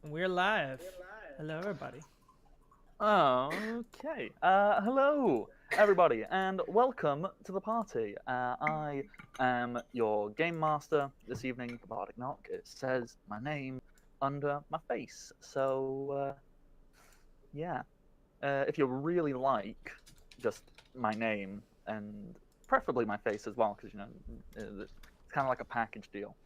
We're live. Hello, everybody. Okay. Hello, everybody, and welcome to the party. I am your game master this evening, the Bardic Knock. It says my name under my face. So, yeah. If you really like just my name and preferably my face as well, because, it's kind of like a package deal.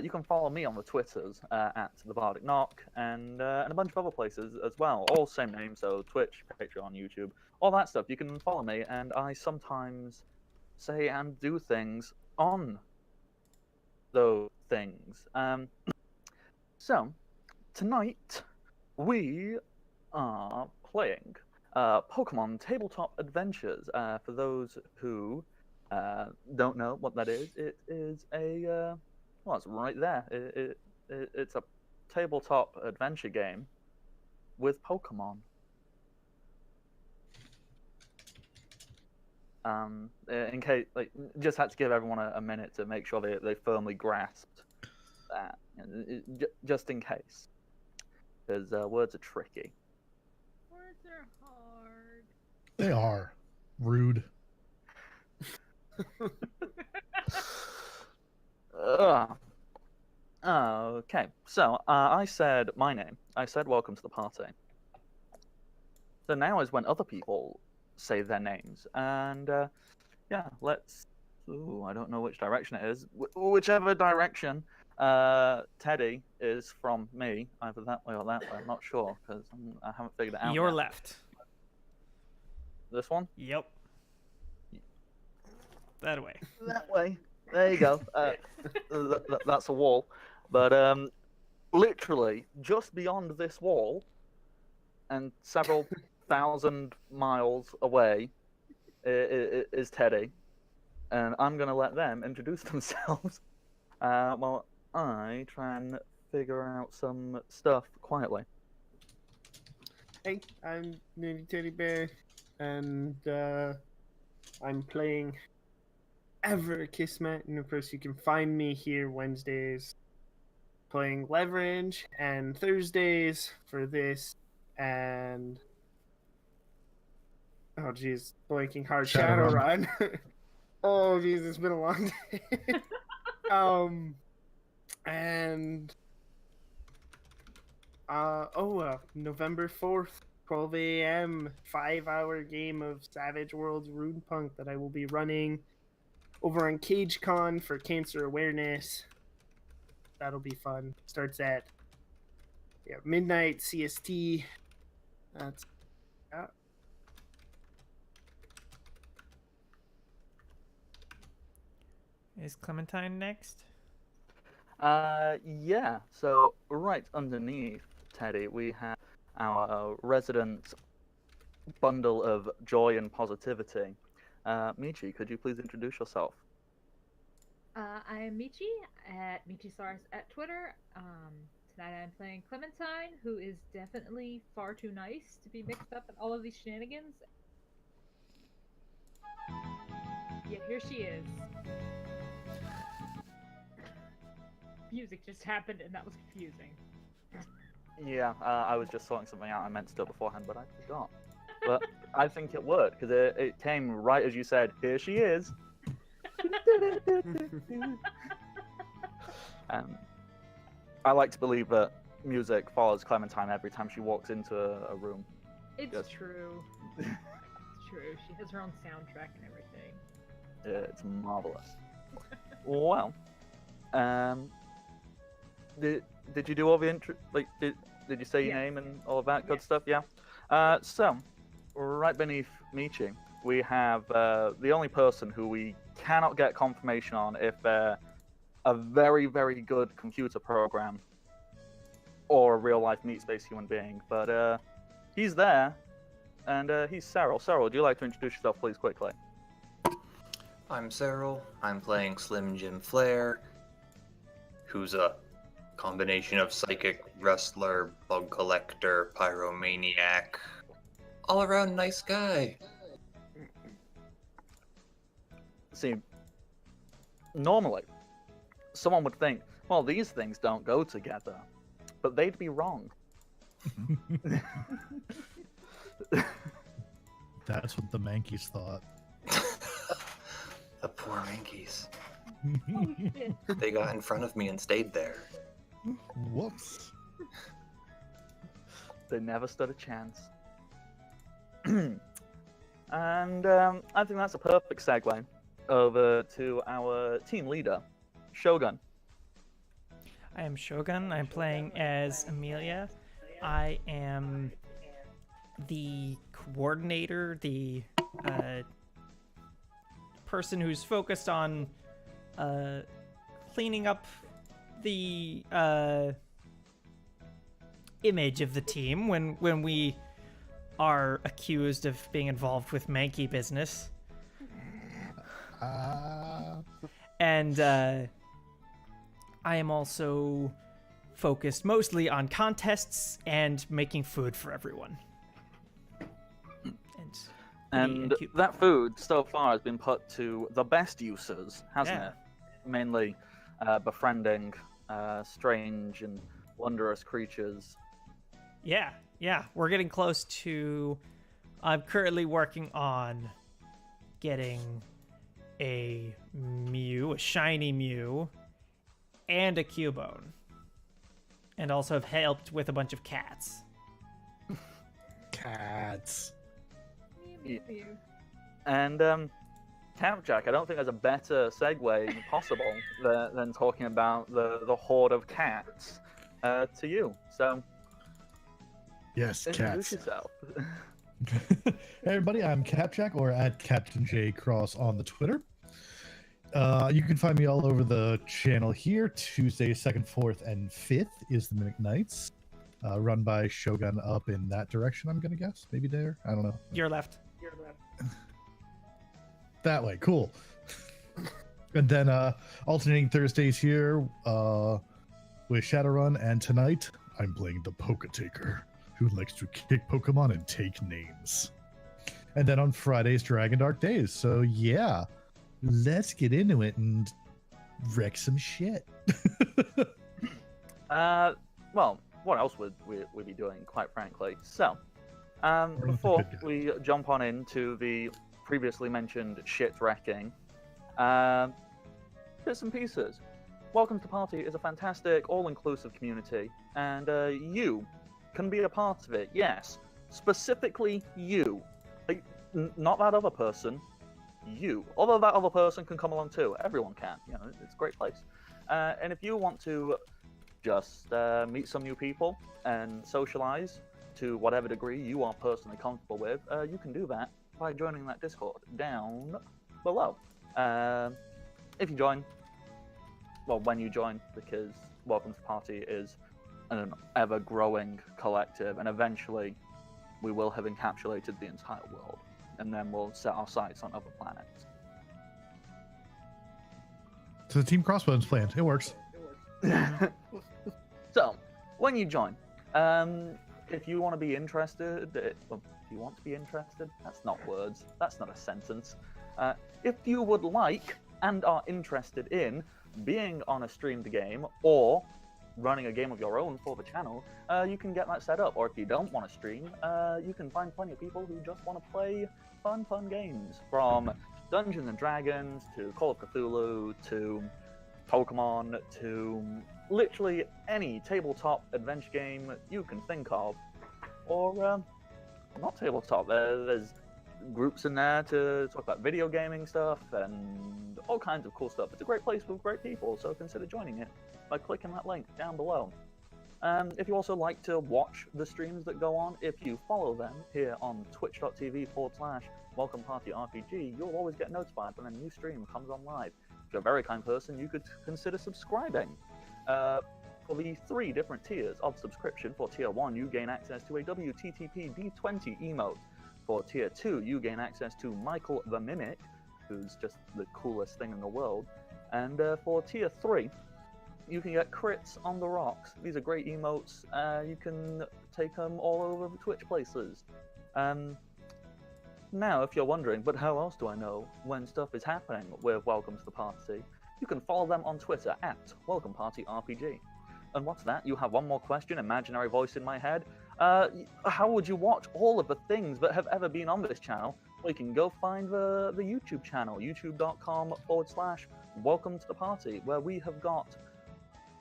You can follow me on the Twitters at the Bardic Knock and a bunch of other places as well. All same name, so Twitch, Patreon, YouTube, all that stuff. You can follow me, and I sometimes say and do things on those things. So tonight we are playing Pokemon Tabletop Adventures. For those who don't know what that is, it is a well, it's right there. It's a tabletop adventure game with Pokemon. In case, like, just had to give everyone a minute to make sure they firmly grasped that, just in case, because words are tricky. Words are hard. They are. Rude. Okay, so I said my name. I said welcome to the party. So now is when other people say their names, and yeah, let's. Ooh, I don't know which direction it is. Whichever direction Teddy is from me, either that way or that way. I'm not sure because I haven't figured it out Your yet. left. This one? Yep. That way. That way. There you go. That's a wall. But literally, just beyond this wall, and several thousand miles away, is Teddy. And I'm going to let them introduce themselves while I try and figure out some stuff quietly. Hey, I'm Nitty Teddy Bear, and I'm playing Ever Kismet, and of course you can find me here Wednesdays playing Leverage, and Thursdays for this, and oh geez, blanking hard Shadowrun. Oh geez, it's been a long day. And November 4th, 12 a.m., 5-hour game of Savage Worlds Runepunk that I will be running over on CageCon for cancer awareness. That'll be fun. Starts at midnight CST. That's Is Clementine next? Yeah. So right underneath Teddy, we have our resident bundle of joy and positivity. Michi, could you please introduce yourself? I am Michi at MichiSars at Twitter. Tonight I'm playing Clementine, who is definitely far too nice to be mixed up in all of these shenanigans. Yet here she is. Music just happened, and that was confusing. Yeah, I was just sorting something out. I meant to do it beforehand, but I forgot. But I think it worked because it came right as you said. Here she is. I like to believe that music follows Clementine every time she walks into a room. It's true. It's true. She has her own soundtrack and everything. It's marvelous. Well, did you do all the intro? Like, did you say your name and all of that good stuff? Yeah. So, right beneath Michi, we have the only person who we cannot get confirmation on if they're a very, very good computer program or a real-life meat-space human being. But he's there, and he's Cyril. Cyril, would you like to introduce yourself, please, quickly? I'm Cyril. I'm playing Slim Jim Flair, who's a combination of psychic, wrestler, bug collector, pyromaniac, all-around nice guy. See, normally, someone would think, well, these things don't go together. but they'd be wrong. That's what the Mankeys thought. The poor Mankeys. Oh, shit. They got in front of me and stayed there. Whoops. They never stood a chance. And I think that's a perfect segue over to our team leader, Shogun. I am Shogun. I'm playing as Amelia. I am the coordinator, the person who's focused on cleaning up the image of the team when we are accused of being involved with Mankey business. And I am also focused mostly on contests and making food for everyone. And cute. that food so far has been put to the best uses, hasn't Yeah. it? Mainly befriending strange and wondrous creatures. Yeah, we're getting close to... I'm currently working on getting a Mew, a shiny Mew, and a Cubone. And also have helped with a bunch of cats. Cats. Mew, mew, mew. And Capjack, I don't think there's a better segue possible than talking about the horde of cats to you. So Yes, introduce cats. yourself. Hey everybody, I'm Capjack, or at Captain J Cross on the Twitter. You can find me all over the channel here. Tuesday, 2nd, 4th, and 5th is the Mimic Nights, run by Shogun up in that direction, I'm gonna guess. Maybe there? I don't know. Your left. That way, cool. And then alternating Thursdays here with Shadowrun, and tonight I'm playing the Poke-Taker, who likes to kick Pokemon and take names. And then on Fridays, Dragon Dark Days. So yeah, let's get into it and wreck some shit. Well, what else would we be doing, quite frankly? So, before we jump on into the previously mentioned shit wrecking, bits and pieces. Welcome to the Party is a fantastic, all-inclusive community, and you can be a part of it. Yes, specifically you, like, not that other person. You, although that other person can come along too. Everyone can. You know, it's a great place. And if you want to just meet some new people and socialize to whatever degree you are personally comfortable with, you can do that by joining that Discord down below. If you join, well, when you join, because Welcome to the Party is an ever-growing collective, and eventually we will have encapsulated the entire world, and then we'll set our sights on other planets. So the Team Crossbones plan, it works. So, when you join, if you want to be interested, that's not words, that's not a sentence. If you would like and are interested in being on a streamed game or running a game of your own for the channel, you can get that set up. Or if you don't want to stream, you can find plenty of people who just want to play fun games, from Dungeons and Dragons to Call of Cthulhu to Pokemon to literally any tabletop adventure game you can think of, or not tabletop. There's groups in there to talk about video gaming stuff and all kinds of cool stuff. It's a great place with great people, so consider joining it by clicking that link down below. If you also like to watch the streams that go on, if you follow them here on twitch.tv/WelcomePartyRPG, you'll always get notified when a new stream comes on live. If you're a very kind person, you could consider subscribing. For the 3 different tiers of subscription, for tier 1, you gain access to a WTTP D20 emote. For tier 2, you gain access to Michael the Mimic, who's just the coolest thing in the world. And for tier 3, you can get crits on the rocks. These are great emotes. You can take them all over the Twitch places. Now, if you're wondering, but how else do I know when stuff is happening with Welcome to the Party? You can follow them on Twitter at WelcomePartyRPG. and what's that? You have one more question, imaginary voice in my head. How would you watch all of the things that have ever been on this channel? Well, you can go find the YouTube channel, youtube.com/welcome to the party, where we have got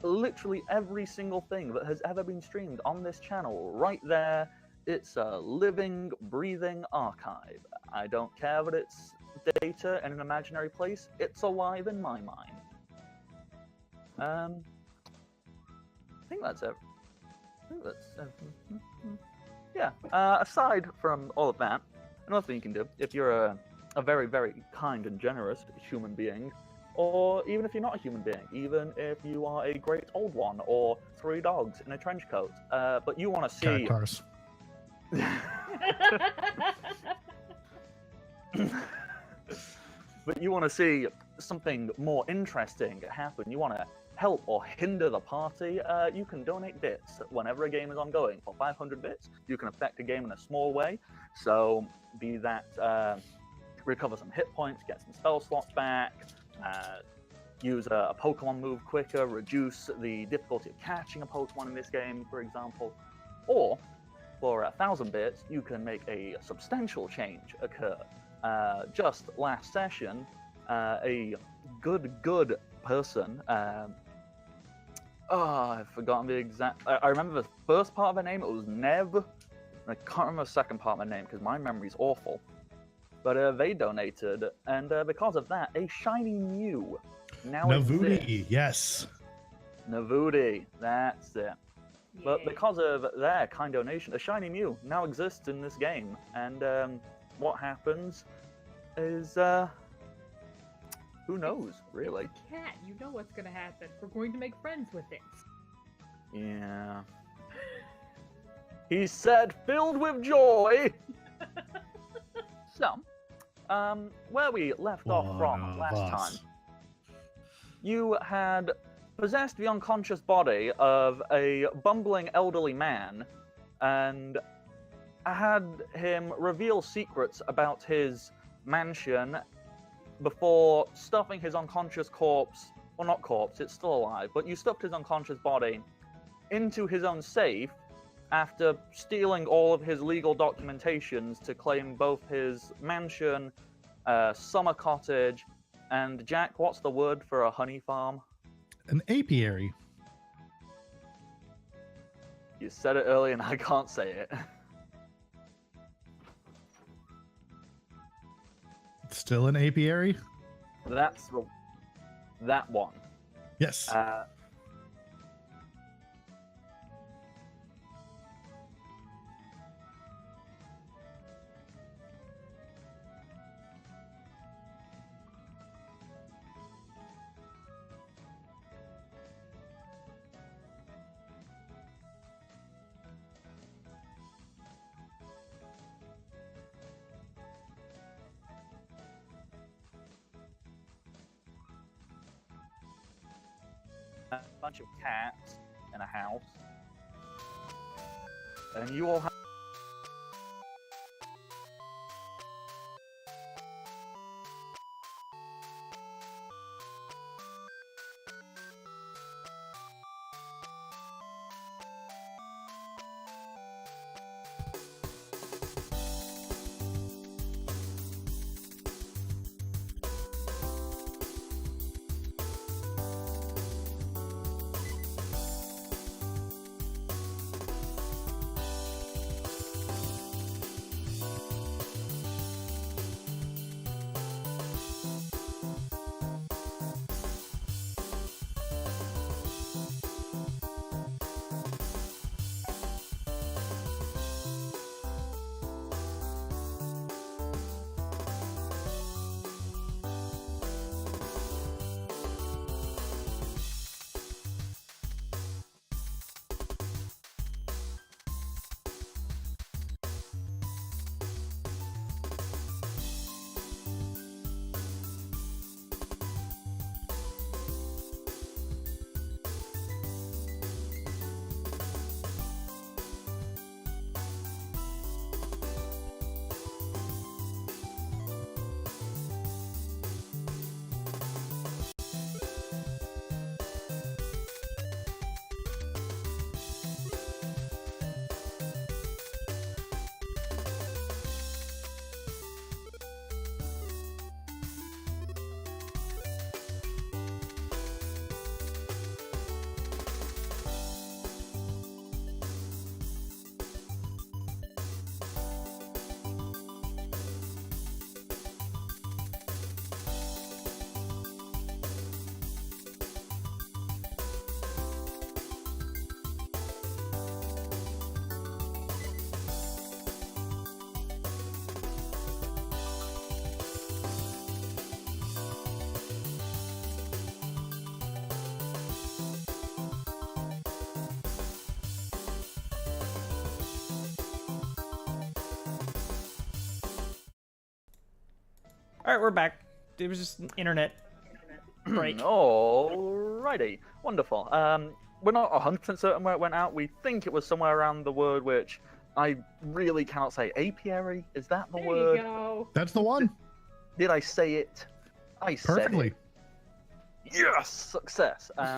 literally every single thing that has ever been streamed on this channel right there. It's a living, breathing archive. I don't care that it's data in an imaginary place, it's alive in my mind. I think that's it. Yeah, aside from all of that, another thing you can do, if you're a very, very kind and generous human being, or even if you're not a human being, even if you are a great old one, or 3 dogs in a trench coat, but you want to see... Cars. But you want to see something more interesting happen, you want to help or hinder the party, you can donate bits whenever a game is ongoing. For 500 bits, you can affect a game in a small way. So, be that recover some hit points, get some spell slots back, use a Pokemon move quicker, reduce the difficulty of catching a Pokemon in this game, for example. Or, for 1,000 bits, you can make a substantial change occur. Just last session, a good person, I've forgotten the exact... I remember the first part of her name, it was Nev. And I can't remember the second part of her name, because my memory's awful. But they donated, and because of that, a shiny Mew now Navudi, exists. yes. Navudi, that's it. But because of their kind donation, a shiny Mew now exists in this game. And what happens is... who knows, really? It's a cat. You know what's gonna happen. We're going to make friends with it. Yeah. He said, filled with joy. So, where we left off from last time, you had possessed the unconscious body of a bumbling elderly man and had him reveal secrets about his mansion before stuffing his unconscious corpse, well, not corpse, it's still alive, but you stuffed his unconscious body into his own safe after stealing all of his legal documentations to claim both his mansion, summer cottage, and Jack, what's the word for a honey farm? An apiary. You said it earlier and I can't say it. Still an apiary? That's that one. Yes. A bunch of cats in a house, and you all have All right, we're back. It was just an internet break. Alrighty, wonderful. We're not 100% certain where it went out. We think it was somewhere around the word which I really cannot say. Apiary? Is that the There word? you go. That's the one. Did I say it? I Perfectly. said it. Yes, success. I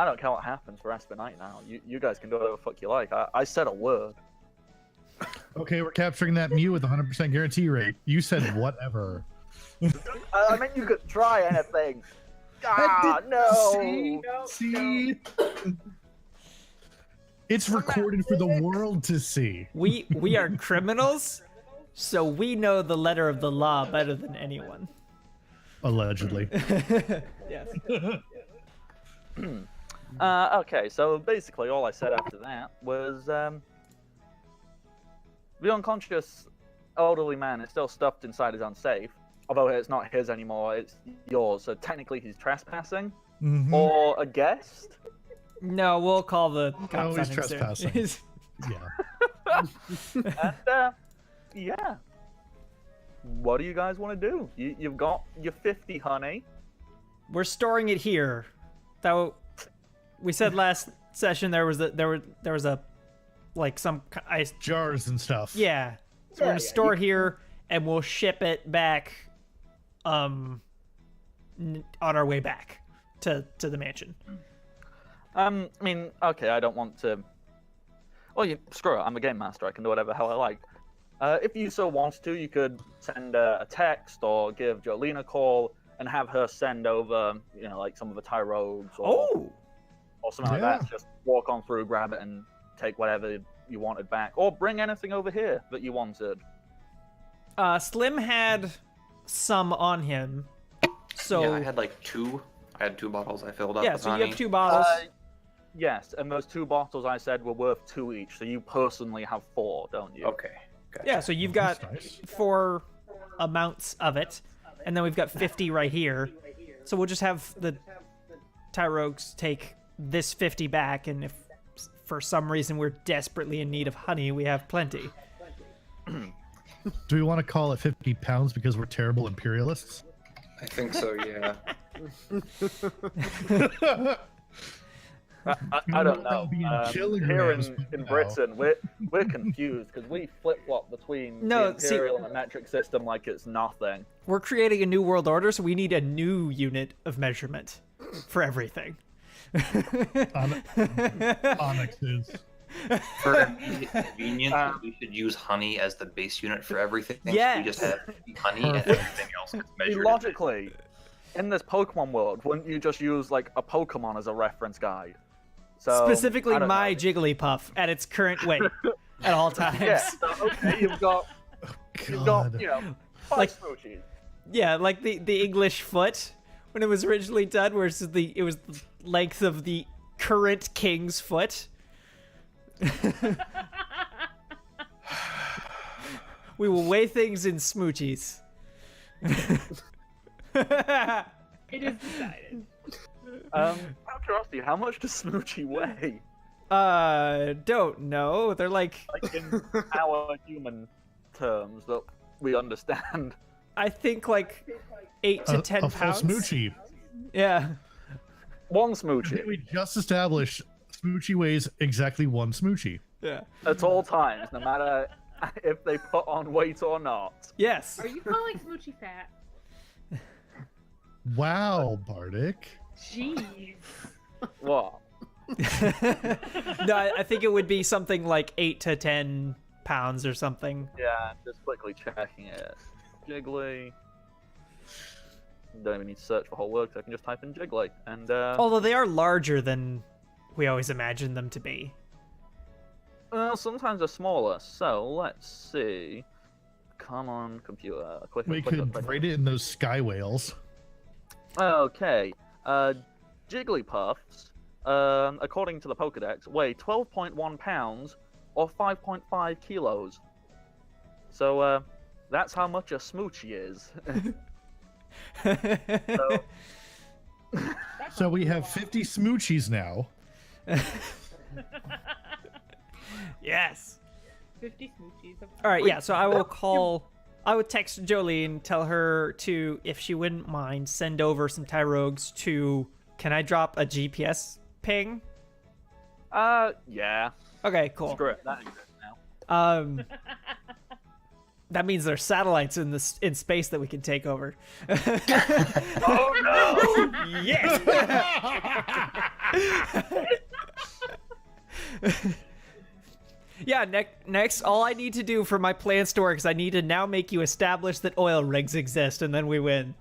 don't care what happens for the rest of the night now. You guys can do whatever the fuck you like. I said a word. Okay, we're capturing that Mew with 100% guarantee rate. You said whatever. I meant you could try anything. Ah, no. See? It's recorded for the world to see. We are criminals, so we know the letter of the law better than anyone. Allegedly. Yes. Okay, so basically all I said after that was the unconscious elderly man is still stuffed inside his own safe, although it's not his anymore, it's yours, so technically he's trespassing. Mhm. Or a guest. No, we'll call the cops No, on he's him trespassing. soon. Yeah. And, yeah. What do you guys want to do? You've got your 50 honey. We're storing it here. Though we said last session there was a like some ice. Jars and stuff. Yeah. So we're gonna store it here and we'll ship it back on our way back to the mansion. I mean, okay, I don't want to. Well, screw it. I'm a game master. I can do whatever the hell I like. If you so want to, you could send a text or give Jolene a call and have her send over, like some of the tie rogues or something like that. Just walk on through, grab it, and take whatever you wanted back, or bring anything over here that you wanted. Slim had some on him, so Yeah, I had like two. I had 2 bottles I filled up yeah. with So honey. you have 2 bottles. Yes, and those 2 bottles I said were worth 2 each, so you personally have 4, don't you? Okay. Gotcha. Yeah, so you've got That's nice. 4 amounts of it, and then we've got 50 right here. So we'll just have the Tyrogues take this 50 back, and if for some reason we're desperately in need of honey, we have plenty. Do we want to call it 50 pounds because we're terrible imperialists? I think so, yeah. I don't know. That'll be in Here kilograms, in but no. Britain, we're confused because we flip-flop between No, the see- imperial and the metric system like it's nothing. We're creating a new world order, so we need a new unit of measurement for everything. Onyx is. For immediate convenience, we should use honey as the base unit for everything. So Yes. we just have honey and everything else gets measured. Logically, in this Pokemon world, wouldn't you just use like a Pokemon as a reference guide? So, Specifically, I don't my know. Jigglypuff at its current weight at all times. Yeah, so, okay, you've got God. 5 Like- Smoochies. Yeah, like the English foot when it was originally done, where it was the length of the current king's foot. We will weigh things in smoochies. It is decided. Out of curiosity, how much does Smoochie weigh? Don't know. They're like In our human terms that we understand. I think like 8 to 10 a full pounds. smoochie. Yeah. 1 I Smoochie think we just established smoochie weighs exactly 1 smoochie. Yeah. at all times, no matter if they put on weight or not. Yes. Are you calling Smoochie fat? Wow, Bardic. Jeez. What? No, I think it would be something like 8 to 10 pounds or something. Yeah, just quickly checking it. Jiggly. Don't even need to search for whole words. I can just type in Jiggly, and Although they are larger than we always imagined them to be. well, sometimes they're smaller. So let's see. Come on, computer. Quicker, We quicker, could quicker. rate it in those sky whales. Okay. Jigglypuffs, according to the Pokedex, weigh 12.1 pounds or 5.5 kilos. So that's how much a Smoochie is. So, So we have 50 smoochies now. Yes. 50 Smoochies. All right, yeah, so I will call I would text Jolene, tell her to, if she wouldn't mind, send over some Tyrogues to. Can I drop a GPS ping? Yeah. Okay, cool. Screw it. That exists now. That means there's satellites in space that we can take over. Oh no! Yes. Yeah. Next, all I need to do for my plans to work is I need to now make you establish that oil rigs exist, and then we win.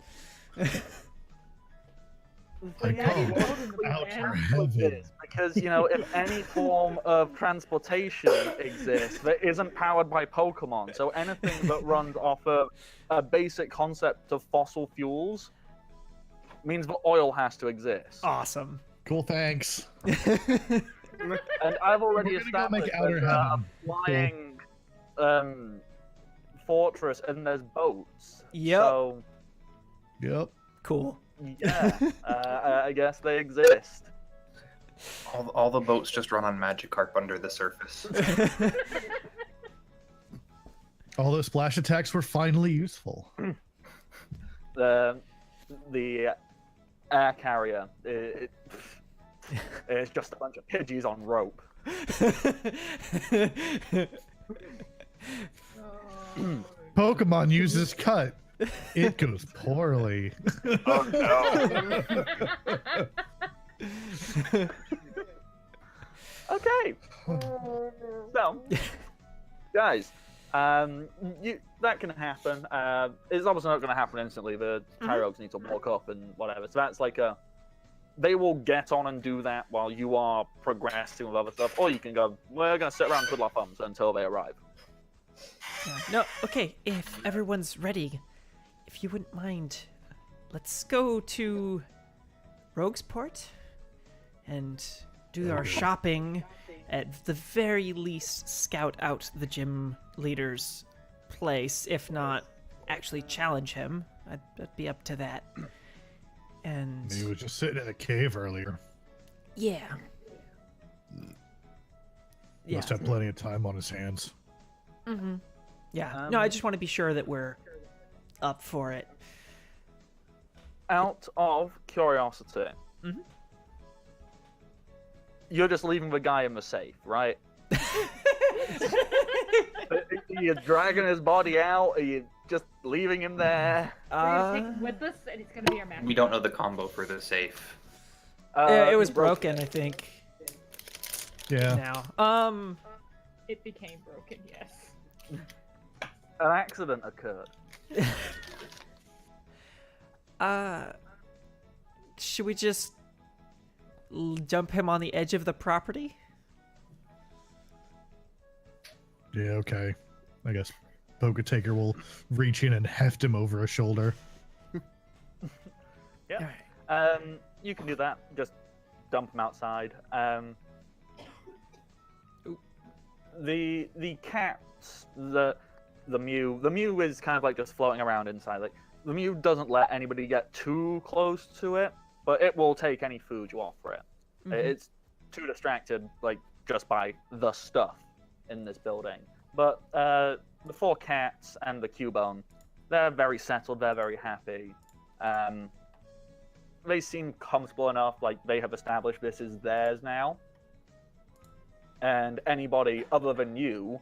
I come out for heaven. Because, you know, if any form of transportation exists that isn't powered by Pokemon, so anything that runs off of a basic concept of fossil fuels means that oil has to exist. Awesome. Cool, thanks. And I've already We're gonna go make established outer there's a heaven. flying fortress and there's boats. Yep. So, Yep. Cool. yeah, I guess they exist. All the boats just run on Magikarp under the surface. All those splash attacks were finally useful. The air carrier, it's just a bunch of Pidgeys on rope. Pokemon uses cut. It goes poorly. Oh no! Okay. So, guys, that can happen. It's obviously not going to happen instantly. The Tyrogues need to walk up and whatever. So that's like they will get on and do that while you are progressing with other stuff. Or you can go, we're going to sit around and twiddle our thumbs until they arrive. No, okay, if everyone's ready, if you wouldn't mind, let's go to Roguesport and do our shopping. At the very least, scout out the gym leader's place, if not actually challenge him. I'd be up to that. And He was just sitting in a cave earlier. yeah. Yeah. Must have plenty of time on his hands. Mm-hmm. Yeah. No, I just want to be sure that we're up for it. Out of curiosity, you're just leaving the guy in the safe, right? You're dragging his body out, or you just leaving him there? We're gonna take him with us, and it's gonna be our master. We don't know the combo for the safe. Yeah, it was broken, I think. Yeah. Now, It became broken, yes. An accident occurred. should we just jump him on the edge of the property? Yeah, okay. I guess Poketaker will reach in and heft him over a shoulder. Yeah. Alright. You can do that. Just dump him outside. The cats, the Mew is kind of like just floating around inside. Like the Mew doesn't let anybody get too close to it, but it will take any food you offer it. It's too distracted, like just by the stuff in this building. But the four cats and the Cubone, they're very settled. They're very happy. They seem comfortable enough. Like they have established this is theirs now. And anybody other than you,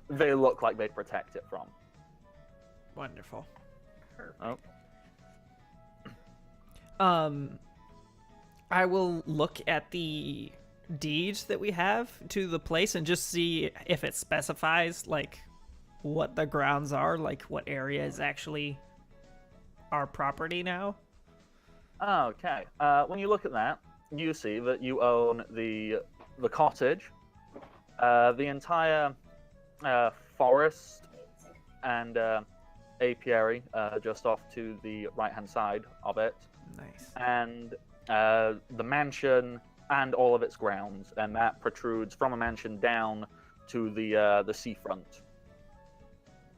they look like they protect it from. Wonderful. Oh. I will look at the deed that we have to the place and just see if it specifies like what the grounds are, like what area is actually our property now. Okay. When you look at that, you see that you own the cottage, the entire forest and apiary just off to the right-hand side of it, Nice. and the mansion and all of its grounds, and that protrudes from a mansion down to the seafront.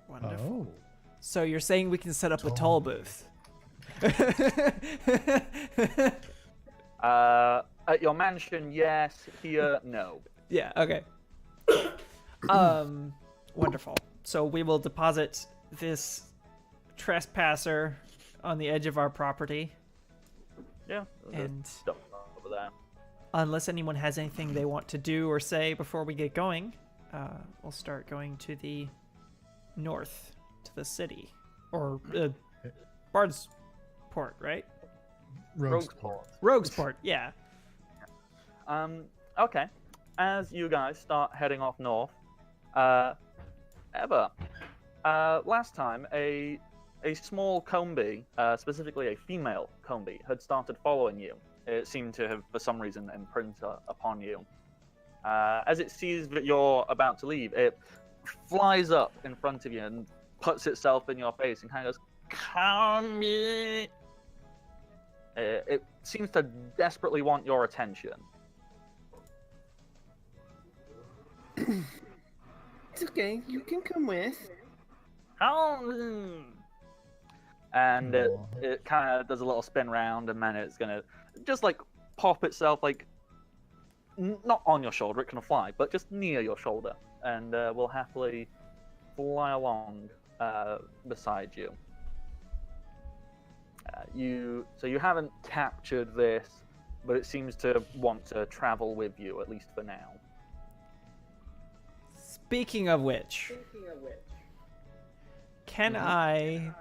Wonderful. Oh. So you're saying we can set up a toll booth? At your mansion, yes. Here, no. Yeah, okay. Wonderful. So we will deposit this trespasser on the edge of our property, Yeah. and Stuff over there. unless anyone has anything they want to do or say before we get going, we'll start going to the north, to the city, or Bardsport, right? Roguesport. Roguesport, yeah. Okay. As you guys start heading off north, last time a small combi, specifically a female combi, had started following you. It seemed to have, for some reason, imprinted upon you. As it sees that you're about to leave, it flies up in front of you and puts itself in your face and kind of goes, "Come here." It seems to desperately want your attention. It's okay. You can come with. And it kind of does a little spin round, and then it's gonna just like pop itself like not on your shoulder, it can fly, but just near your shoulder, and will happily fly along beside you. You haven't captured this, but it seems to want to travel with you, at least for now. Speaking of which, can I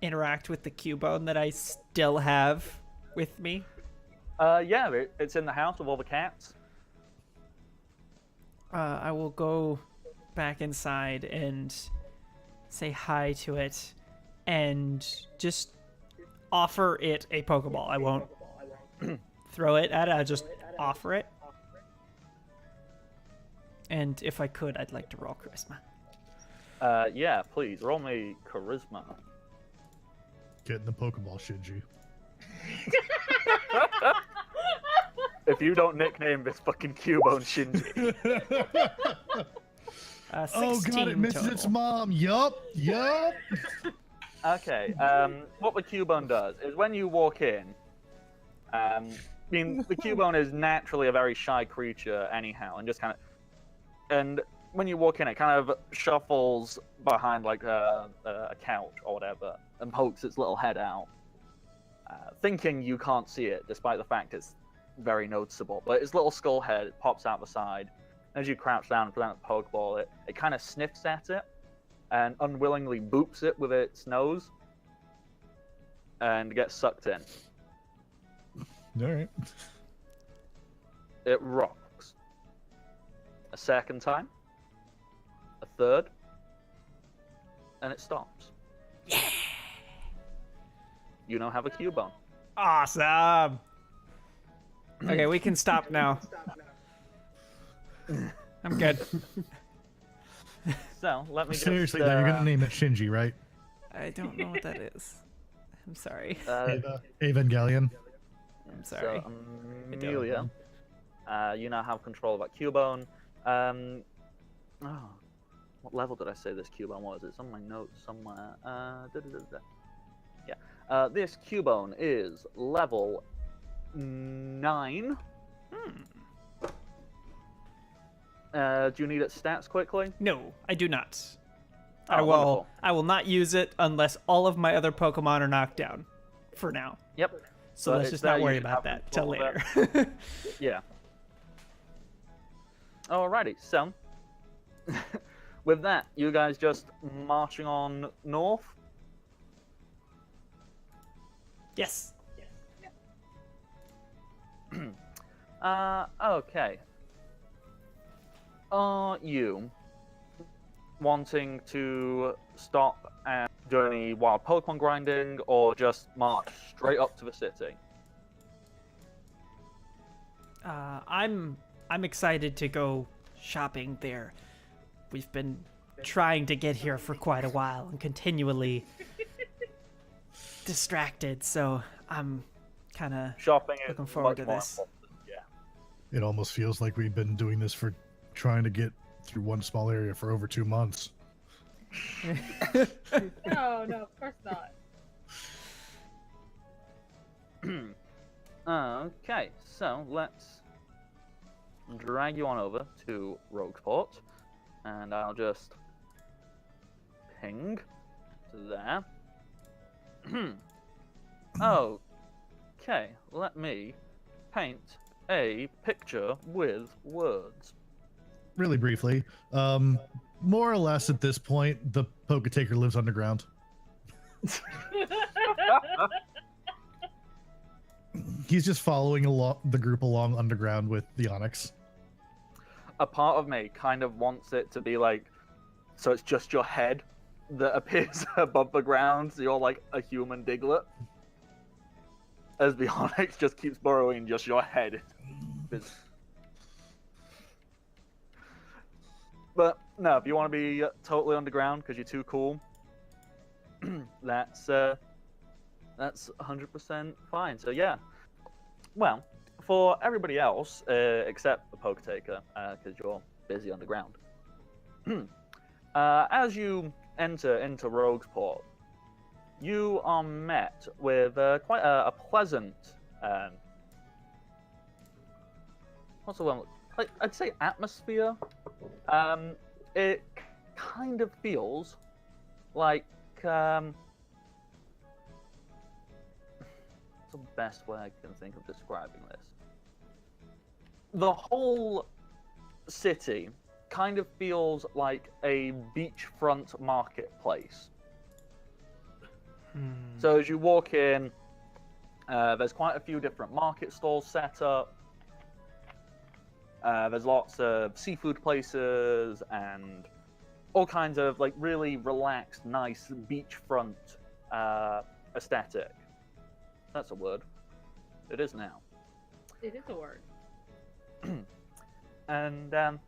interact with the Cubone that I still have with me? Yeah, it's in the house with all the cats. I will go back inside and say hi to it and just offer it a Pokeball. I won't throw it at it, I'll just offer it. And if I could, I'd like to roll Charisma. Yeah, please, roll me Charisma. Get in the Pokeball, Shinji. If you don't nickname this fucking Cubone Shinji. 16 God, it misses total. its mom. Yup. Okay, what the Cubone does is when you walk in, the Cubone is naturally a very shy creature anyhow, and just kind of, and when you walk in, it kind of shuffles behind like a couch or whatever, and pokes its little head out, thinking you can't see it, despite the fact it's very noticeable. But its little skull head pops out the side. As you crouch down and present the Pokeball, it kind of sniffs at it, and unwillingly boops it with its nose, and gets sucked in. All right. It rocks. A second time. A third. And it stops. Yeah! You now have a Cubone. Awesome! Okay, we can stop now. I'm good. So, let me Seriously, just, though, you're gonna name it Shinji, right? I don't know what that is. I'm sorry. Evangelion. I'm sorry. So, Amelia, you now have control of that Cubone. What level did I say this Cubone was? It's on my notes somewhere. Yeah. This Cubone is level 9. Do you need its stats quickly? No, I do not. Oh, wonderful. I will not use it unless all of my other Pokemon are knocked down. For now. Yep. So But let's it's just there, not you worry can about have that till control later. of Yeah. Alrighty, so with that, you guys just marching on north. Yes. Okay. Are you wanting to stop and do any wild Pokemon grinding, or just march straight up to the city? I'm excited to go shopping there. We've been trying to get here for quite a while and continually distracted, so I'm kind of Shopping is looking forward much to more this. important, yeah. It almost feels like we've been doing this for trying to get through one small area for over 2 months. No, of course not. Okay, so let's drag you on over to Rogueport. And I'll just ping to there. Okay, let me paint a picture with words. Really briefly, more or less at this point, the Poke-Taker lives underground. He's just following the group along underground with the Onyx. A part of me kind of wants it to be like, so it's just your head that appears above the ground, so you're like a human Diglett. As the Onyx just keeps burrowing just your head. But no, if you want to be totally underground because you're too cool, that's 100% fine. So yeah, well, for everybody else except the Poke-Taker, because you're busy underground, as you enter into Roguesport, you are met with quite a pleasant, what's the one? Like, I'd say atmosphere. It kind of feels like what's the best way I can think of describing this? The whole city kind of feels like a beachfront marketplace. So as you walk in, there's quite a few different market stalls set up. There's lots of seafood places and all kinds of like really relaxed, nice beachfront aesthetic. That's a word. It is now. It is a word. And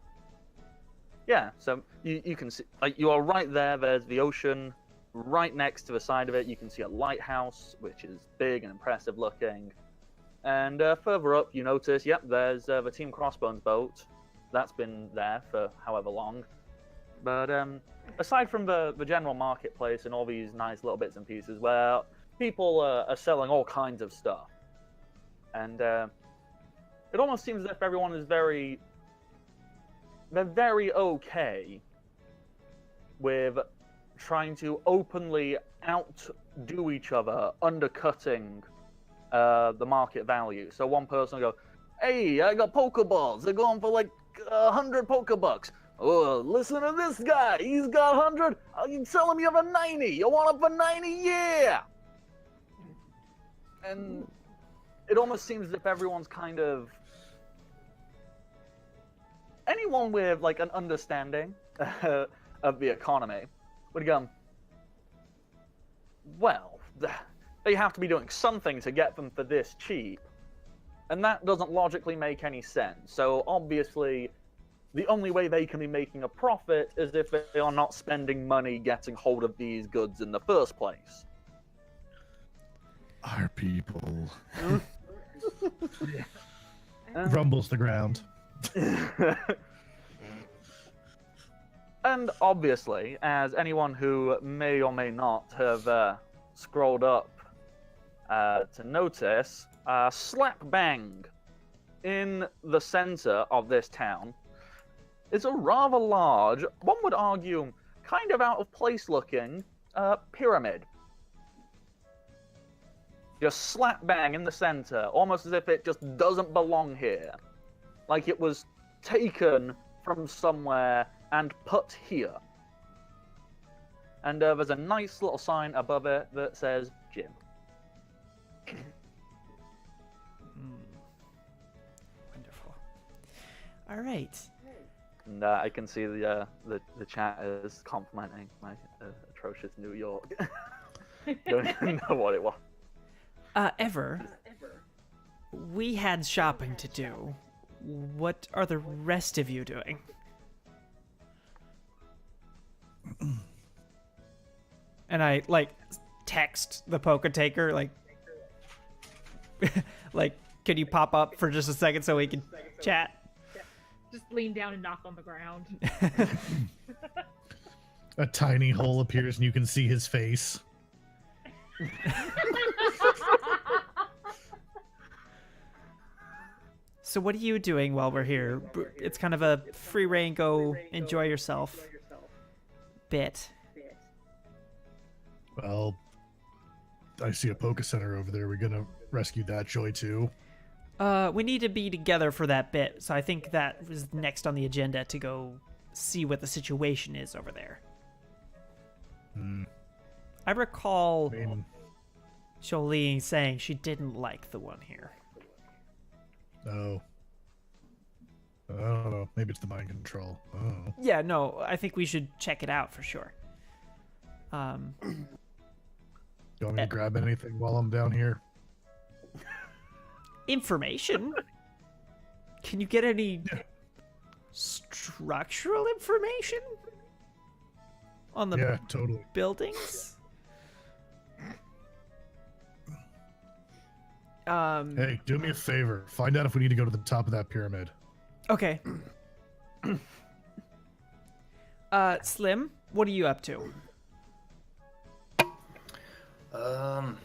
yeah, so you can see, like, you are right there. There's the ocean right next to the side of it. You can see a lighthouse, which is big and impressive looking. And further up, you notice, yep, there's the Team Crossbones boat. That's been there for however long. But aside from the general marketplace and all these nice little bits and pieces where people are selling all kinds of stuff. And it almost seems as if everyone is they're very okay with trying to openly outdo each other, undercutting the market value. So one person will go, "Hey, I got Pokeballs. They're going for like 100 Pokebucks. Oh, listen to this guy. He's got 100. I can sell him you for 90. You want it for 90? Yeah." And it almost seems as if everyone's kind of, anyone with like an understanding of the economy would go, well, they have to be doing something to get them for this cheap. And that doesn't logically make any sense. So obviously, the only way they can be making a profit is if they are not spending money getting hold of these goods in the first place. Our people. Rumbles the ground. And obviously, as anyone who may or may not have scrolled up to notice, slap bang in the center of this town is a rather large, one would argue, kind of out of place looking pyramid. Just slap bang in the center, almost as if it just doesn't belong here. Like it was taken from somewhere and put here. And there's a nice little sign above it that says gym. Wonderful. All right. And I can see the chat is complimenting my atrocious New York. Don't even know what it was. We had shopping to do. What are the rest of you doing? And I like text the Poke-Taker like like, could you pop up for just a second so we can chat? Just lean down and knock on the ground. A tiny hole appears and you can see his face. So what are you doing while we're here? It's kind of a free reign, go enjoy yourself bit. Well, I see a Poke Center over there. We're gonna rescue that joy too. We need to be together for that bit, so I think that was next on the agenda to go see what the situation is over there. I recall I mean, Jolene saying she didn't like the one here. no. I don't know. Maybe it's the mind control. I don't know. Yeah, no, I think we should check it out for sure. You want me to grab anything while I'm down here? Information? Can you get any structural information on the Yeah, totally. buildings? Hey, do me a favor. Find out if we need to go to the top of that pyramid. Okay. Slim, what are you up to? I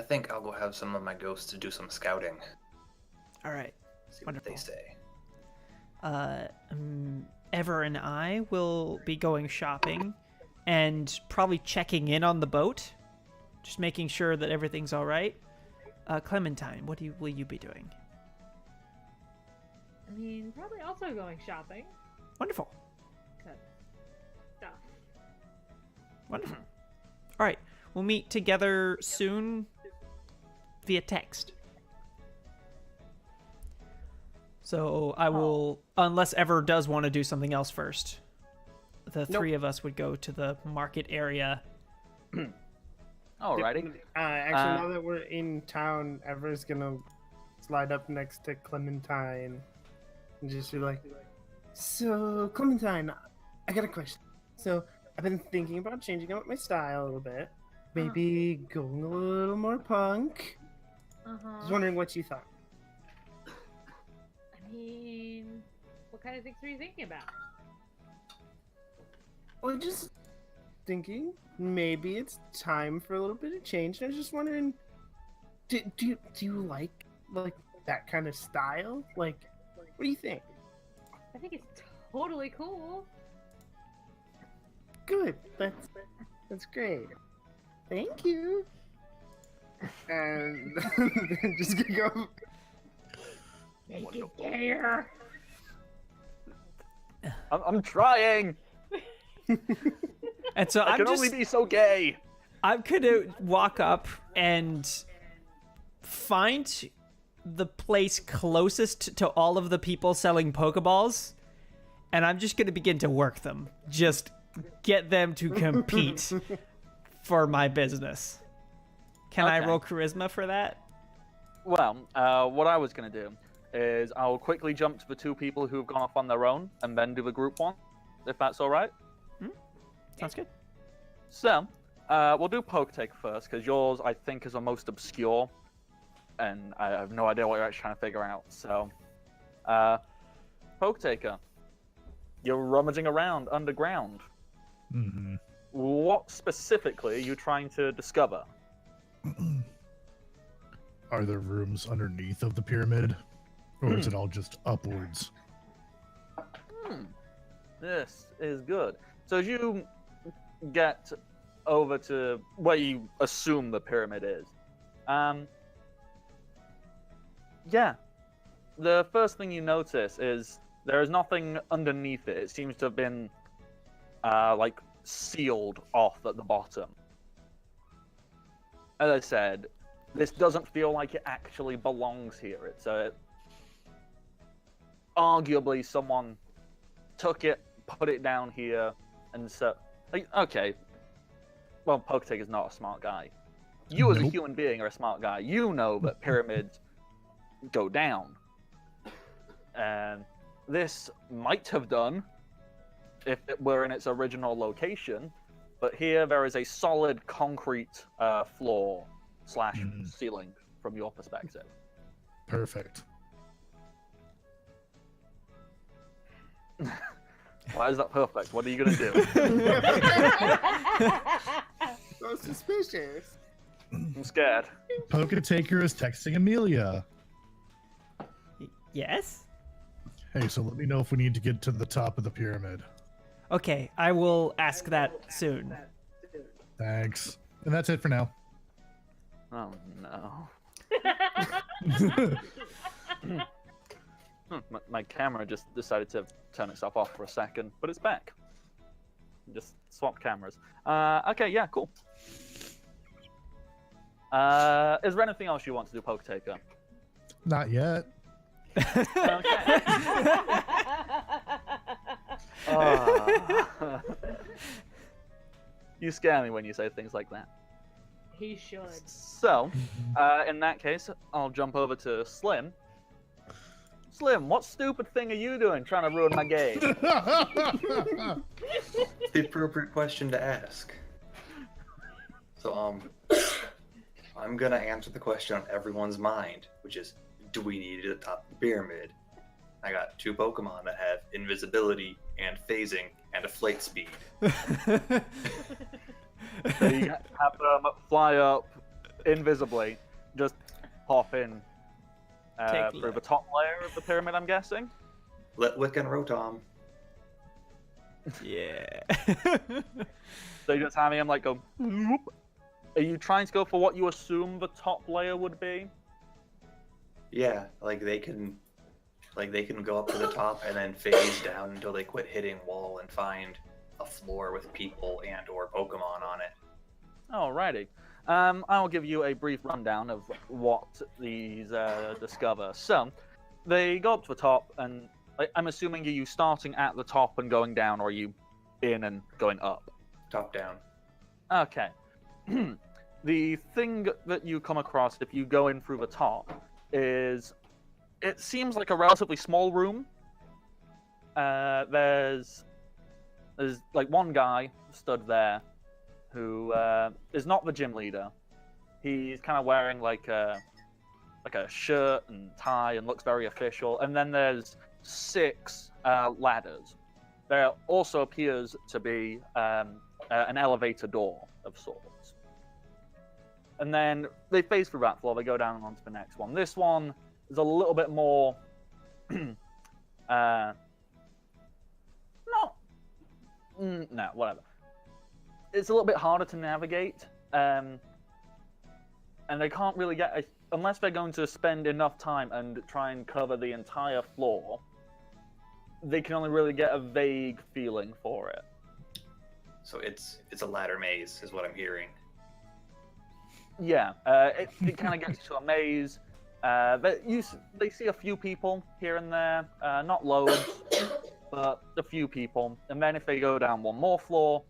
think I'll go have some of my ghosts to do some scouting. All right. See what they Wonderful. say. Ever and I will be going shopping and probably checking in on the boat, just making sure that everything's all right. Clementine, what will you be doing? I mean, probably also going shopping. Wonderful. 'Cause stuff. Wonderful. All right. We'll meet together soon via text. So I will, unless Ever does want to do something else first, the three of us would go to the market area. Alrighty. Actually, now that we're in town, Ever's gonna slide up next to Clementine and just be like, "So, Clementine, I got a question. So, I've been thinking about changing up my style a little bit. Maybe going a little more punk. Just wondering what you thought." I mean, what kind of things were you thinking about? Well, just thinking maybe it's time for a little bit of change. I was just wondering, do you like that kind of style? Like, what do you think? I think it's totally cool. Good. That's great. Thank you. And just gonna go. Make it gayer. I'm trying. And so I can only be so gay. I'm gonna walk up and find the place closest to all of the people selling Pokeballs, and I'm just gonna begin to work them. Just get them to compete for my business. Can I Okay. roll charisma for that? Well, what I was going to do is I'll quickly jump to the two people who have gone off on their own and then do the group one, if that's all right. Sounds good. So, we'll do Poke Taker first, because yours, I think, is the most obscure, and I have no idea what you're actually trying to figure out. So, Poke Taker, you're rummaging around underground. Mm-hmm. What specifically are you trying to discover? Are there rooms underneath of the pyramid? Or is it all just upwards? This is good. So as you get over to where you assume the pyramid is, yeah, the first thing you notice is there is nothing underneath it. It seems to have been like sealed off at the bottom. As I said, this doesn't feel like it actually belongs here. It's arguably someone took it, put it down here, and so like, okay. Well, Poketek is not a smart guy. You as a Nope. human being are a smart guy. You know that pyramids go down. And this might have done if it were in its original location, but here there is a solid concrete floor / ceiling from your perspective. Perfect. Why is that perfect? What are you gonna do? So suspicious. I'm scared. Poke Taker is texting Amelia. Yes? Hey, so let me know if we need to get to the top of the pyramid. Okay, I will ask that soon. Thanks. And that's it for now. Oh no. My camera just decided to turn itself off for a second, but it's back. Just swapped cameras. Okay, yeah, cool. Is there anything else you want to do, Poke Taker? Not yet. Okay. Ah. You scare me when you say things like that. He should. So, in that case, I'll jump over to Slim. Slim, what stupid thing are you doing trying to ruin my game? The appropriate question to ask. So, I'm gonna answer the question on everyone's mind, which is, do we need to top the pyramid? I got 2 Pokemon that have invisibility and phasing and a flight speed. So you have them fly up invisibly, just hop in through the top layer of the pyramid, I'm guessing. Litwick and Rotom. Yeah. So you just having him like go. Whoop. Are you trying to go for what you assume the top layer would be? Yeah, like they can go up to the top and then phase down until they quit hitting wall and find a floor with people and or Pokemon on it. Alrighty. I'll give you a brief rundown of what these discover. So, they go up to the top, and I'm assuming are you starting at the top and going down, or are you in and going up? Top down. Okay. The thing that you come across if you go in through the top is it seems like a relatively small room. There's like one guy stood there who is not the gym leader. He's kind of wearing like a shirt and tie and looks very official. And then there's 6 ladders. There also appears to be an elevator door of sorts. And then they phase through that floor. They go down onto the next one. This one is a little bit more no, whatever. It's a little bit harder to navigate, and they can't really get unless they're going to spend enough time and try and cover the entire floor. They can only really get a vague feeling for it. So it's a ladder maze, is what I'm hearing. Yeah, it kind of gets to a maze. They see a few people here and there, not loads, but a few people. And then if they go down one more floor,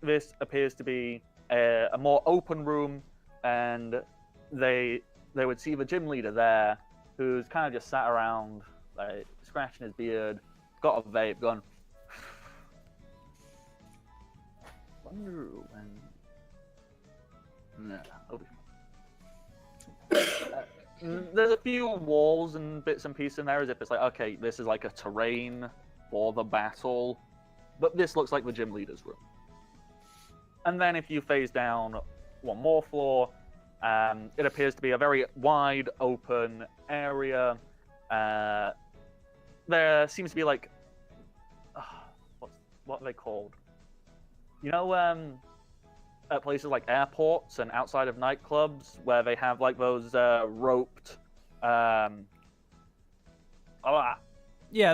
this appears to be a more open room, and they would see the gym leader there, who's kind of just sat around, like scratching his beard, got a vape, going. Wonder when. No. There's a few walls and bits and pieces in there, as if it's like, okay, this is like a terrain for the battle, but this looks like the gym leader's room. And then if you phase down one more floor, it appears to be a very wide open area. There seems to be like, what are they called? You know, at places like airports and outside of nightclubs where they have like those roped Yeah,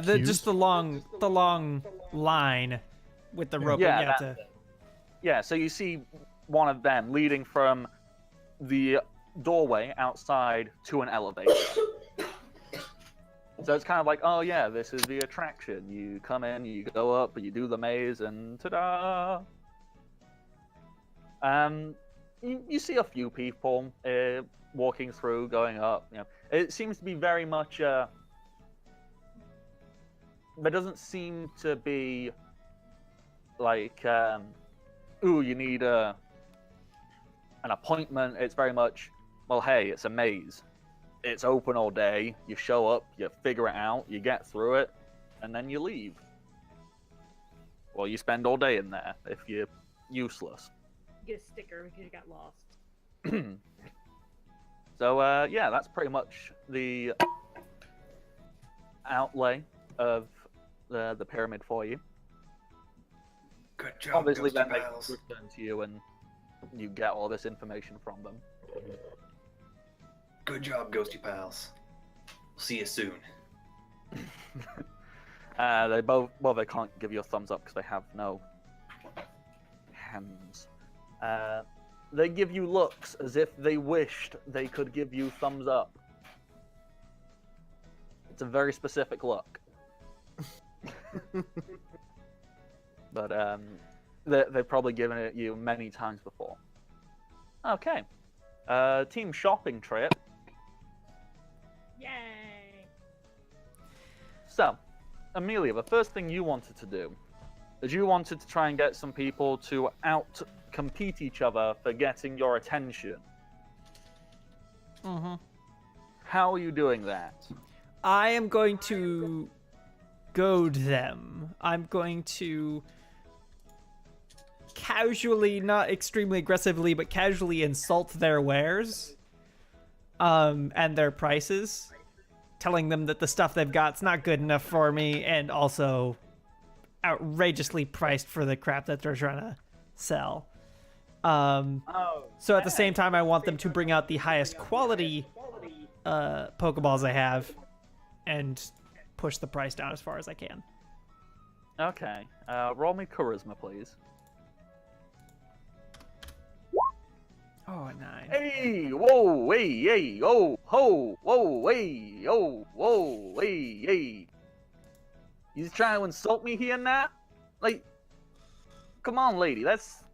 Queues? just the long line with the rope. Yeah, You have to... yeah, so you see one of them leading from the doorway outside to an elevator. So it's kind of like, oh yeah, this is the attraction. You come in, you go up, you do the maze, and ta-da! You see a few people walking through, going up. You know, it seems to be very much. There doesn't seem to be like, ooh, you need an appointment. It's very much, well, hey, it's a maze. It's open all day. You show up, you figure it out, you get through it, and then you leave. Well, you spend all day in there if you're useless. Get a sticker because you got lost. So, yeah, that's pretty much the outlay of the pyramid for you. Good job, Obviously, Ghosty then they Pals. return to you, and you get all this information from them. Good job, Ghosty Pals. We'll see you soon. They both, well, they can't give you a thumbs up because they have no hands. They give you looks as if they wished they could give you thumbs up. It's a very specific look. But they've probably given it you many times before. Okay. Team shopping trip. Yay! So, Amelia, the first thing you wanted to do is you wanted to try and get some people to out-compete each other for getting your attention. Mm-hmm. How are you doing that? I am going to goad them. I'm going to casually, not extremely aggressively, but casually insult their wares and their prices, telling them that the stuff they've got's not good enough for me, and also outrageously priced for the crap that they're trying to sell. So at the same time, I want them to bring out the highest quality Pokeballs I have and push the price down as far as I can. Okay. Roll me charisma, please. Oh, a 9. Hey! Whoa! Hey! Hey! Oh! Ho! Whoa! Hey! Oh! Whoa! Hey! Hey! You trying to insult me here now? Like, come on, lady. That's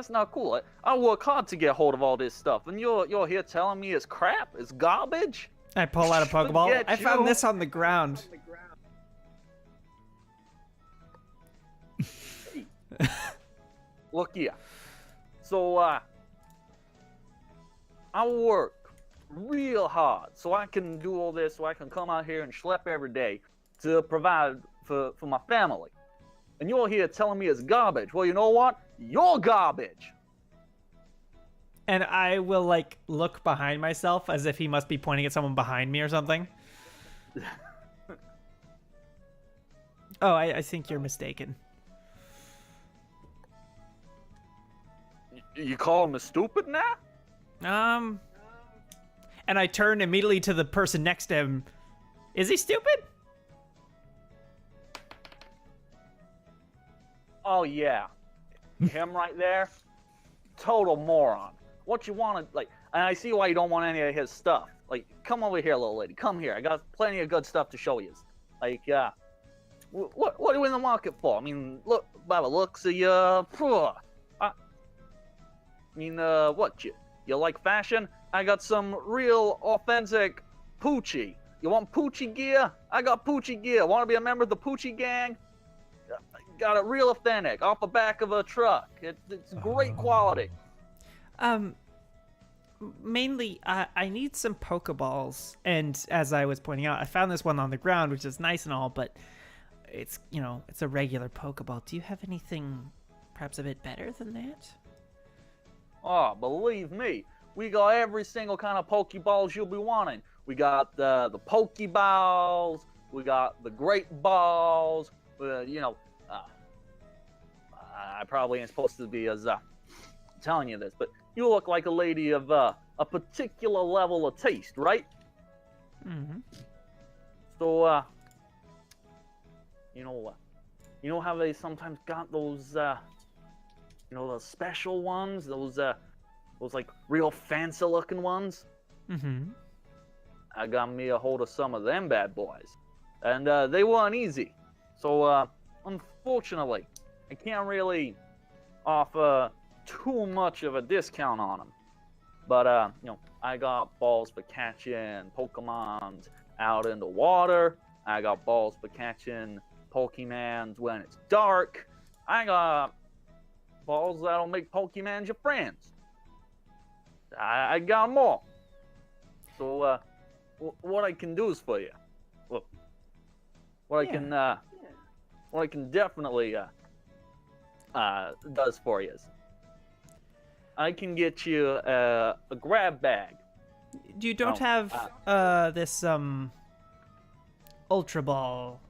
not cool. I work hard to get hold of all this stuff, and you're here telling me it's crap, it's garbage. I pull out a Pokeball. Forget I found you. this on the ground. Look here. So, I work real hard so I can do all this, so I can come out here and schlep every day to provide for my family. And you're here telling me it's garbage. Well, you know what? You're garbage. And I will, like, look behind myself as if he must be pointing at someone behind me or something. Oh, I think you're mistaken. You call me stupid now? And I turn immediately to the person next to him. Is he stupid? Oh, yeah. Him right there? Total moron. What you want to, like, and I see why you don't want any of his stuff. Like, come over here, little lady. Come here. I got plenty of good stuff to show you. Like, what are you in the market for? I mean, look, by the looks of you, what, you like fashion? I got some real authentic Poochie. You want Poochie gear? I got Poochie gear. Want to be a member of the Poochie gang? Got it real authentic, off the back of a truck. It's great quality. Mainly, I need some Pokeballs. And as I was pointing out, I found this one on the ground, which is nice and all, but it's, it's a regular Pokeball. Do you have anything perhaps a bit better than that? Oh, believe me, we got every single kind of Pokeballs you'll be wanting. We got the Pokeballs, we got the Great Balls, I probably ain't supposed to be as telling you this, but you look like a lady of a particular level of taste, right? Mm-hmm. So, you know how they sometimes got those, those special ones, those like real fancy looking ones? Mm-hmm. I got me a hold of some of them bad boys, and they weren't easy. So, unfortunately, I can't really offer too much of a discount on them. But, I got balls for catching Pokemons out in the water. I got balls for catching Pokemons when it's dark. I got balls that'll make Pokemons your friends. I got them all. So, what I can do is for you. Look, what I can definitely does for you is I can get you a grab bag. You don't have this Ultra Ball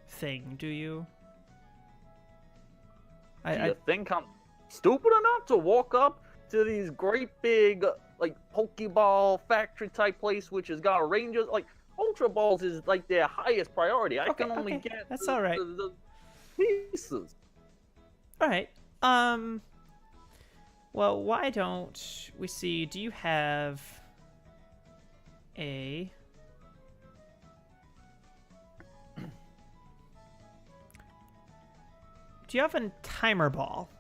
thing, do you? Do you think I'm stupid enough to walk up to these great big, like, Pokeball factory type place, which has got rangers? Like, Ultra Balls is like their highest priority. I can only get that's the, all right. the pieces. All right. Well, why don't we see? Do you have a? Do you have a timer ball?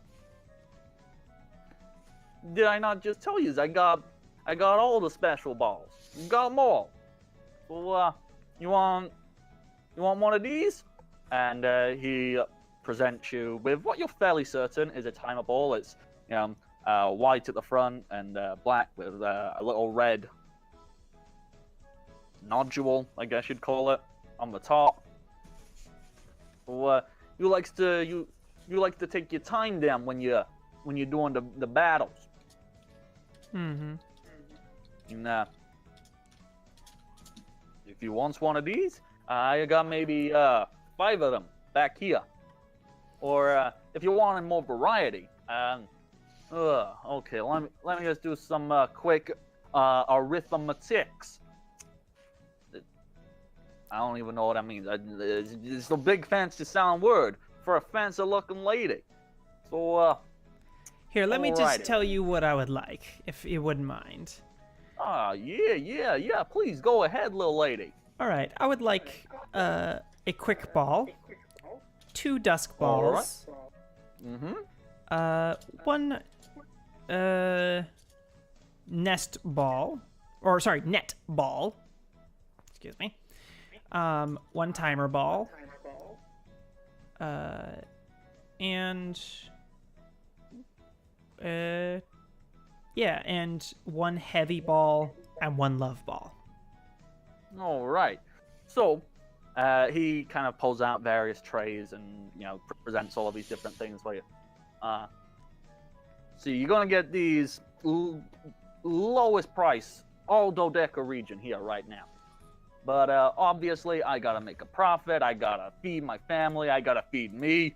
Did I not just tell you? I got all the special balls. Got them all. So, you want one of these? And he presents you with what you're fairly certain is a timer ball. It's white at the front and black with a little red nodule, I guess you'd call it, on the top. So, you like to take your time down when you're doing the battles. Mm-hmm. And, if you want one of these, I got maybe 5 of them back here. Or if you want more variety, okay, let me just do some quick arithmetics. I don't even know what that means. It's a big fancy sound word for a fancy looking lady. So, Here, let me just alrighty. tell you what I would like, if you wouldn't mind. Yeah, please go ahead, little lady. All right, I would like a quick ball, 2 dusk All right. balls, Mm-hmm. 1 nest ball, or sorry, net ball. Excuse me. 1 timer ball. And yeah, and 1 heavy ball and 1 love ball. All right. So, he kind of pulls out various trays and, presents all of these different things for you. So you're gonna get these lowest price, all Dodeca region here right now. But obviously, I gotta make a profit. I gotta feed my family. I gotta feed me.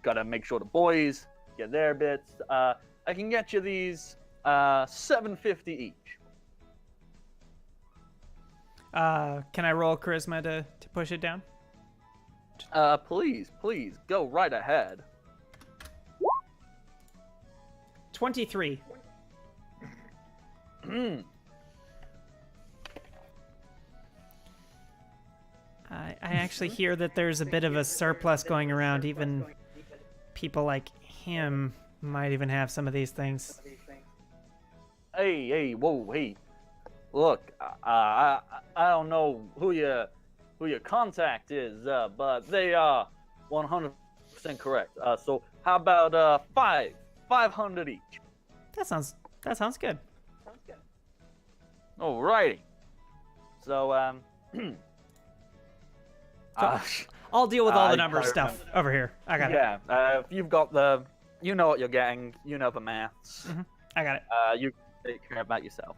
Gotta make sure the boys get their bits. I can get you these $7.50 each. Can I roll charisma to push it down? Please, go right ahead. 23. I actually hear that there's a bit of a surplus going around. Even people like him might even have some of these things. Hey, whoa, hey. Look, I don't know who your contact is, but they are 100% correct. So how about 500 each? That sounds good. Alrighty. So I'll deal with all the I number can't stuff over here. I got it. yeah. If you've got you know what you're getting. You know the maths. I got it. You take care about yourself.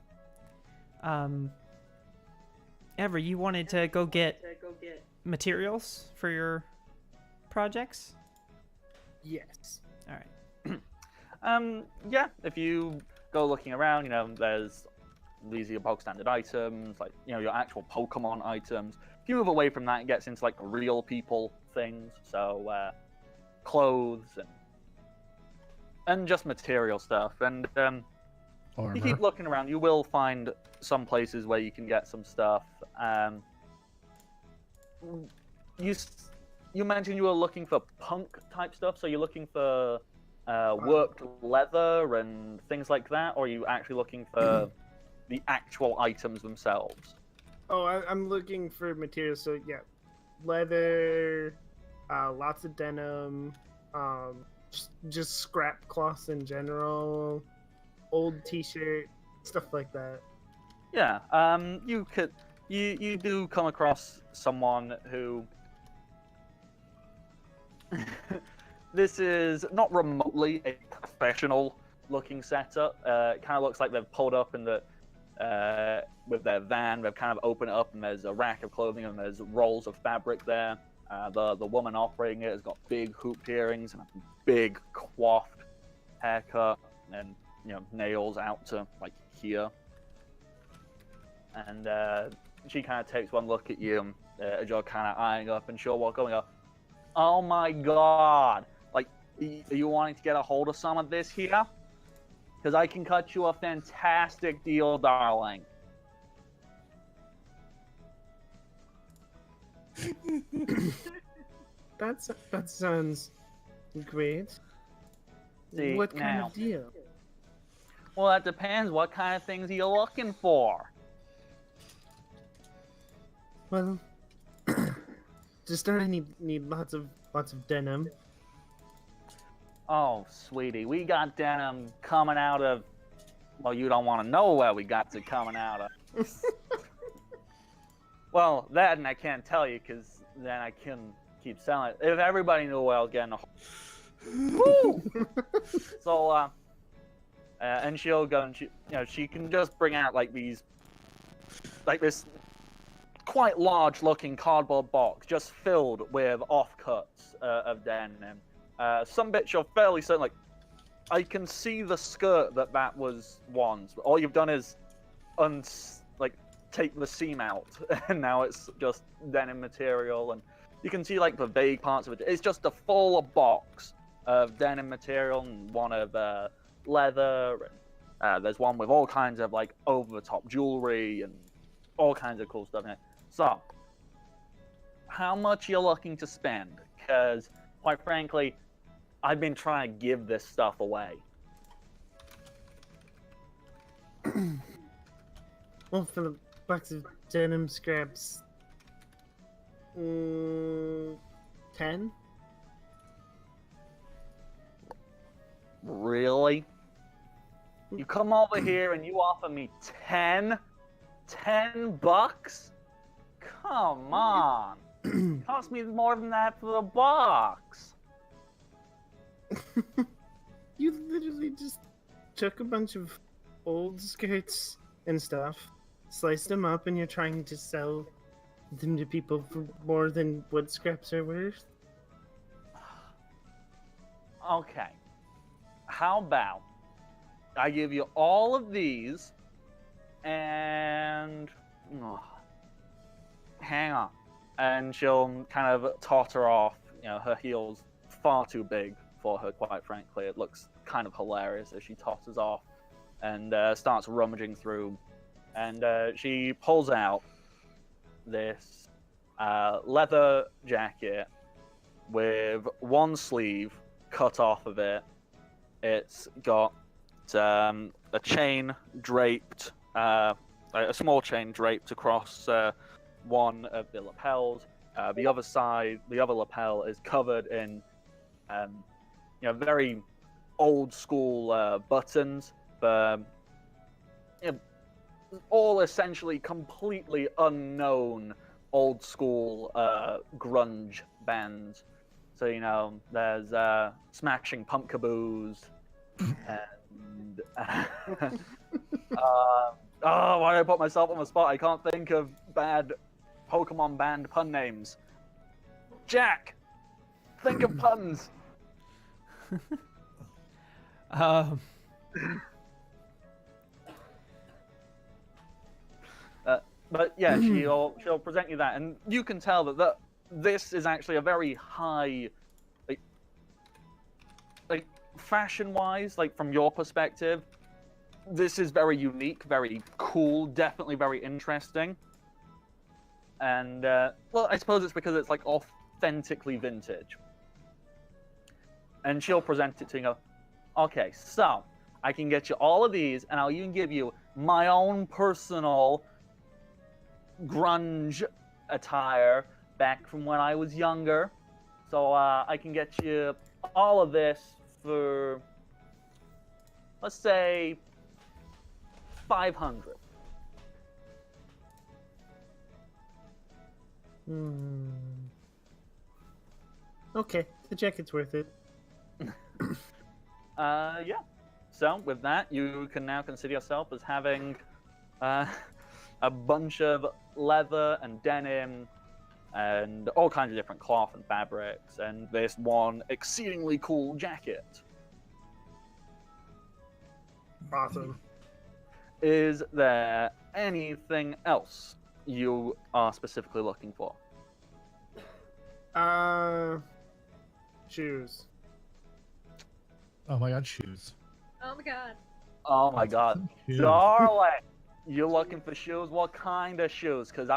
Ever, you wanted to go get materials for your projects? Yes. All right. Yeah. If you go looking around, there's these are your bog standard items, like your actual Pokemon items. If you move away from that, it gets into like real people things. So clothes and just material stuff. And Armor. you keep looking around, you will find some places where you can get some stuff. You mentioned you were looking for punk type stuff, so you're looking for worked leather and things like that, or are you actually looking for the actual items themselves? Oh, I'm looking for materials. So yeah, leather, lots of denim, just scrap cloths in general, old T-shirt, stuff like that. Yeah. You do come across someone who this is not remotely a professional looking setup. It kind of looks like they've pulled up in the with their van. They've kind of opened it up, and there's a rack of clothing, and there's rolls of fabric there. The woman operating it has got big hoop earrings and a big coiffed haircut, and nails out to like here. And she kind of takes one look at you as you're kind of eyeing up, and she'll walk over and go, "Oh my god! Like, are you wanting to get a hold of some of this here? Because I can cut you a fantastic deal, darling." That sounds great. See, What kind now- of deal? Well, that depends. What kind of things are you looking for? Well, to start, I need lots of denim. Oh, sweetie, we got denim coming out of... Well, you don't want to know where we got it coming out of. Well, that and I can't tell you, because then I couldn't keep selling it. If everybody knew where I was getting a... Woo! So, and she'll go and she can just bring out like these... Like this quite large-looking cardboard box just filled with offcuts of denim. Some bits you're fairly certain, like, I can see the skirt that was once. All you've done is take the seam out, and now it's just denim material, and you can see like the vague parts of it. It's just a full box of denim material, and one of leather, and there's one with all kinds of like over-the-top jewelry and all kinds of cool stuff in it. So, how much you're looking to spend? Because, quite frankly, I've been trying to give this stuff away. Well, for the box of denim scraps, 10. Really? You come over here and you offer me 10 bucks? Come on. It cost me more than that for the box. You literally just took a bunch of old skirts and stuff, sliced them up, and you're trying to sell them to people for more than wood scraps are worth? Okay. How about I give you all of these and... hang on. And she'll kind of totter off, her heels far too big for her, quite frankly. It looks kind of hilarious as she totters off and starts rummaging through. And she pulls out this leather jacket with one sleeve cut off of it. It's got a chain draped, a small chain draped across one of the lapels. The other side, the other lapel is covered in, very old school buttons, but all essentially completely unknown old school grunge bands. So there's Smashing Pumpkaboos and why did I put myself on the spot? I can't think of bad Pokemon band pun names. Jack, think of puns. But yeah, she'll present you that, and you can tell that this is actually a very high, like fashion-wise, like from your perspective, this is very unique, very cool, definitely very interesting. And well, I suppose it's because it's like authentically vintage. And she'll present it to you and go, okay, so I can get you all of these, and I'll even give you my own personal grunge attire back from when I was younger. So I can get you all of this for, let's say, 500. Okay, the jacket's worth it. Yeah. So with that, you can now consider yourself as having a bunch of leather and denim and all kinds of different cloth and fabrics, and this one exceedingly cool jacket. Awesome. Is there anything else you are specifically looking for? Shoes. Oh my god, shoes. Oh my god. Oh my god. Shoes. Darling, you're looking for shoes? What kind of shoes? Because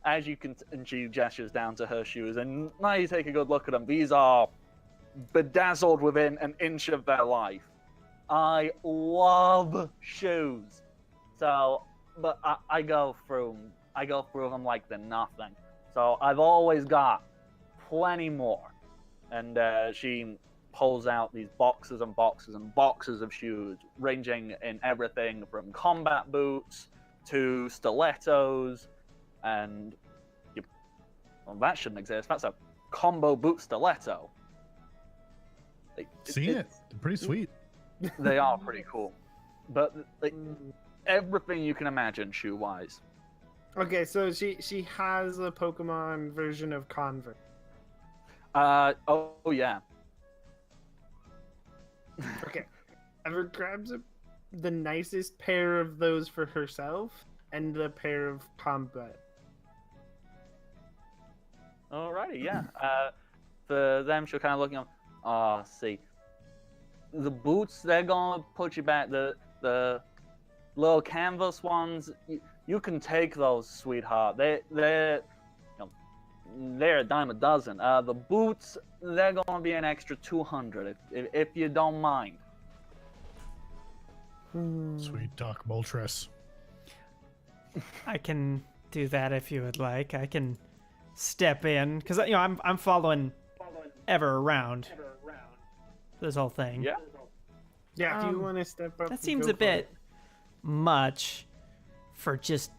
as you can, and she gestures down to her shoes, and now you take a good look at them. These are bedazzled within an inch of their life. I love shoes. So, but I go through them like they're nothing. So I've always got plenty more. And she pulls out these boxes and boxes and boxes of shoes, ranging in everything from combat boots to stilettos, and well, that shouldn't exist. That's a combo boot stiletto. Seen it. They're pretty sweet. They are pretty cool, but everything you can imagine shoe-wise. Okay, so she has a Pokemon version of Converse. Oh yeah. Okay. Ever grabs the nicest pair of those for herself and the pair of combat. Alrighty, yeah. For them, she'll kind of looking on. Ah, see. The boots, they're gonna put you back. The little canvas ones, you can take those, sweetheart. They're a dime a dozen. The boots, they're gonna be an extra 200 if you don't mind. Sweet Doc Moltres. I can do that if you would like. I can step in because I'm following Ever around this whole thing. Yeah. Yeah, if you want to step up. That seems a bit much for just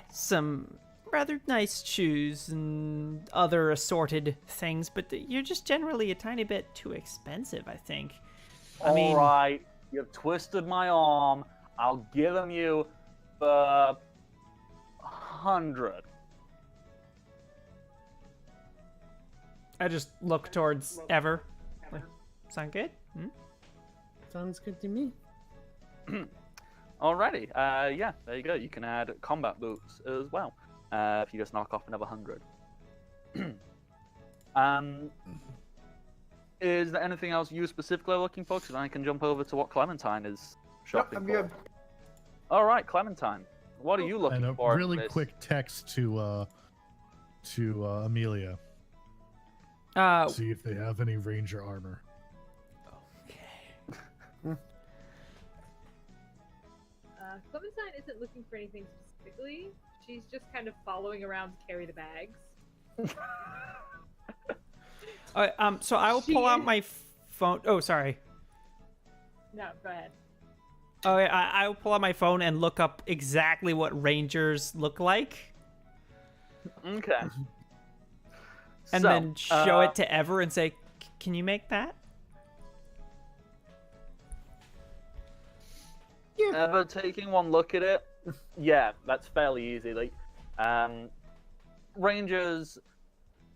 some rather nice shoes and other assorted things, but you're just generally a tiny bit too expensive, I think. All right, you've twisted my arm. I'll give them you for 100. I just look towards Ever. Like, sound good? Hmm? Sounds good to me. Alrighty, yeah, there you go. You can add combat boots as well, if you just knock off another 100. Is there anything else you specifically are looking for? Because I can jump over to what Clementine is shopping I'm for. good. Alright, Clementine, what are you looking And a for? really Miss? quick text to Amelia. See if they have any ranger armor. Clementine isn't looking for anything specifically. She's just kind of following around to carry the bags. So I will pull out my phone. Oh, sorry. No, go ahead. Oh, I will pull out my phone and look up exactly what rangers look like, Okay. and So, then show it to Ever and say, "Can you make that?" Ever taking one look at it? Yeah, that's fairly easy. Like, Rangers,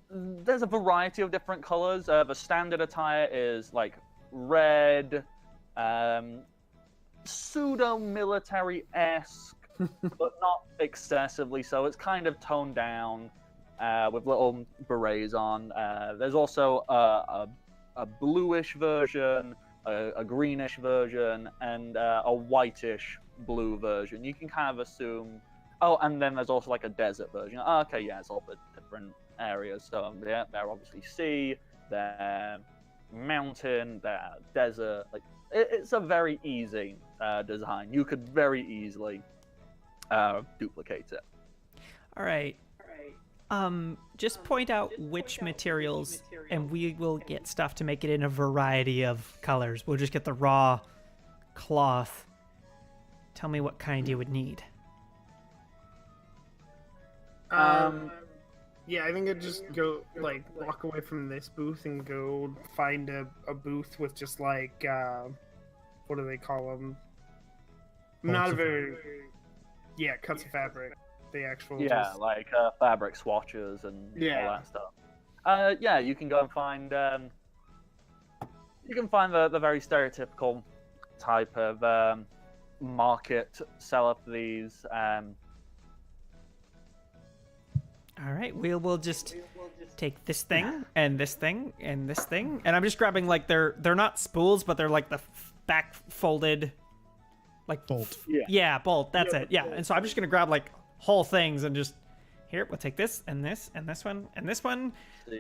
there's a variety of different colors. The standard attire is like red, pseudo-military-esque, but not excessively so. It's kind of toned down with little berets on. There's also a bluish version, a greenish version, and a whitish blue version. You can kind of assume. Oh, and then there's also like a desert version. Okay, yeah, it's all for different areas. So yeah, they're obviously sea, they're mountain, they're desert. Like it's a very easy design. You could very easily duplicate it. All right. Just point out which materials, and we will get stuff to make it in a variety of colors. We'll just get the raw cloth. Tell me what kind you would need. Yeah, I think I'd just go, like, walk away from this booth and go find a booth with just, like, what do they call them? Not Bolts a of very. Yeah, cuts of fabric. The actual. Yeah, just- like fabric swatches and Yeah. all that stuff. Yeah, you can go and find. You can find the very stereotypical type of market seller for these. All right, we'll just take this thing and this thing and this thing, and I'm just grabbing like they're not spools, but they're like the back folded, like Bolt. Yeah. bolt. That's it. Yeah, and so I'm just gonna grab like whole things and just here. We'll take this and this and this one and this one.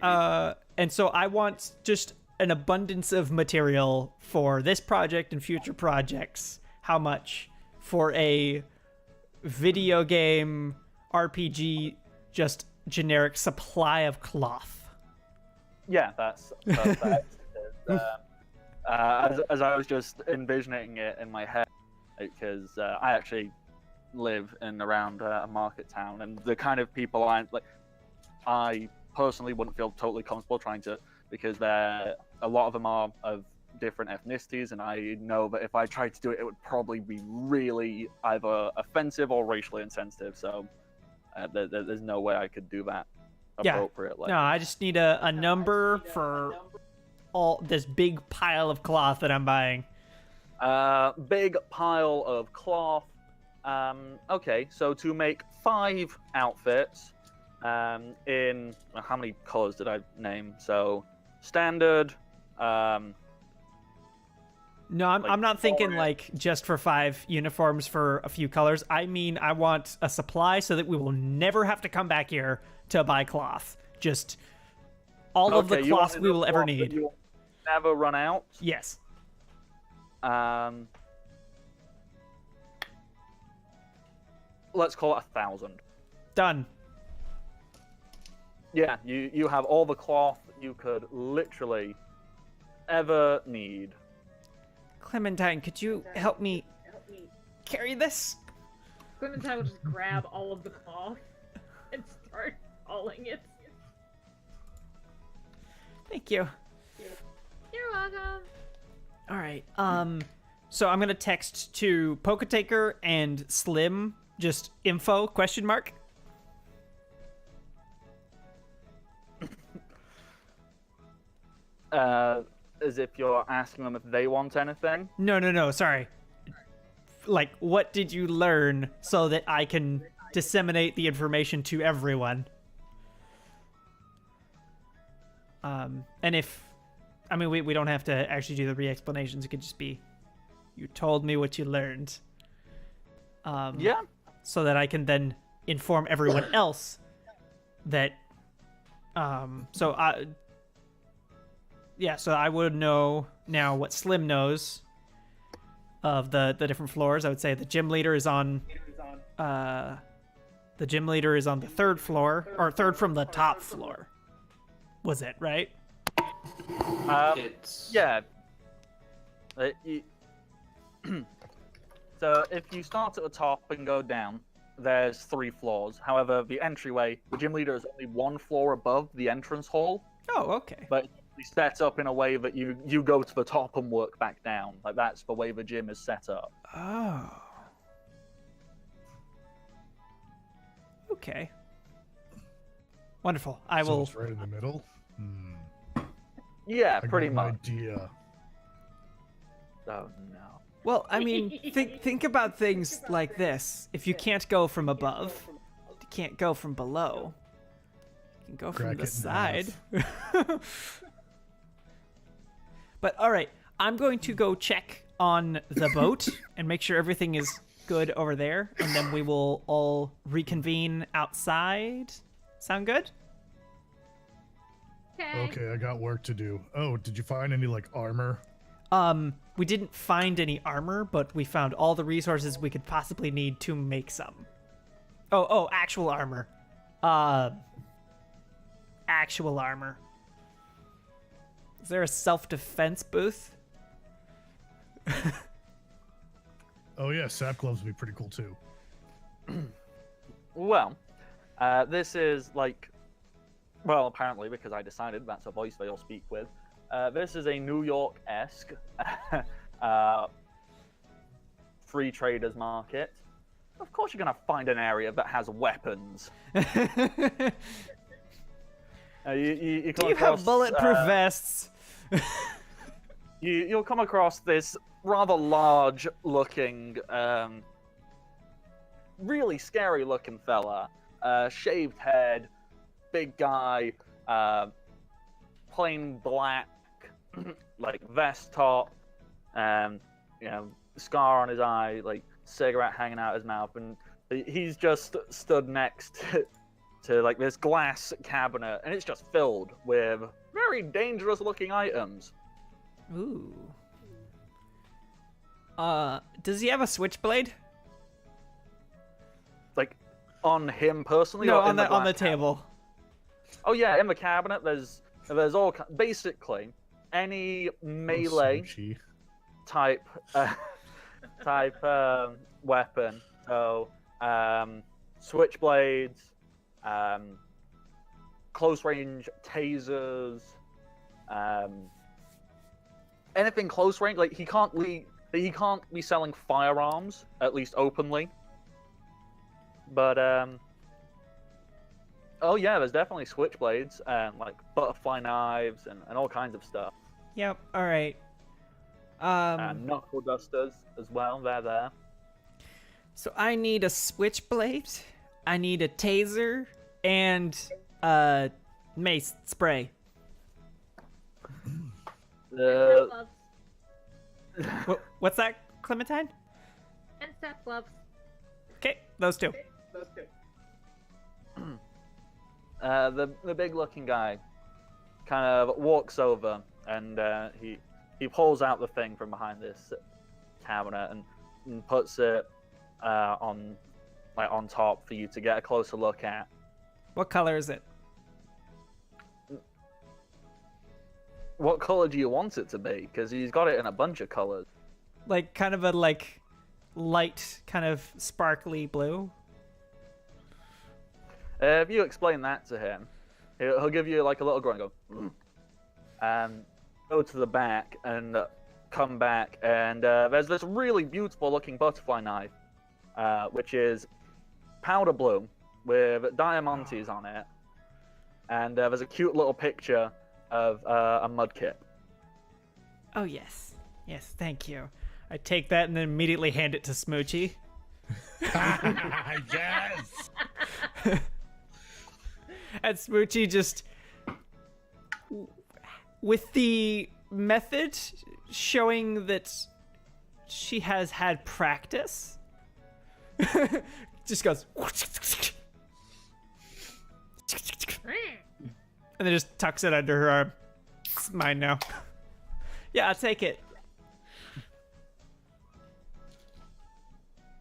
And so I want just an abundance of material for this project and future projects. How much for a video game RPG? Just generic supply of cloth. Yeah, that's perfect. As I was just envisioning it in my head, because I actually live in around a market town, and the kind of people I personally wouldn't feel totally comfortable trying to, because a lot of them are of different ethnicities, and I know that if I tried to do it, it would probably be really either offensive or racially insensitive. So there's no way I could do that Yeah. appropriately. No, I just need a number for all this big pile of cloth that I'm buying. Big pile of cloth. Okay, so to make 5 outfits, in how many colors did I name? So standard. No, I'm Like not thinking four- like just for 5 uniforms for a few colors. I mean, I want a supply so that we will never have to come back here to buy cloth. Just all of the Okay, you want cloth we will enough ever cloth that need. you'll never run out. Yes. Let's call it 1,000. Done. Yeah, you have all the cloth you could literally ever need. Clementine, could you help me carry this? Clementine will just grab all of the cloth and start hauling it. Thank you. You're welcome. All right. So I'm gonna text to Poketaker and Slim just info ? As if you're asking them if they want anything. No. Sorry. Like, what did you learn so that I can disseminate the information to everyone? And if, I mean, we don't have to actually do the re-explanations. It could just be, you told me what you learned. Yeah. So that I can then inform everyone else that, so I would know now what Slim knows of the different floors. I would say the gym leader is on the 3rd floor, or 3rd from the top floor. Was it right? It's Yeah. So if you start at the top and go down, there's 3 floors. However, the entryway, the gym leader is only 1 floor above the entrance hall, Oh, okay. but it's set up in a way that you go to the top and work back down. Like, that's the way the gym is set up. Oh. Okay. Wonderful. I So will. it's right in the middle. Yeah, I pretty got an much. idea. Oh no. Well, I mean, think about things like this. If you can't go from above, you can't go from below. You can go from Crack the it in side. But all right, I'm going to go check on the boat and make sure everything is good over there, and then we will all reconvene outside. Sound good? Okay, I got work to do. Oh, did you find any like armor? We didn't find any armor, but we found all the resources we could possibly need to make some. Oh, actual armor. Actual armor. Is there a self-defense booth? Oh yeah, sap gloves would be pretty cool too. Well, this is like, well, apparently, because I decided that's a voice they'll speak with. This is a New York-esque free traders market, of course you're gonna find an area that has weapons. You Do come you have across, bulletproof vests? you'll come across this rather large-looking, really scary-looking fella, shaved head, big guy, plain black, like vest top, scar on his eye, like cigarette hanging out his mouth, and he's just stood next to like this glass cabinet, and it's just filled with very dangerous-looking items. Ooh. Does he have a switchblade? Like on him personally, No, or in on the glass cabinet? table. Oh yeah, in the cabinet, there's all basically any melee Smoochie. type weapon. So switchblades, close range tasers, anything close range. Like he can't be selling firearms, at least openly. But oh yeah, there's definitely switchblades and like butterfly knives and all kinds of stuff. Yep. All right. And knuckle dusters as well. They're there. So I need a switchblade. I need a taser and mace spray. And gloves. What's that, Clementine? And step gloves. Okay, those two. The big looking guy kind of walks over and he pulls out the thing from behind this cabinet and puts it on top for you to get a closer look at. What color is it? What color do you want it to be? Because he's got it in a bunch of colors. Like kind of a light, kind of sparkly blue. If you explain that to him, he'll give you like a little grunt and go, and go to the back and come back, and there's this really beautiful looking butterfly knife, which is powder blue with diamantes on it, and there's a cute little picture of a mudkip. Oh yes, yes, thank you. I take that and then immediately hand it to Smoochie. Yes. And Smoochie just, with the method showing that she has had practice, just goes, and then just tucks it under her arm. It's mine now. Yeah, I'll take it.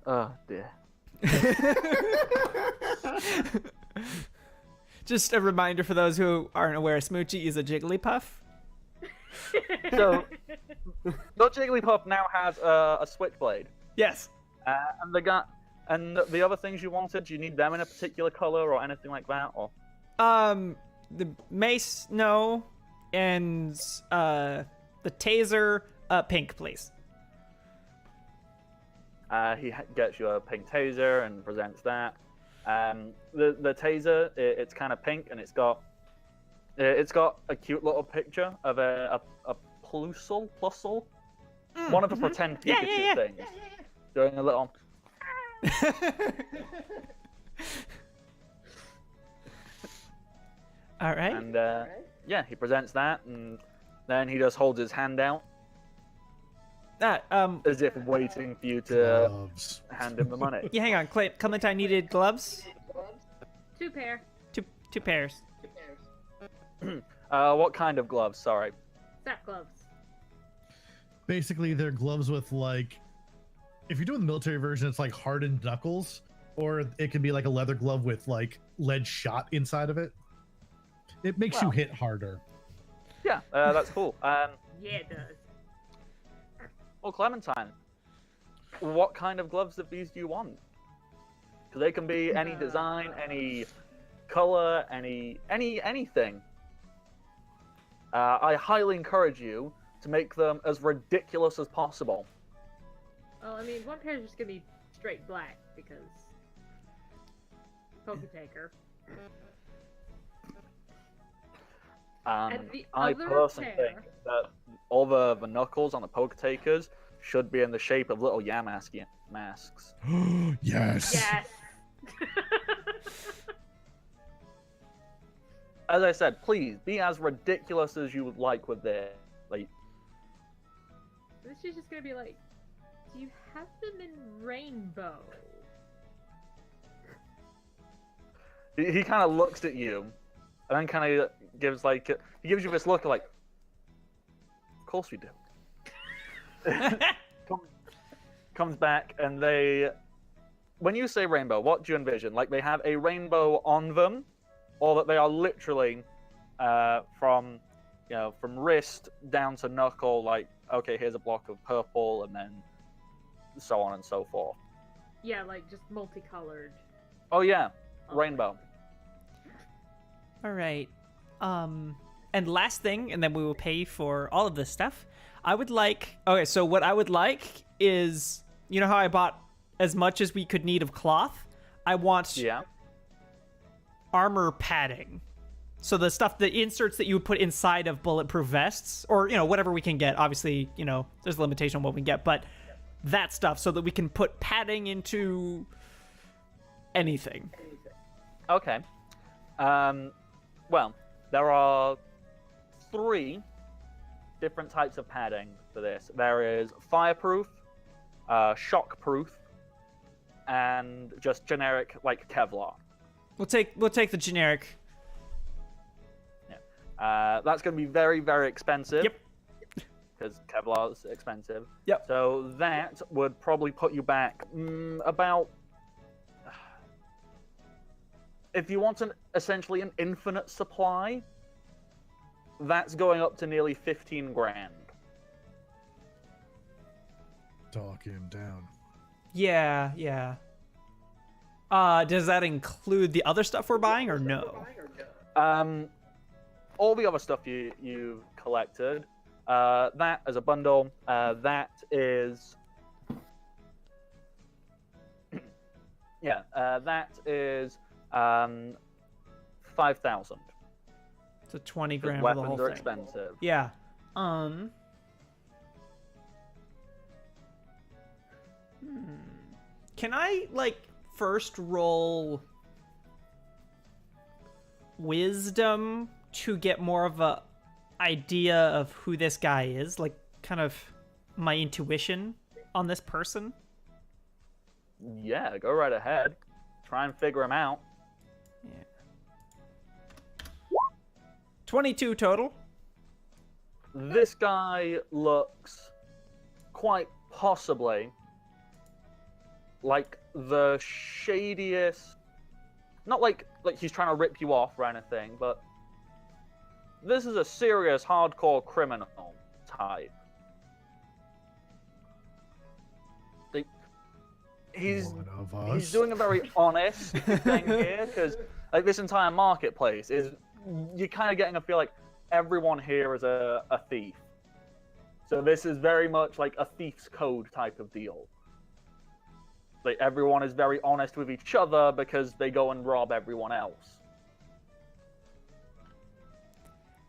Oh dear. Just a reminder for those who aren't aware, Smoochie is a Jigglypuff. So, your Jigglypuff now has a switchblade. Yes. And the other things you wanted, do you need them in a particular color or anything like that? Or The mace, no, and the taser, pink, please. he gets you a pink taser and presents that. The taser, it's kind of pink and it's got a cute little picture of a plusle, one of the pretend Pikachu things, doing a little. All right. And yeah, he presents that, and then he just holds his hand out as if waiting for you to Gloves. hand him the money. Yeah, hang on. Clementine needed gloves. 2 pair. Two pairs. What kind of gloves? Sorry. Step gloves. Basically, they're gloves with like, if you're doing the military version, it's like hardened knuckles, or it can be like a leather glove with like lead shot inside of it. It makes you Wow. hit harder. Yeah, that's cool. Yeah, it does. Well, Clementine, what kind of gloves of these do you want? Because they can be any design, any color, anything. I highly encourage you to make them as ridiculous as possible. Well, I mean, one pair is just gonna be straight black because Poke Taker. And the I other personally pair- think that all the knuckles on the poke takers should be in the shape of little Yamask masks. Yes. Yes. As I said, please be as ridiculous as you would like with this. Like, This is just gonna be like, do you have them in rainbow? he kind of looks at you, and then kind of gives he gives you this look like, of course we do. Comes back, and when you say rainbow, what do you envision? Like they have a rainbow on them, or that they are literally from wrist down to knuckle, like, okay, here's a block of purple, and then so on and so forth. Yeah, like just multicolored. Oh yeah, rainbow. All right. And last thing, and then we will pay for all of this stuff. I would like. Okay, so what I would like is, you know how I bought as much as we could need of cloth? I want Yeah. armor padding. So the stuff, the inserts that you would put inside of bulletproof vests, or, whatever we can get. Obviously, there's a limitation on what we can get, but that stuff so that we can put padding into anything. Okay. Well, there are 3 different types of padding for this. There is fireproof, shockproof, and just generic like Kevlar. We'll take the generic. That's going to be very, very expensive. Yep. Because Kevlar is expensive. Yep. So that would probably put you back about. If you want essentially an infinite supply, that's going up to nearly 15 grand. Talk him down. Yeah. Does that include the other stuff we're buying or no? All the other stuff you collected, that as a bundle, that is. That is 5,000. So 20 grand for the whole Weapons are thing. expensive. Yeah. Can I first roll wisdom to get more of a idea of who this guy is, kind of my intuition on this person? Yeah, go right ahead. Try and figure him out. Yeah. 22 total. This guy looks quite possibly like the shadiest. Not like he's trying to rip you off or anything, but this is a serious, hardcore criminal type. He's doing a very honest thing here, because this entire marketplace is, you're kind of getting a feel like everyone here is a thief. So this is very much like a thief's code type of deal. Like everyone is very honest with each other because they go and rob everyone else.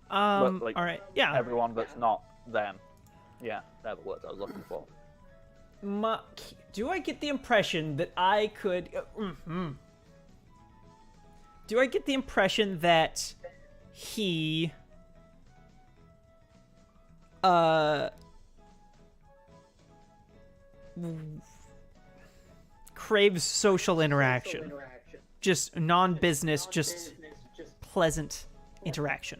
All right, yeah. Everyone that's not them. Yeah, they're the words I was looking for. Do I get the impression that I could... Do I get the impression that he... craves social interaction? Just non-business, just pleasant interaction.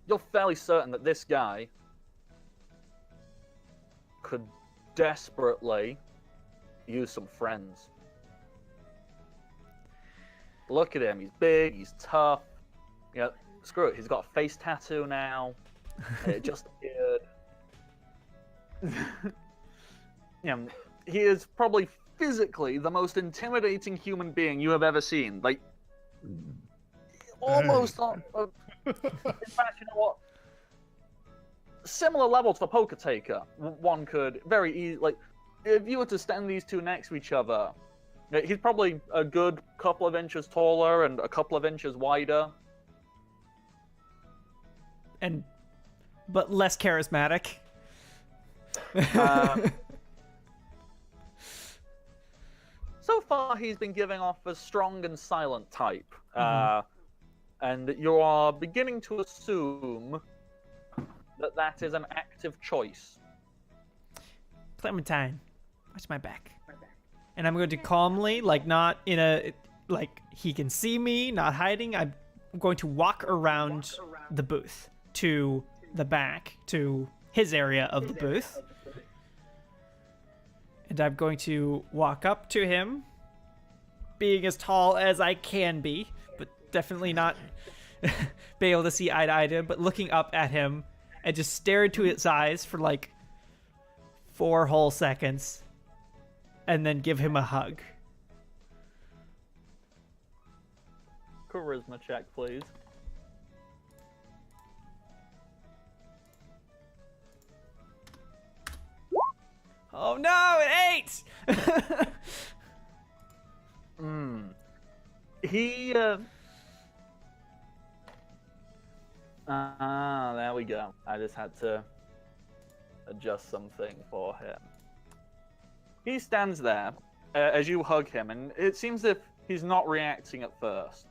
You're fairly certain that this guy could desperately use some friends. Look at him. He's big. He's tough. Screw it. He's got a face tattoo now. It just appeared. He is probably physically the most intimidating human being you have ever seen. Like, almost. In fact, you know what? similar level to the Poker Taker. One could very easily, like, if you were to stand these two next to each other, he's probably a good couple of inches taller and a couple of inches wider. But less charismatic. So far, he's been giving off a strong and silent type. And you are beginning to assume that that is an active choice. Clementine, watch my back. And I'm going to calmly, like not in a, like he can see me, not hiding. I'm going to walk around the booth to the back, to his area of the booth. And I'm going to walk up to him, being as tall as I can be, but definitely not be able to see eye to eye to him, but looking up at him and just stare into his eyes for like 4 whole seconds and then give him a hug. Charisma check, please. Oh no, it ain't! He, there we go. I just had to adjust something for him. He stands there as you hug him, and it seems as if he's not reacting at first.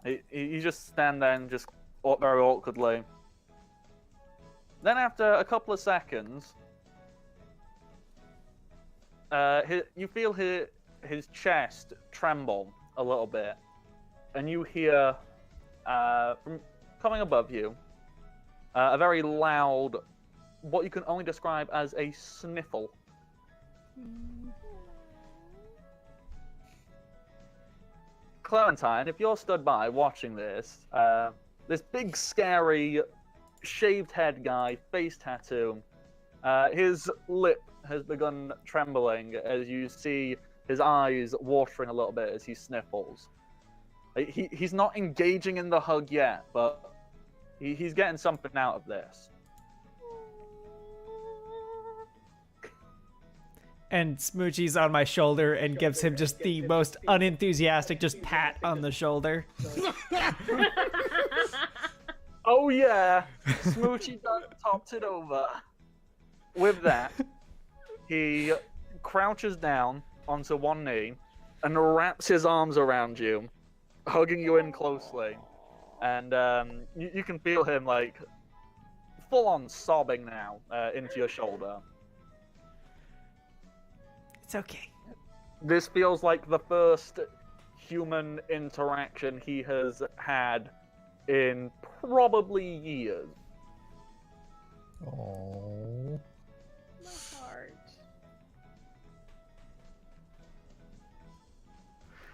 He just stand there and just very awkwardly. Then after a couple of seconds, you feel his chest tremble a little bit, and you hear from coming above you a very loud, what you can only describe as a sniffle. Clementine, if you're stood by watching this, this big scary shaved head guy, face tattoo, his lip has begun trembling as you see his eyes watering a little bit as he sniffles. He's not engaging in the hug yet, but he's getting something out of this. And Smoochie's on my shoulder and gives him just the most unenthusiastic just pat on the shoulder. Oh yeah, Smoochie done topped it over. With that, he crouches down onto one knee and wraps his arms around you, hugging you in closely. And you can feel him like full on sobbing now into your shoulder. It's okay. This feels like the first human interaction he has had in probably years. Oh. My heart.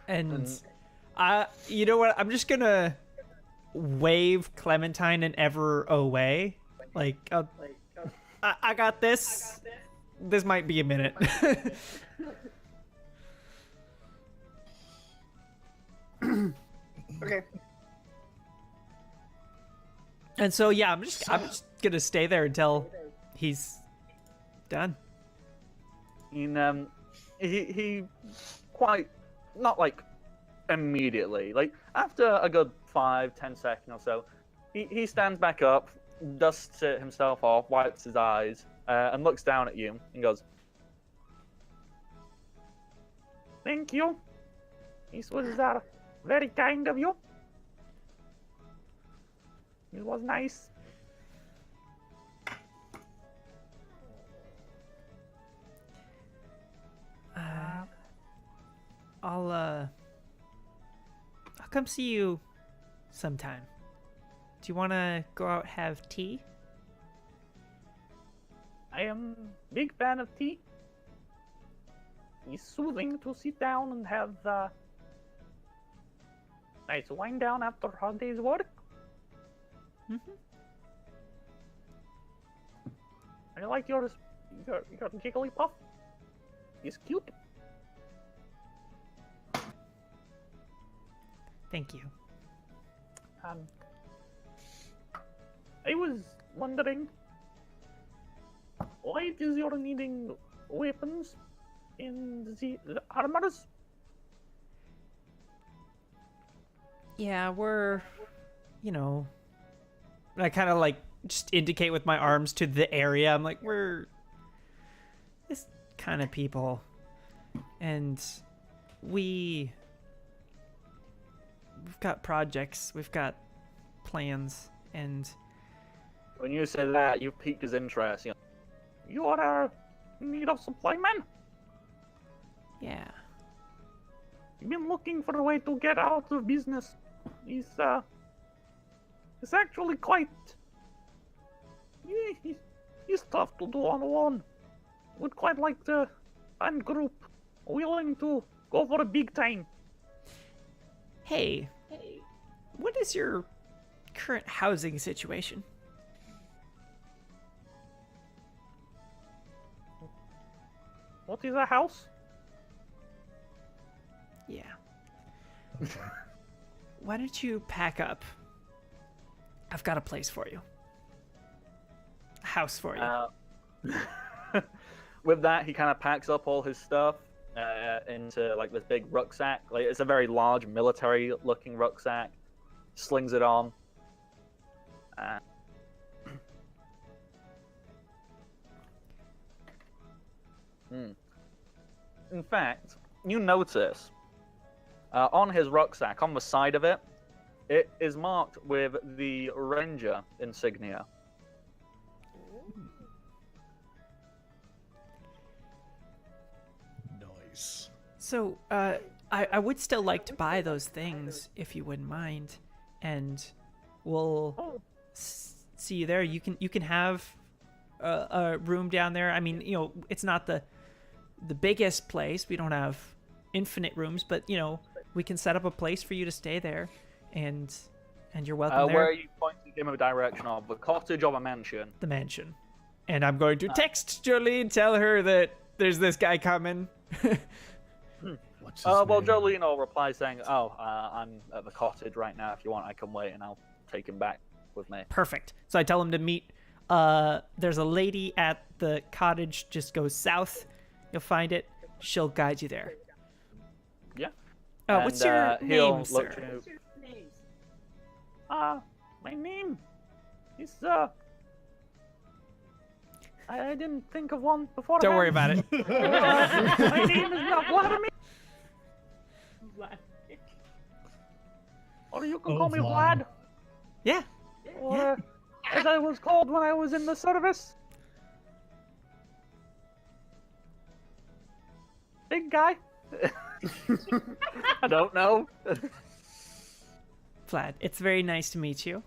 And you know what? I'm just gonna wave Clementine and Ever away. Like, I got this. This might be a minute. Okay. And so yeah, I'm just gonna stay there until he's done. And he quite, not like immediately, like after a good 5-10 seconds or so, he stands back up, dusts it himself off, wipes his eyes, and looks down at you and goes, "Thank you. This was very kind of you. It was nice." I'll come see you sometime. Do you want to go out have tea? I am a big fan of tea. It's soothing to sit down and have nice wind down after a hard day's work. Mm-hmm. I like your Jigglypuff. He's cute. Thank you. I was wondering why it is you're needing weapons in the armors? Yeah, we're, you know, I kind of like just indicate with my arms to the area. I'm like, we're this kind of people, and we've got projects, we've got plans, and When you say that, you've piqued his interest. You are in need of supply men? yeah. You've been looking for a way to get out of business. It's actually quite... He's tough to do on one. Would quite like to find a group willing to go for a big time. Hey, what is your current housing situation? What is a house? Yeah. Okay. Why don't you pack up? I've got a place for you. A house for you. With that, he kind of packs up all his stuff into like this big rucksack. Like it's a very large military-looking rucksack. Slings it on. In fact, you notice on his rucksack, on the side of it, it is marked with the Ranger insignia. Nice. So, I would still like to buy those things if you wouldn't mind, and we'll see you there. You can have a room down there. I mean, you know, it's not the biggest place. We don't have infinite rooms, but you know, we can set up a place for you to stay there, and you're welcome there. Where are you pointing him a direction of? The cottage or the mansion? The mansion. And I'm going to text Jolene, tell her that there's this guy coming. What's his Well, name? Jolene will reply saying, I'm at the cottage right now. If you want, I can wait and I'll take him back with me. Perfect. So I tell him to meet. There's a lady at the cottage. Just go south. You'll find it. She'll guide you there. Yeah. What's your he'll name, look sir? My name is, I didn't think of one before. Don't worry about it. My name is Vladimir. Or you can Oh, call me Vlad. Vlad. Yeah. Or, as I was called when I was in the service. Big guy. I don't know. Vlad, it's very nice to meet you.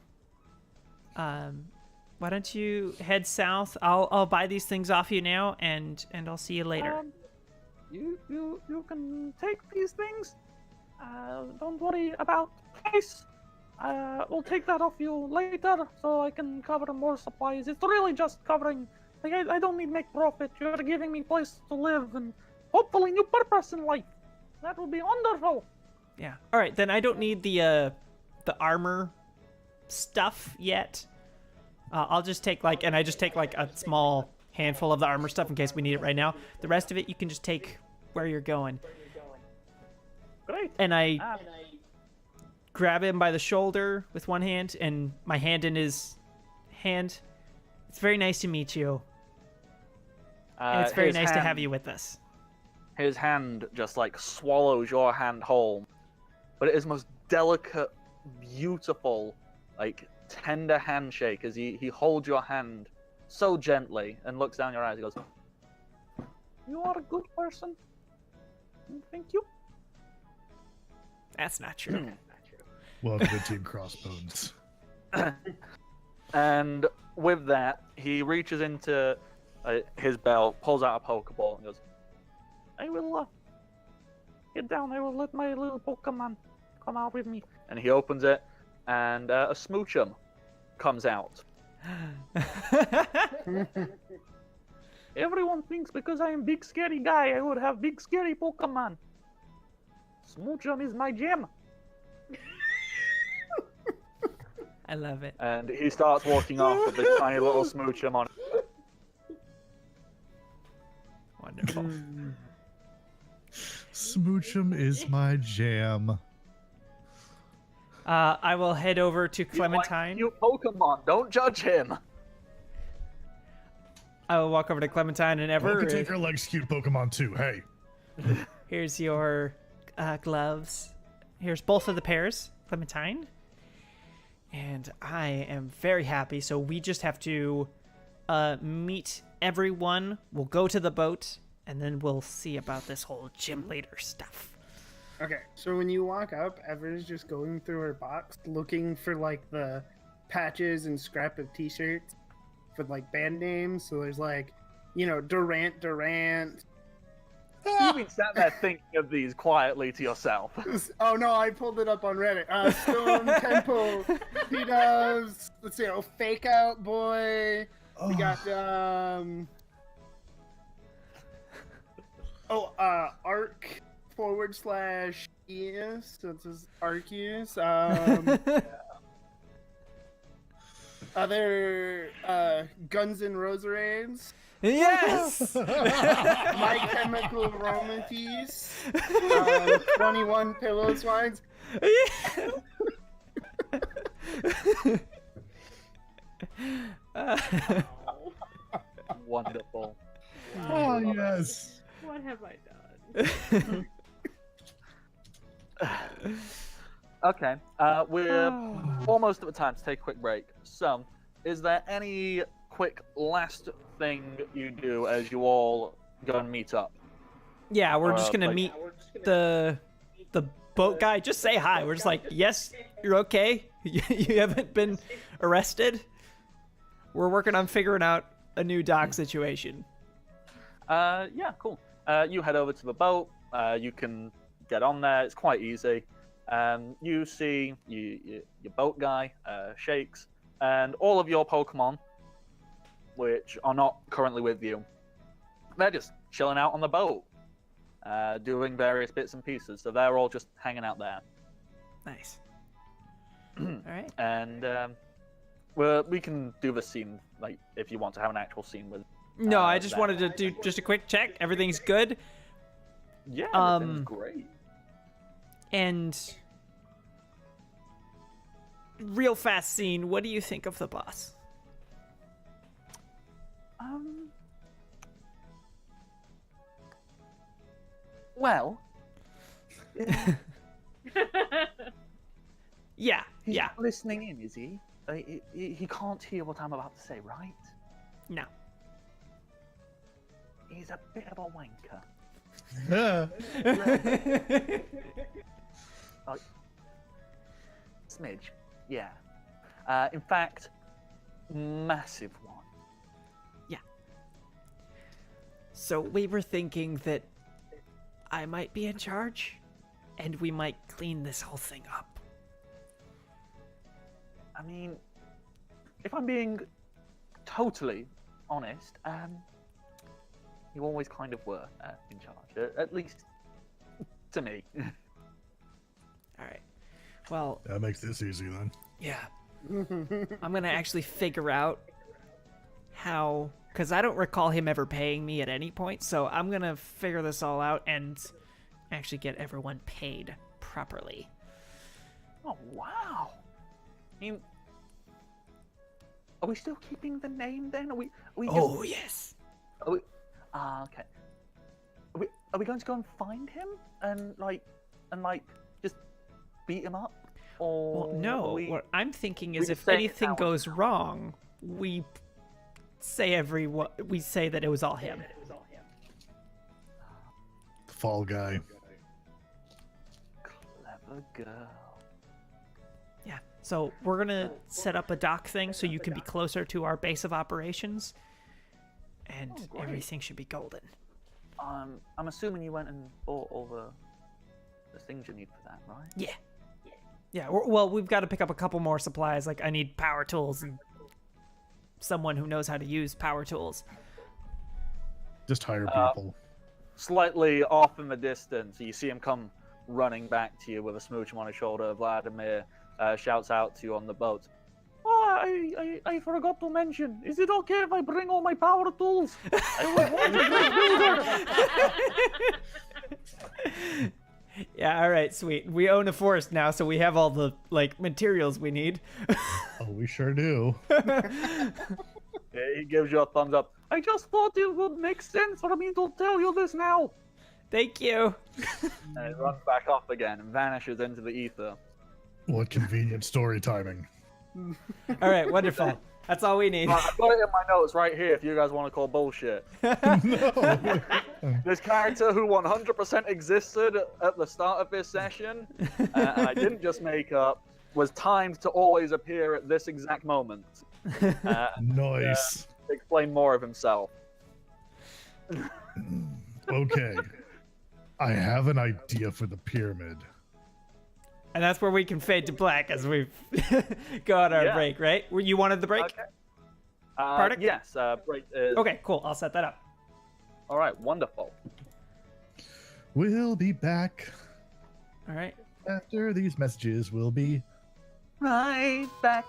Why don't you head south? I'll buy these things off you now, and I'll see you later. You can take these things. Don't worry about price. We'll take that off you later, so I can cover more supplies. It's really just covering. Like I don't need to make profit. You're giving me place to live and hopefully new purpose in life. That would be wonderful. Yeah. All right, then I don't need the armor stuff yet. I'll just take I just take like a small handful of the armor stuff in case we need it right now. The rest of it you can just take where you're going. Great. And I grab him by the shoulder with one hand and my hand in his hand. It's very nice to meet you. And it's very his nice to hand- have you with us. His hand just like swallows your hand whole, but it is most delicate, beautiful, like tender handshake as he holds your hand so gently and looks down your eyes. He goes, "You are a good person. Thank you." That's not true. Welcome to Team Crossbones. And with that, he reaches into his belt, pulls out a Pokeball, and goes, "I will get down. I will let my little Pokemon come out with me." And he opens it, and a Smoochum comes out. Everyone thinks because I am big scary guy, I would have big scary Pokemon. Smoochum is my gem. I love it. And he starts walking off with this tiny little smoochum on. Wonderful. Smoochum is my jam. I will head over to Clementine. You Pokemon, don't judge him. I will walk over to Clementine and Ever. Poke likes cute Pokemon too. Hey. Here's your gloves. Here's both of the pairs, Clementine. And I am very happy. So we just have to meet everyone. We'll go to the boat, and then we'll see about this whole gym leader stuff. Okay, so when you walk up, Ever's just going through her box looking for like the patches and scrap of t-shirts for like band names. So there's like, you know, Durant. You've been sat there thinking of these quietly to yourself. Oh no, I pulled it up on Reddit. Stone Temple. He does. Let's see, Fake Out Boy. We got Arc /ES. So it says Arceus. Other Guns N' Roses. Yes! My Chemical Romance. 21 Pillow Swines. Wonderful. Oh yes. What have I done? Okay, we're almost at the time to take a quick break. So, is there any quick last thing you do as you all go and meet up? Yeah, we're just gonna like- meet the boat guy. Just say hi. We're just like, yes, you're okay. You haven't been arrested. We're working on figuring out a new dock situation. Yeah, cool. You head over to the boat. You can get on there. It's quite easy. You see your boat guy, Shakes, and all of your Pokemon, which are not currently with you. They're just chilling out on the boat, doing various bits and pieces. So they're all just hanging out there. Nice. All right. And we can do the scene, like, if you want to have an actual scene with. No, I just that. wanted to do just a quick check. Everything's good. Yeah, Um, everything's great. And real fast scene. What do you think of the boss? Well, Yeah, he's yeah. listening in, is he? He can't hear what I'm about to say, right? No. He's a bit of a wanker. Smidge, yeah. In fact, massive one. So we were thinking that I might be in charge, and we might clean this whole thing up. I mean, if I'm being totally honest, you always kind of were in charge, at least to me. All right. Well, That makes this easy then. yeah. I'm gonna actually figure out how, because I don't recall him ever paying me at any point. So I'm gonna figure this all out and actually get everyone paid properly. Oh, wow. I mean, are we still keeping the name then? Are we just... Oh yes. Are we... okay. Are we going to go and find him and just beat him up? Or Well, no. are we... What I'm thinking we is, just if saying anything it's goes wrong, we say that it was all him. The fall guy. Clever girl. Yeah. So we're gonna set up a dock thing so you can be closer to our base of operations, and great. everything should be golden. I'm assuming you went and bought all the things you need for that, right? Yeah. Yeah. Well, we've got to pick up a couple more supplies. Like I need power tools and someone who knows how to use power tools. Just hire people. Slightly off in the distance, you see him come running back to you with a smooch on his shoulder. Vladimir shouts out to you on the boat. I forgot to mention. Is it okay if I bring all my power tools? I was once a great builder. Yeah, all right, sweet. We own a forest now, so we have all the like materials we need. Oh, we sure do. Yeah, he gives you a thumbs up. I just thought it would make sense for me to tell you this now. Thank you. And it runs back off again and vanishes into the ether. What convenient story timing. All right, wonderful. That's all we need. I've got it in my notes right here if you guys want to call bullshit. No. This character who 100% existed at the start of this session, and I didn't just make up, was timed to always appear at this exact moment. Nice. Explain more of himself. Okay. I have an idea for the pyramid. And that's where we can fade to black as we go on our Yeah. break, right? You wanted the break? Okay. Pardon? Yes, break is... Okay, cool. I'll set that up. All right, wonderful. We'll be back All right. after these messages. We'll be Right back.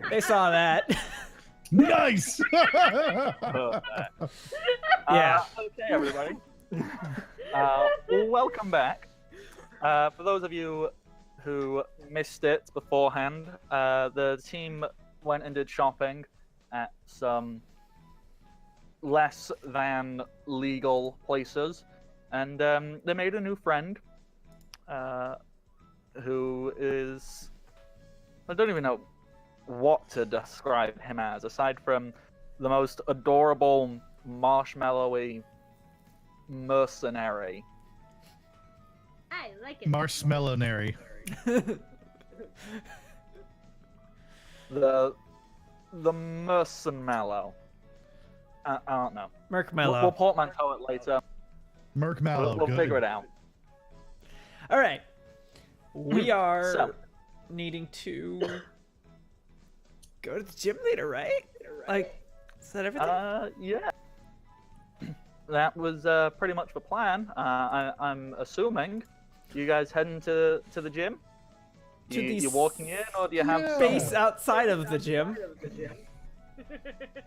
They saw that. Nice. Yeah. Okay, everybody. Welcome back. For those of you who missed it beforehand, the team went and did shopping at some less than legal places, and they made a new friend who is, I don't even know what to describe him as, aside from the most adorable, marshmallowy mercenary. I like it. Marshmallowary. The mercenmallow. I don't know. Merkmellow. We'll portmanteau it later. Merc Mallow. We'll good. figure it out. All right. We are So. needing to go to the gym later, right? Like, is that everything? Yeah. That was pretty much the plan. I'm assuming you guys heading to the gym. To the You walking in, or do you have Space outside of the gym.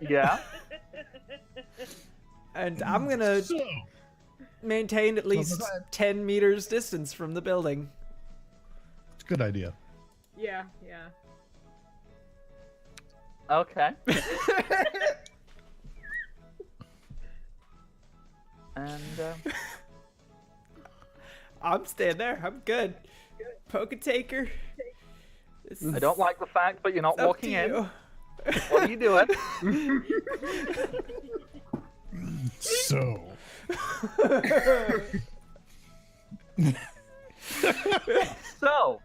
Yeah. And I'm gonna So, maintain at least that? 10 meters distance from the building. it's a good idea. Yeah, yeah. Okay. And I'm staying there. I'm good. Poke taker. I don't like the fact, but you're not Up walking to in. you. What are you doing? So, So,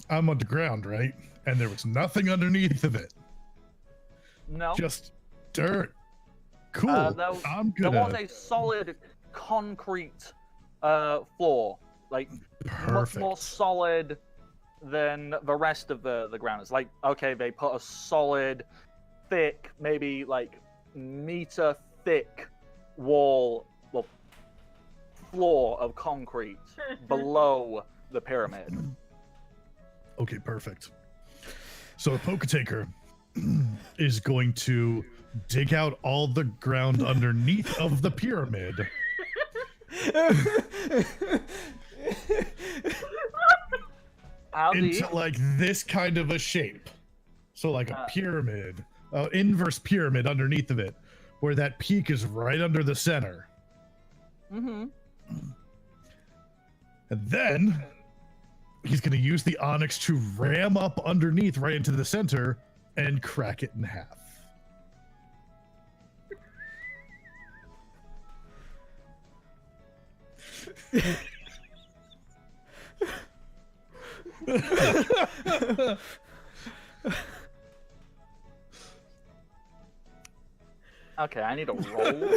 I'm on the ground, right? And there was nothing underneath of it. no. Just dirt. Cool. I'm There was gonna. a solid concrete floor, like much more Perfect. solid than the rest of the ground. It's like, okay, they put a solid, thick, maybe like meter thick wall, well, floor of concrete below the pyramid. Okay, perfect. So the Poketaker is going to dig out all the ground underneath of the pyramid. How deep? Into like this kind of a shape. So like a pyramid, inverse pyramid underneath of it, where that peak is right under the center. Mm-hmm. And then he's going to use the onyx to ram up underneath right into the center and crack it in half. Okay, I need a roll.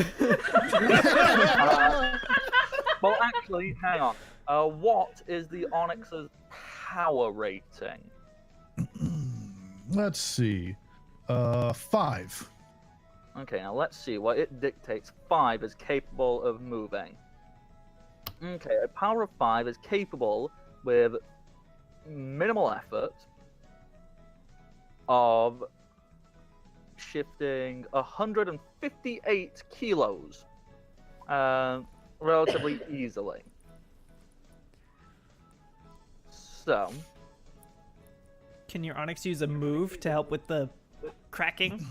Well, actually, hang on. What is the Onyx's power rating? Let's see. 5. Okay, now let's see what it dictates. 5 is capable of moving. Okay, a power of 5 is capable with minimal effort of shifting 158 kilos relatively easily. So, Can your Onyx use a move to help with the cracking?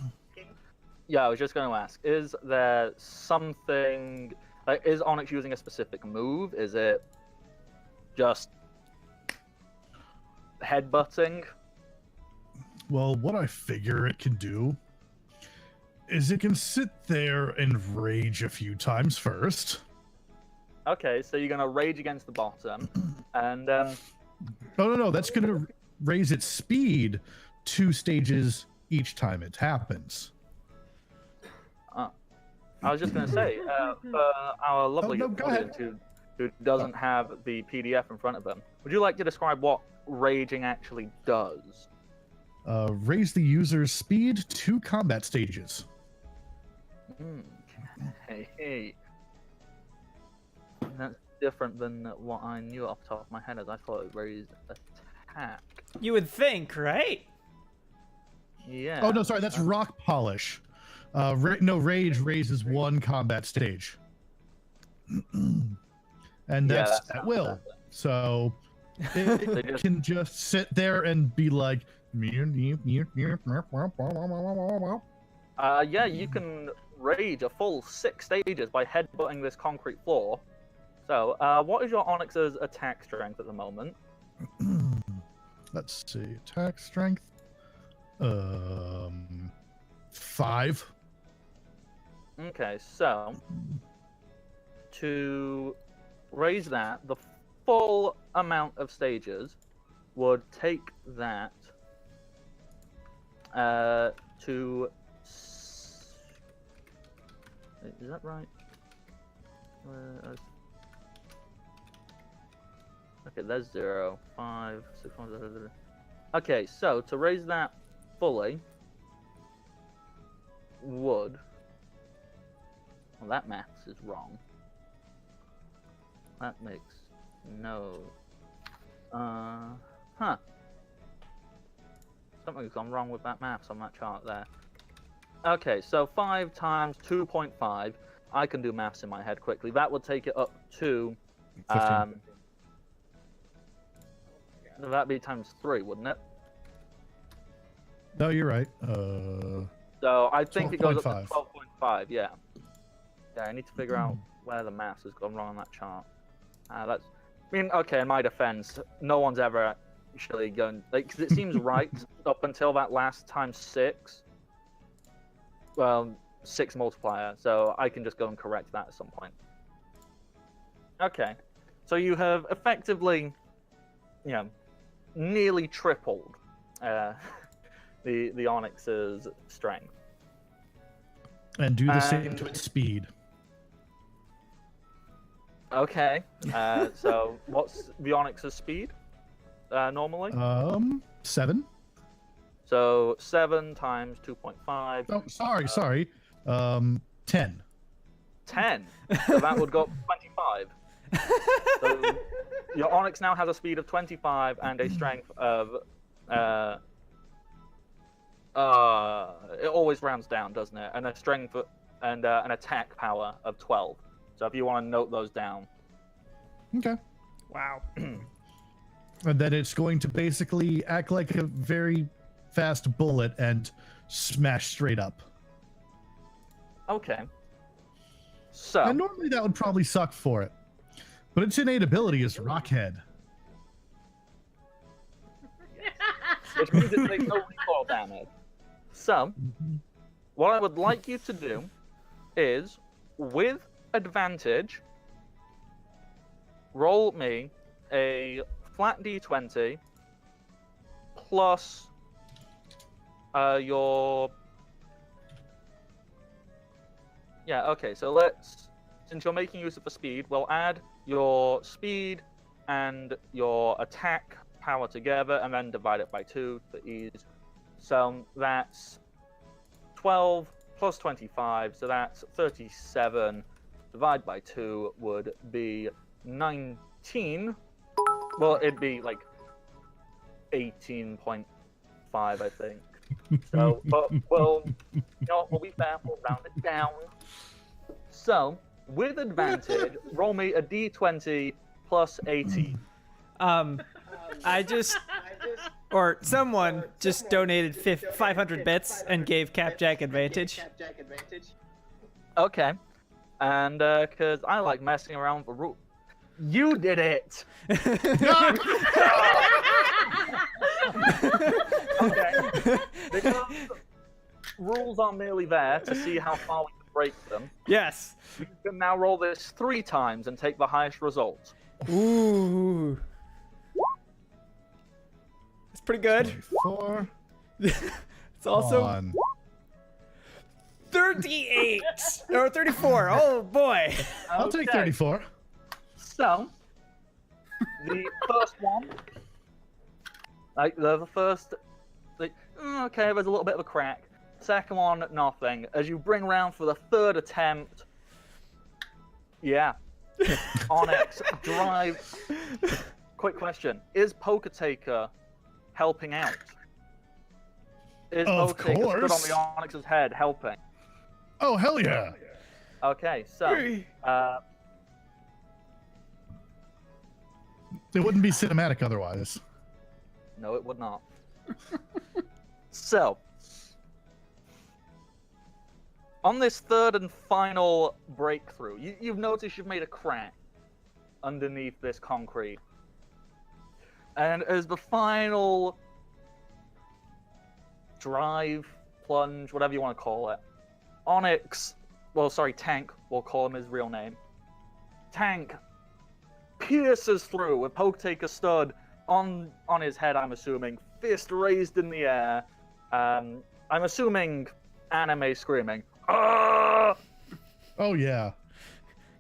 yeah, I was just going to ask, is there something, like, is Onyx using a specific move? Is it just headbutting? Well, what I figure it can do is it can sit there and rage a few times first. Okay, so you're going to rage against the bottom, and No, that's going to raise its speed 2 stages each time it happens. I was just going to say, for our lovely no, go ahead. audience who doesn't have the PDF in front of them, would you like to describe what raging actually does? Raise the user's speed 2 combat stages. Hey. That's different than what I knew off the top of my head, as I thought it raised attack. You would think, right? Yeah. Oh no, sorry, that's rock polish. No, rage raises one combat stage, and that's that's at not will. bad. So They it just- can just sit there and be like. Yeah, you can rage a full 6 stages by headbutting this concrete floor. So, what is your Onyx's attack strength at the moment? Let's see, attack strength. 5. Okay, so to raise that, the full amount of stages would take that to. Is that right? Okay, there's 0, 5, 6, 1. Okay, so to raise that fully would. Well, that maths is wrong. That makes no. Something's gone wrong with that maths on that chart there. Okay, so 5 times 2.5. I can do maths in my head quickly. That would take it up to. 15. That'd be times 3, wouldn't it? No, you're right. So I think it goes up to 12.5. 12.5. Yeah. Yeah, I need to figure out where the maths has gone wrong on that chart. That's. I mean, okay. In my defense, no one's ever actually going because it seems right up until that last times 6. Well, 6 multiplier. So I can just go and correct that at some point. Okay. So you have effectively, nearly tripled the Onyx's strength. And do the same to its speed. Okay. So what's the Onyx's speed normally? 7. So 7 times 2.5. Oh, sorry. 10. 10. So that would go up to 25. So your Onyx now has a speed of 25 and a strength of. It always rounds down, doesn't it? And a strength and an attack power of 12. So if you want to note those down. Okay. Wow. And then it's going to basically act like a very fast bullet and smash straight up. Okay. So. And normally that would probably suck for it. But its innate ability is Rockhead. Which means it takes no recoil damage. So, what I would like you to do is, with advantage, roll me a flat d20 plus your. Yeah, okay, so since you're making use of the speed, we'll add your speed and your attack power together and then divide it by 2 for ease. So that's 12 plus 25, so that's 37. Divide by 2 would be 19. Well, it'd be like 18.5, I think. So, but we'll be fair, we'll round it down. So, with advantage, roll me a d20 plus 18. Someone just donated 500 bits and gave Capjack advantage. Okay. And, because I like messing around with the rules. You did it! Okay. Because rules are merely there to see how far we can break them. Yes. You can now roll this 3 times and take the highest result. Ooh. It's pretty good. 4. It's also On. 38 or 34. Oh boy. I'll take Okay. 34. So, the first one, like the first, okay, there's a little bit of a crack. Second one, nothing. As you bring round for the third attempt, yeah, Onyx drive. Quick question: is Poker Taker helping out. Is Of Potaker stood on course. the Onyx's head helping? Oh, hell yeah. Okay, so It wouldn't be cinematic otherwise. no, it would not. So, on this third and final breakthrough, you've noticed you've made a crack underneath this concrete. And as the final drive, plunge, whatever you want to call it, Tank, we'll call him his real name. Tank pierces through with Poketaker stood on his head, I'm assuming, fist raised in the air. I'm assuming anime screaming. "Ah!" Oh, yeah.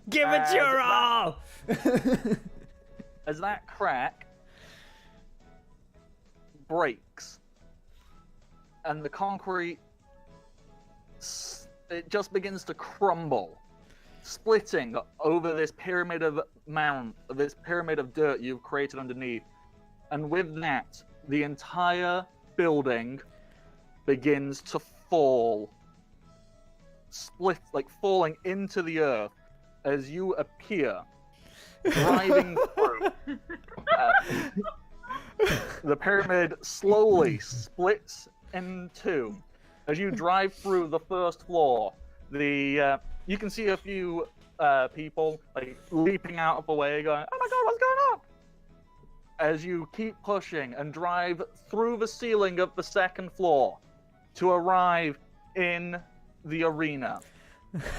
Give it your all! As that crack breaks and the concrete, it just begins to crumble, splitting over this pyramid of dirt you've created underneath. And with that, the entire building begins to fall, split, like falling into the earth as you appear, driving through. The pyramid slowly splits in two. As you drive through the first floor, you can see a few people like leaping out of the way, going, "Oh my god, what's going on?" As you keep pushing and drive through the ceiling of the second floor to arrive in the arena.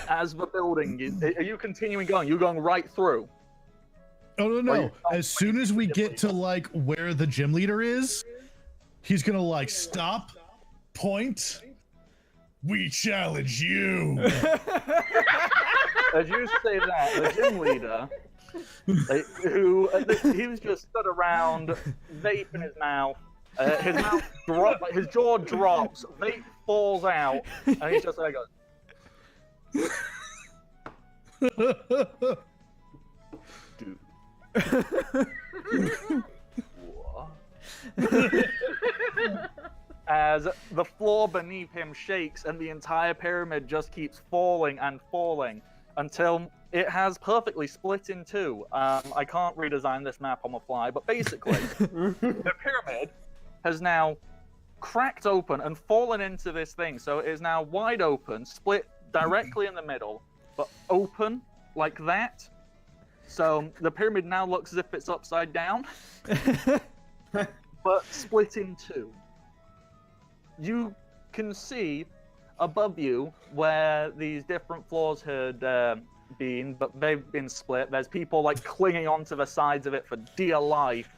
As the building is, are you continuing going? You're going right through. Oh, no. As soon as we get to, like, where the gym leader is, he's gonna, like, stop, point, we challenge you. As you say that, the gym leader, he was just stood around, vape in his mouth. His jaw drops, vape falls out, and he's just like, dude. What? As the floor beneath him shakes and the entire pyramid just keeps falling and falling until it has perfectly split in two. I can't redesign this map on the fly, but basically, the pyramid has now cracked open and fallen into this thing. So it is now wide open, split directly in the middle, but open like that. So the pyramid now looks as if it's upside down, but split in two. You can see above you where these different floors had been, but they've been split. There's people like clinging onto the sides of it for dear life.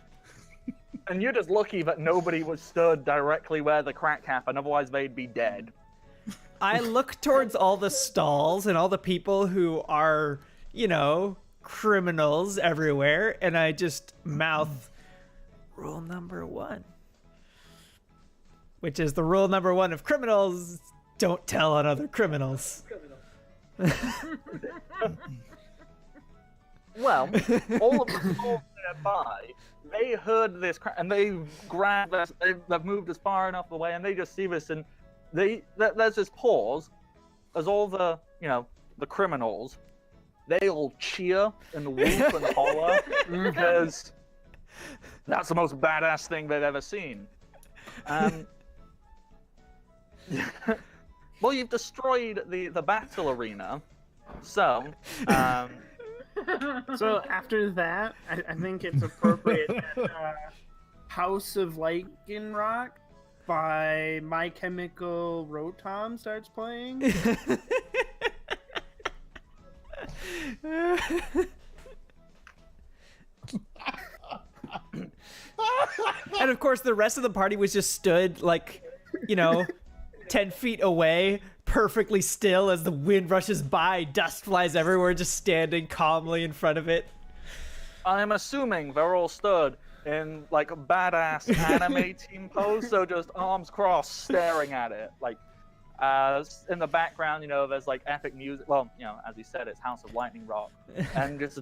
And you're just lucky that nobody was stood directly where the crack happened, otherwise they'd be dead. I look towards all the stalls and all the people who are, criminals everywhere, and I just mouth rule number 1. Which is the rule number 1 of criminals: don't tell on other criminals. Well, all of the stalls nearby, they heard this and they grabbed us. They've moved as far enough away, and they just see this, and there's this pause as all the the criminals, they all cheer and whoop and holler because that's the most badass thing they've ever seen. Well, you've destroyed the battle arena, so. So after that, I think it's appropriate that House of Lycanroc by My Chemical Rotom starts playing. And of course, the rest of the party was just stood 10 feet away, perfectly still as the wind rushes by, dust flies everywhere, just standing calmly in front of it. I'm assuming they're all stood in like a badass anime team pose, so just arms crossed, staring at it. Like, in the background, there's like epic music. Well, as you said, it's House of Lightning Rock, and just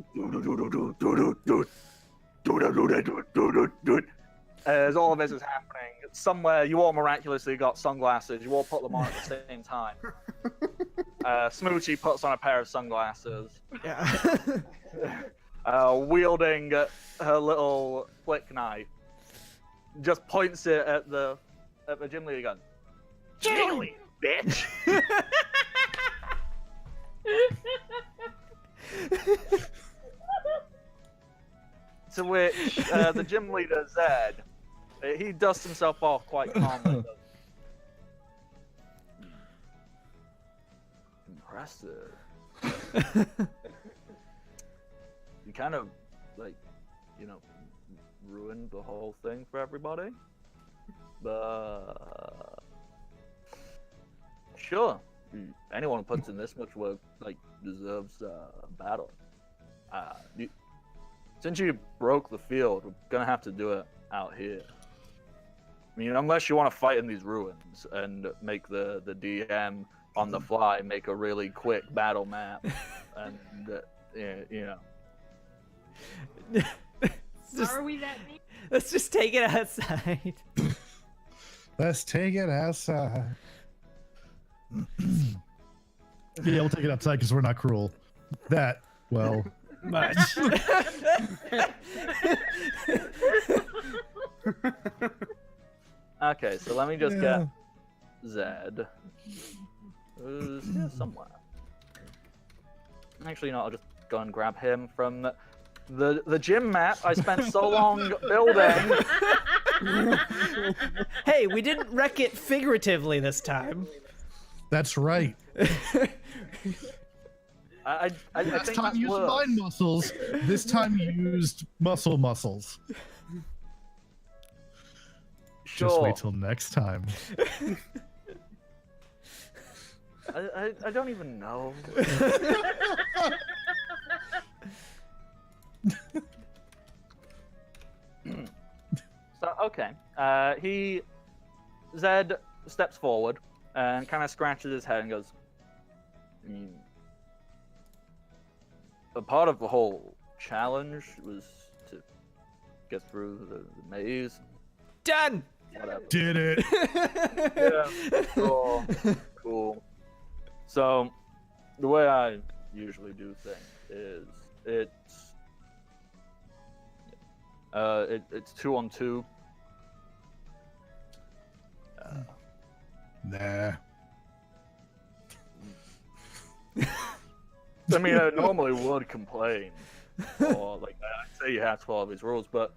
as as all of this is happening, somewhere you all miraculously got sunglasses. You all put them on at the same time. Smoochie puts on a pair of sunglasses, Yeah. wielding her little flick knife. Just points it at the gym leader gun. Jiggly, bitch! To which the gym leader, Zed, he dusts himself off quite calmly. Impressive. You kind of, ruined the whole thing for everybody. But sure, anyone who puts in this much work, deserves a battle. Since you broke the field, we're gonna have to do it out here. I mean, unless you want to fight in these ruins and make the DM on the fly make a really quick battle map, and Are we that mean? Let's just take it outside. Let's take it outside. Yeah, we'll take it outside because we're not cruel. That, well, Much. Okay, so let me just yeah. get Zed. Who's here somewhere. Actually, I'll just go and grab him from the gym map I spent so long building. Hey, we didn't wreck it figuratively this time. That's right. I Last think time that's you used worse. mind muscles. This time you used muscles. Sure. Just wait till next time. I don't even know. So okay, Zed steps forward and kind of scratches his head and goes, I mean, a part of the whole challenge was to get through the maze. Done. Whatever. Did it. Yeah. Cool. So, the way I usually do things is it's 2-on-2. Nah. I mean, I normally would complain, or I'd say you have to follow these rules, but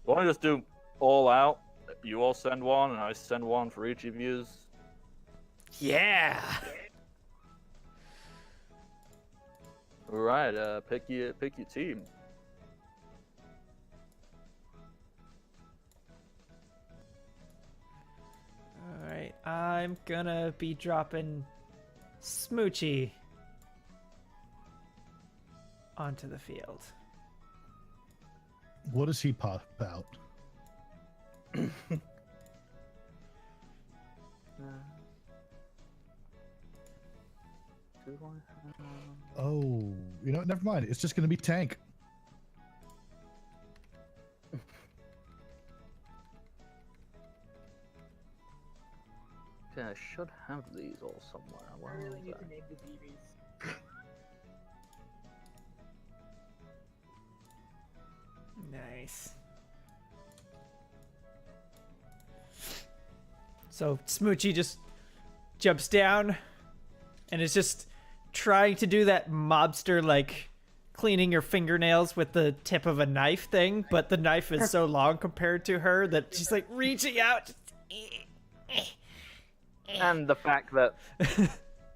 why don't I just do all out? You all send one, and I send one for each of yous. Yeah. All right, pick your team. All right, I'm gonna be dropping Smoochie onto the field. What does he pop out? Oh, you know what? Never mind. It's just going to be tank. Okay, I should have these all somewhere. I Where really is need that? to name the BBs. Nice. So Smoochie just jumps down and is just trying to do that mobster cleaning your fingernails with the tip of a knife thing, but the knife is so long compared to her that she's reaching out. And the fact that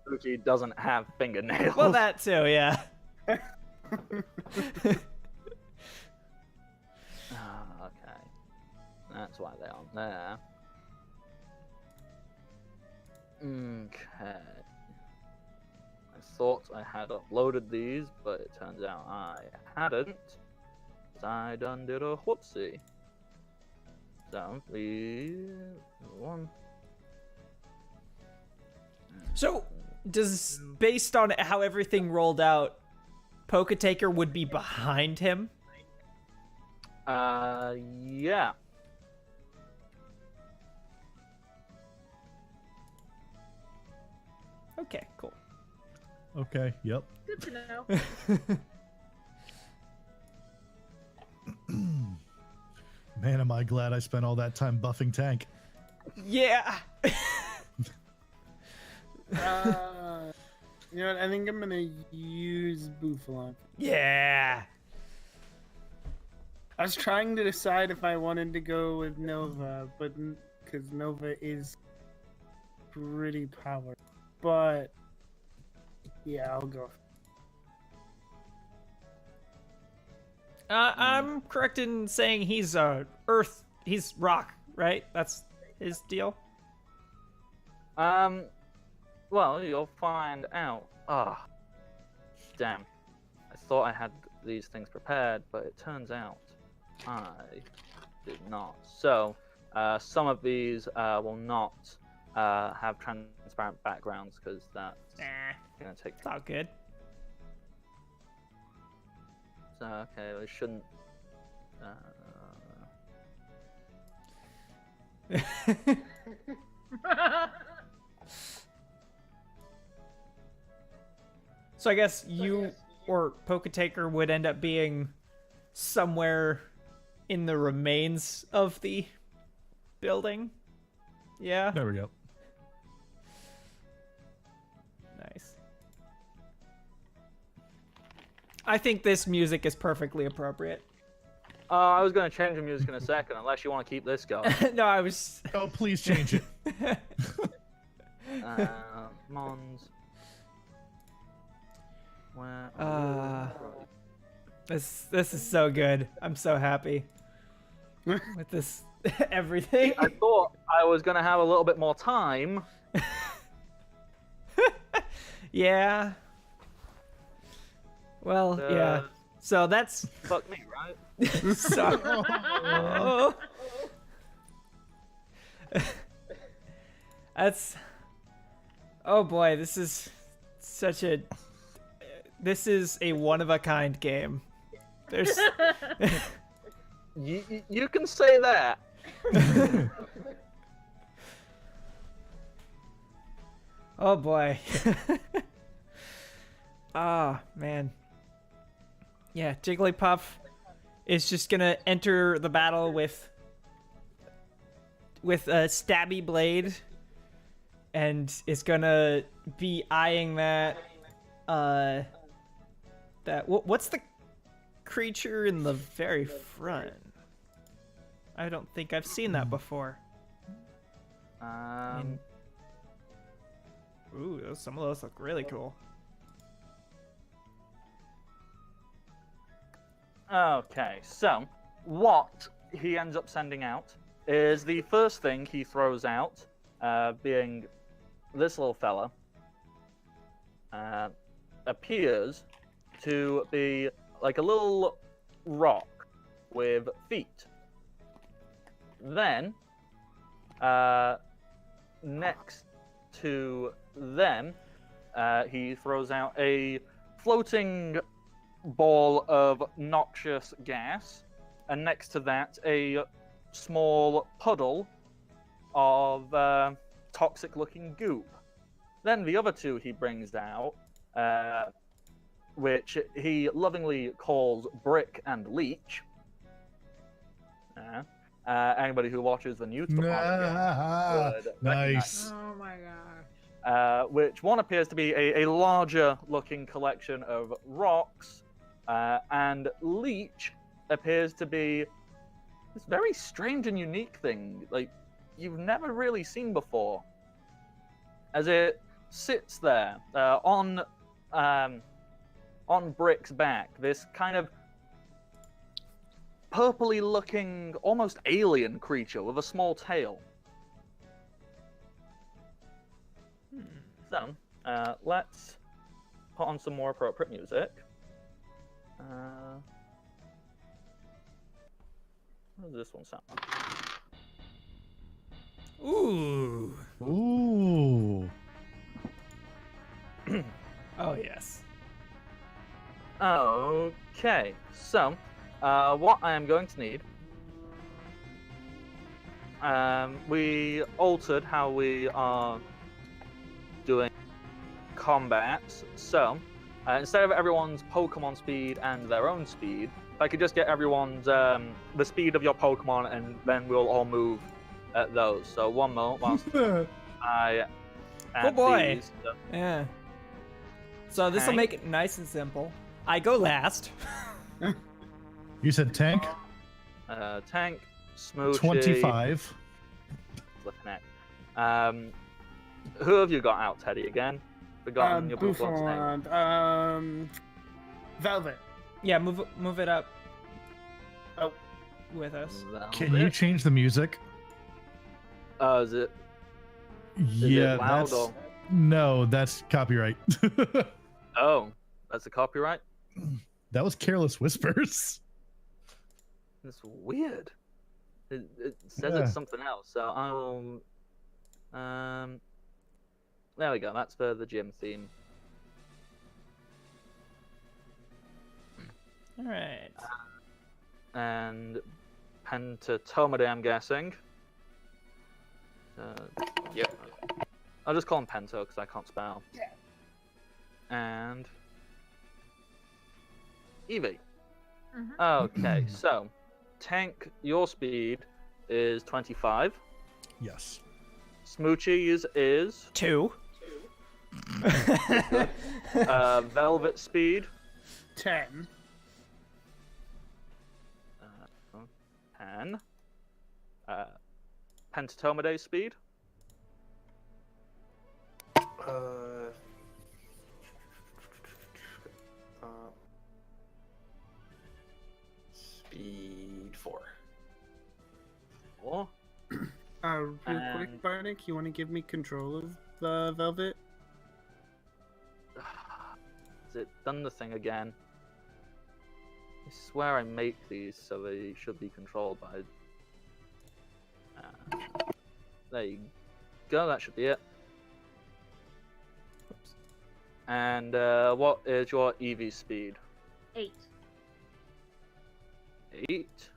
Suki doesn't have fingernails. Well, that too, yeah. Okay. That's why they aren't there. Okay. I thought I had uploaded these, but it turns out I hadn't. I done did a whoopsie. So, one. So, based on how everything rolled out, Poke Taker would be behind him? Yeah. Okay, cool. Okay, yep. Good to know. Man, am I glad I spent all that time buffing tank. Yeah. You know what? I think I'm gonna use Bouffalon. Yeah. I was trying to decide if I wanted to go with Nova, but because Nova is pretty powerful. But yeah, I'll go. I'm correct in saying he's Earth. He's rock, right? That's his deal. Well, you'll find out. Ah, damn. I thought I had these things prepared, but it turns out I did not. So, some of these will not have transparent backgrounds because that's gonna take. It's all good. So, okay, we shouldn't. So I guess you or Poketaker would end up being somewhere in the remains of the building. Yeah. There we go. Nice. I think this music is perfectly appropriate. I was gonna change the music in a second, unless you want to keep this going. No, I was. Oh, please change it. Mons. Where are you? This is so good. I'm so happy with this everything. I thought I was gonna have a little bit more time. Yeah. Well, yeah. So that's Fuck me, right? so. That's. Oh boy, this is such a. This is a one-of-a-kind game. There's. You can say that. Oh boy. Ah, man. Yeah, Jigglypuff is just gonna enter the battle with a stabby blade, and is gonna be eyeing that. What's the creature in the very front? I don't think I've seen that before. Ooh, some of those look really cool. Okay, so what he ends up sending out is the first thing he throws out, being this little fella, appears to be like a little rock with feet. Then, next to them, he throws out a floating ball of noxious gas, and next to that, a small puddle of toxic-looking goop. Then the other two he brings out, which he lovingly calls Brick and Leech. Anybody who watches the news would Nice. Oh my gosh. which one appears to be a larger looking collection of rocks, and Leech appears to be this very strange and unique thing, like you've never really seen before, as it sits there on Brick's back, this kind of purpley looking, almost alien creature with a small tail. So, let's put on some more appropriate music. How does this one sound? Ooh. Ooh. Oh, yes. Okay, so, what I am going to need, we altered how we are doing combat. So, instead of everyone's Pokemon speed and their own speed, if I could just get everyone's the speed of your Pokemon, and then we'll all move at those. So one moment whilst I add boy. these. So, Yeah. So this will Tank. make it nice and simple. I go last. You said tank? Tank, Smoochy, 25. Flipping heck. Who have you got out, Teddy? Again, forgotten your Buffalo's name. Buffon, Velvet. Yeah, move it up. Oh. With us. Can you change the music? Is it? Yeah, it loud that's or- no, that's copyright. Oh, that's a copyright. That was Careless Whispers. That's weird. It says Yeah. it's something else. So I'll. There we go. That's for the gym theme. All right. And Pentatomade, I'm guessing. Yep. I'll just call him Pento because I can't spell. Yeah. And Eevee. Mhm. Okay, so Tank, your speed is 25. Yes. Smoochie's is 2. Velvet speed 10. 10. Pentatomade speed Speed 4. 4. Real And- quick, Bardic, you want to give me control of the Velvet? Has it done the thing again? I swear I make these so they should be controlled by. There you go. That should be it. And what is your EV speed? 8. 8.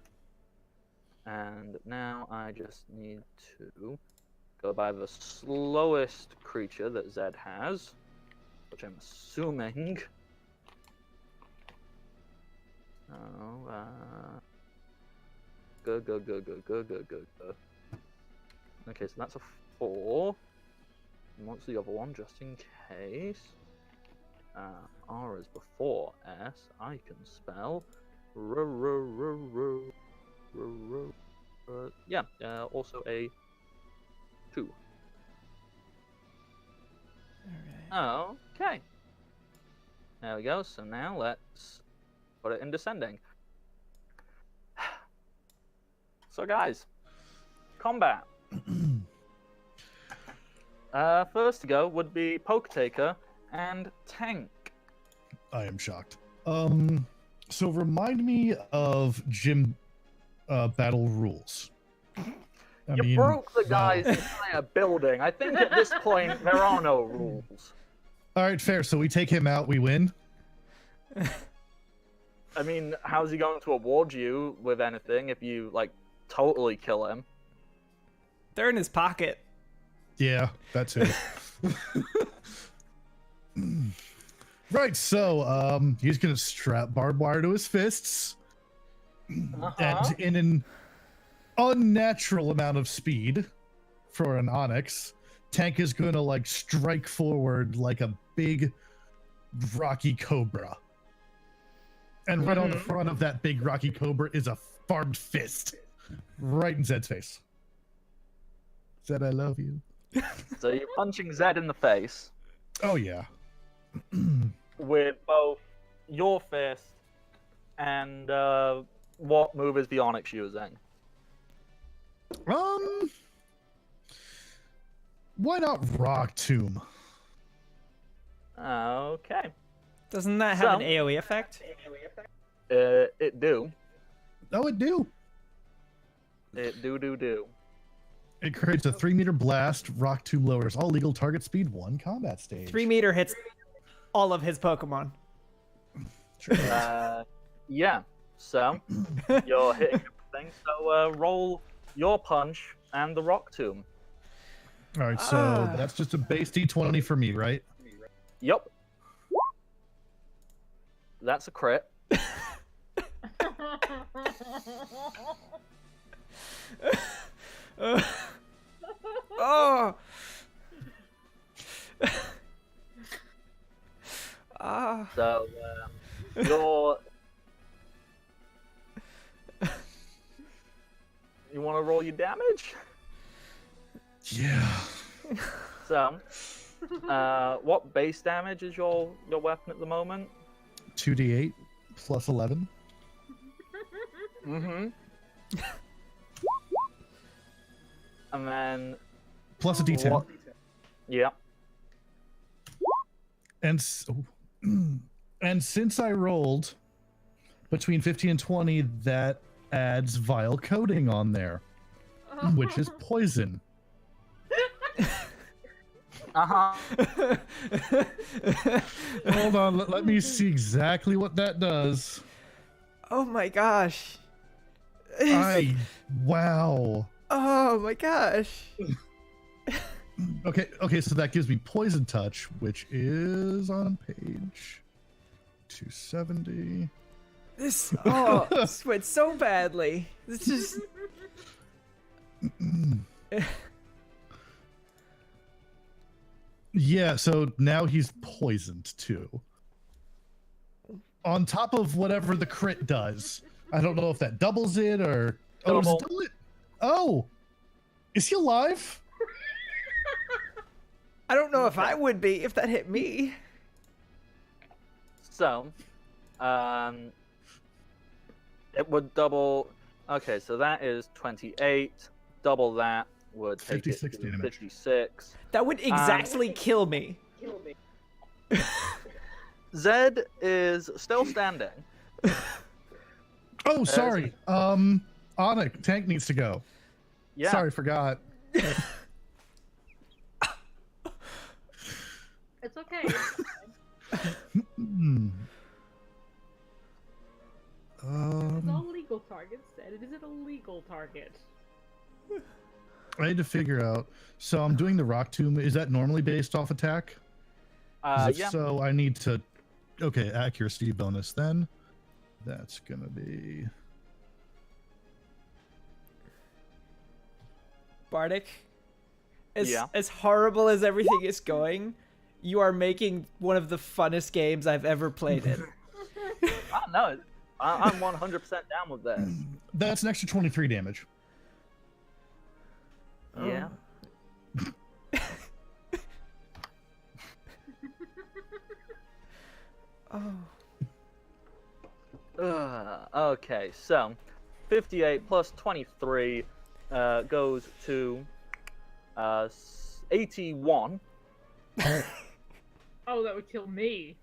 And now I just need to go by the slowest creature that Zed has, which I'm assuming. Oh, go. Okay, so that's a 4. And what's the other one, just in case? R is before S. I can spell. Yeah, also a 2. All right. Okay. There we go. So now let's put it in descending. So guys, combat. First to go would be Poketaker and Tank. I am shocked. So remind me of gym battle rules. I You mean, broke the well- guy's entire building. I think at this point there are no rules. All right, fair. So we take him out, we win. I mean, how's he going to award you with anything if you like totally kill him? They're in his pocket. Yeah, that too. Right, so he's gonna strap barbed wire to his fists, and in an unnatural amount of speed for an Onyx, Tank is gonna like strike forward like a big rocky cobra. And right on the front of that big rocky cobra is a barbed fist, right in Zed's face. Zed, I love you. So you're punching Zed in the face Oh yeah. with both your fist and what move is the Onyx using? Why not Rock Tomb? Okay. Doesn't that have an So- AoE effect? It do. Oh, it do. It do. It creates a 3-meter blast. Rock Tomb lowers all legal target speed 1 combat stage. 3 meter hits all of his Pokemon. Yeah. So you're hitting everything. So roll your punch and the Rock Tomb. All right, so that's just a base D20 for me, right? Yup. That's a crit. Oh. Ah. So, you're... You want to roll your damage? Yeah. So, what base damage is your weapon at the moment? 2d8 plus 11. Mm-hmm. And then... Plus a d10. What... Yeah. And since I rolled between 50 and 20, that adds vile coating on there, which is poison. Uh-huh. Hold on, let me see exactly what that does. Oh my gosh. Wow. Oh my gosh. Okay, so that gives me poison touch, which is on page 270. This went so badly. This is Yeah, so now he's poisoned too. On top of whatever the crit does. I don't know if that doubles it or... Oh, does it double it? Oh! Is he alive? I don't know if I would be if that hit me. So, it would double... Okay, so that is 28. Double that would take it 56 to damage. 56. That would exactly kill me. Zed is still standing. Oh, sorry. Onik, tank needs to go. Yeah. Sorry, forgot. It's okay. Hmm. It's all legal targets, Zed. It isn't a legal target. I had to figure out. So I'm doing the rock tomb. Is that normally based off attack? 'Cause if Yeah. so, I need to. Okay, accuracy bonus then. That's gonna be. Bardic, Yeah. as horrible as everything is going, you are making one of the funnest games I've ever played in. No, I'm 100% down with this. That's an extra 23 damage. Yeah. Okay, so 58 plus 23 goes to 81. Oh, that would kill me.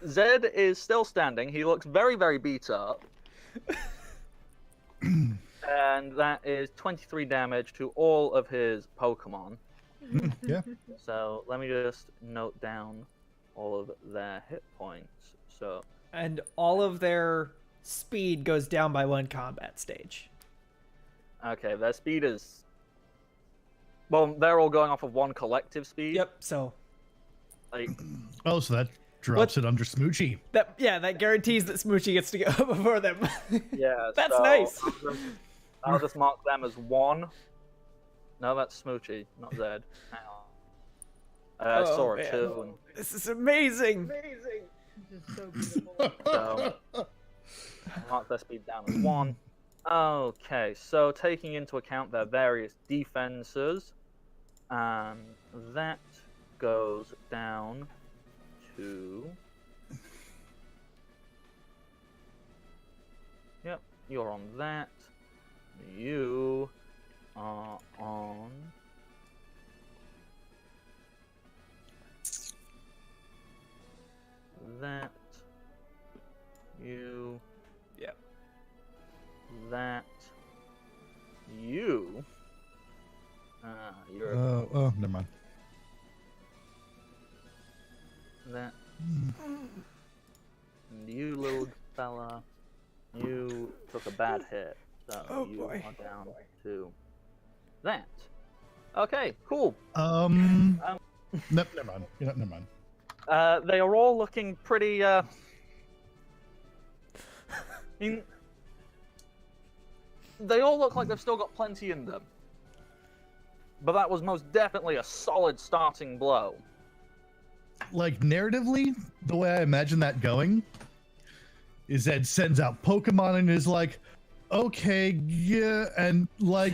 Zed is still standing. He looks very, very beat up. And that is 23 damage to all of his Pokemon. Yeah. So let me just note down all of their hit points. So And all of their speed goes down by 1 combat stage. okay, their speed is... Well, they're all going off of 1 collective speed. Yep, so Like, Oh, so that drops it under Smoochie. that guarantees that Smoochie gets to go before them. yeah. That's so nice. I'll just mark them as 1. No, that's Smoochie, not Zed. Hang on. Oh, Sora man. 2. And This is amazing. Just so beautiful. so mark their speed down as 1. Okay, so taking into account their various defenses, that goes down to... Yep, you're on that. You are on... that. You... Yep. That. You. You're Oh, never mind. that. And you, little fella, you took a bad hit. So Oh, you boy. are down to that. Okay, cool. Nope, never mind. Never mind. They are all looking pretty. They all look like they've still got plenty in them. But that was most definitely a solid starting blow. Like, narratively, the way I imagine that going is Ed sends out Pokemon and is like, okay, yeah, and like,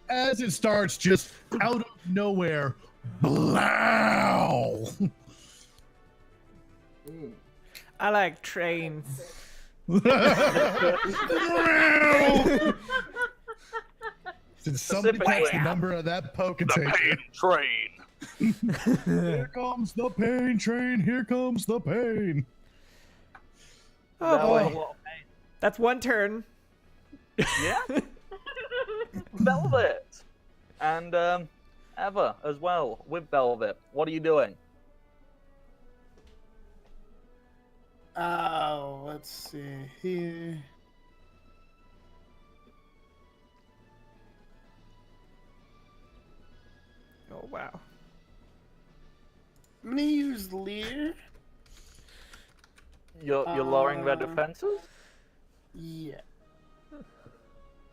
as it starts, just out of nowhere, blow! I like trains. Did somebody catch the number of that Poketank? Train. Here comes the pain train. Here comes the pain. Oh That was a boy. lot of pain. That's one turn. Yeah. Velvet. And Eva as well with Velvet. What are you doing? Oh, let's see here. Oh wow. I'm gonna use Leer. You're lowering their Uh, defenses? Yeah.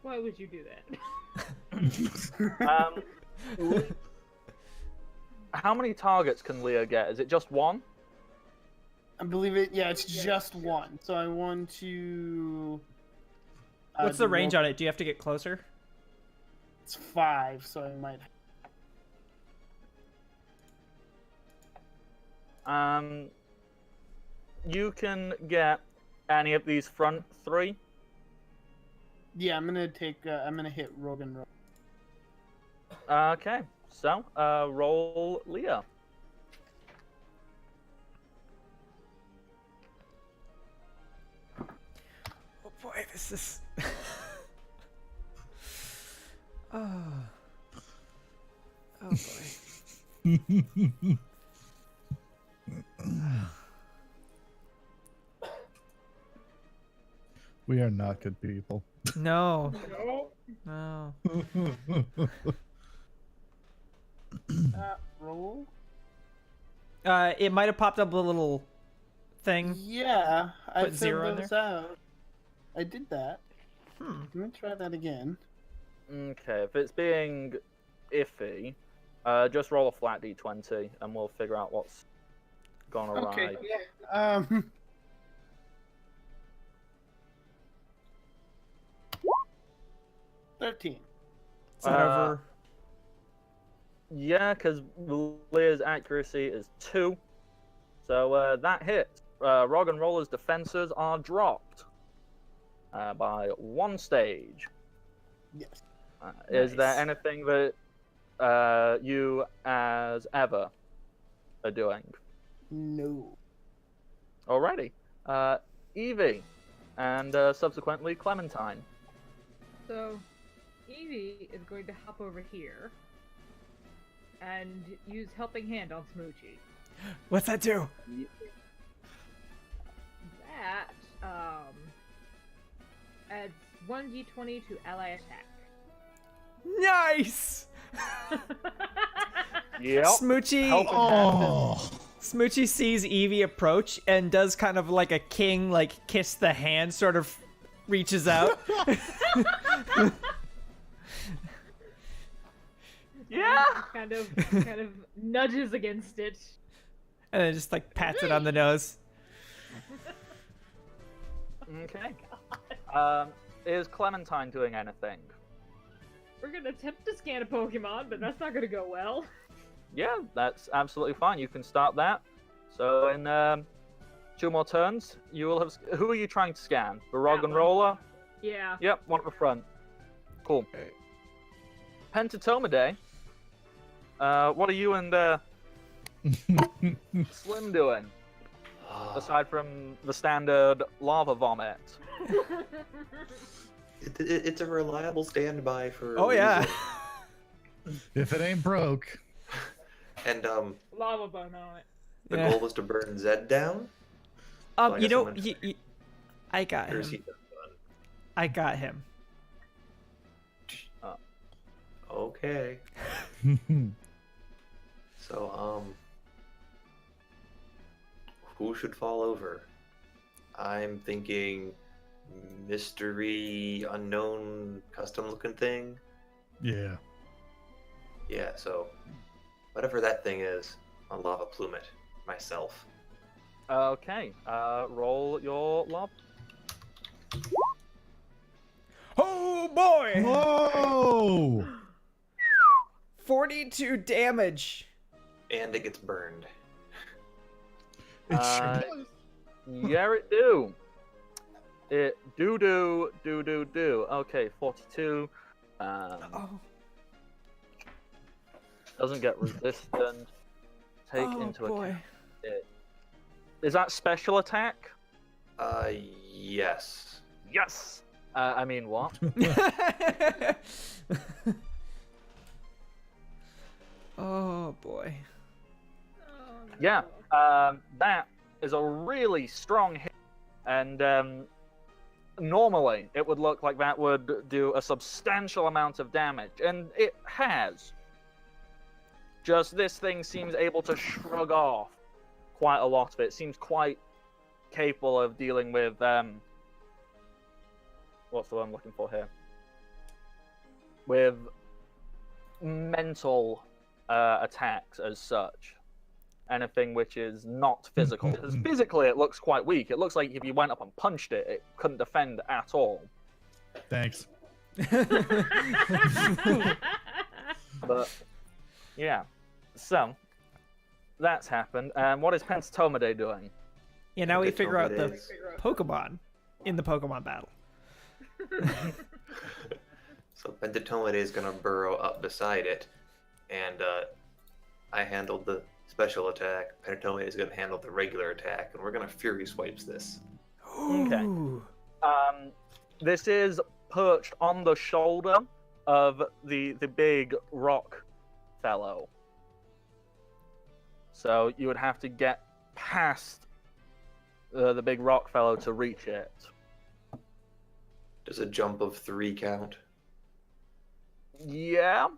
Why would you do that? How many targets can Leah get? Is it just one? I believe it. Yeah, it's just one. So I want to. What's the range on it? Do you have to get closer? It's 5, so I might. You can get any of these front 3. Yeah, I'm gonna take. I'm gonna hit Rogan. Okay, so roll Leah. Oh boy, this is. Oh. Oh boy. We are not good people. No. No. No. Roll. It might have popped up a little thing. Yeah, I Put 0 in filled those out. I did that. Hmm. Let me try that again. Okay, if it's being iffy, just roll a flat d20 and we'll figure out what's gone awry. Okay. Yeah. 13. Is that over? Yeah, because Leah's accuracy is 2. So that hits. Rog and Roller's defenses are dropped by 1 stage. Yes. Is there Nice. anything that you as Eva are doing? No. Alrighty. Evie, and subsequently Clementine. So, Evie is going to hop over here and use Helping Hand on Smoochie. What's that do? That adds 1d20 to ally attack. Nice. Yep. Smoochie. Oh, Smoochie sees Evie approach and does kind of like a king, like kiss the hand, sort of reaches out. Yeah. kind of nudges against it. And then just like pats it on the nose. Okay. Is Clementine doing anything? We're gonna attempt to scan a Pokemon, but that's not gonna go well. Yeah, that's absolutely fine. You can start that. So in 2 more turns, you will have. Who are you trying to scan? The Rog That and one. Roller? Yeah. Yep, one at the front. Cool. Pentatomide. What are you and Slim doing? Aside from the standard lava vomit. It's a reliable standby for. Oh yeah. if it ain't broke. And Lava bone on it. the Yeah. goal was to burn Zed down. I You guess know, I'm gonna- I got Or is he him. done? I got him. Okay. So, who should fall over? I'm thinking mystery, unknown, custom-looking thing. Yeah. Yeah, so whatever that thing is, I'll lava plume it myself. Okay. Roll your lob. Oh boy! Whoa! 42 damage. And it gets burned. It sure Uh, does. Yeah, it do. It do. Okay, 42. Oh. Doesn't get resistant. Take Oh, into boy. account it. Is that special attack? Yes. Yes. I mean what? Oh boy. Yeah. That is a really strong hit, and normally it would look like that would do a substantial amount of damage, and it has. Just this thing seems able to shrug off quite a lot of it. It seems quite capable of dealing with what's the word I'm looking for here? With mental attacks as such. Anything which is not physical. Because physically it looks quite weak. It looks like if you went up and punched it, it couldn't defend at all. Thanks. But yeah. So that's happened. And what is Pentatomide doing? Yeah, now we figure out the Is- Pokemon in the Pokemon battle. So Pentatomide is gonna burrow up beside it, and I handled the special attack. Pentatomide is gonna handle the regular attack, and we're gonna Fury Swipes this. Okay. Ooh. This is perched on the shoulder of the big rock fellow. So you would have to get past the big rock fellow to reach it. Does a jump of 3 count? Yeah.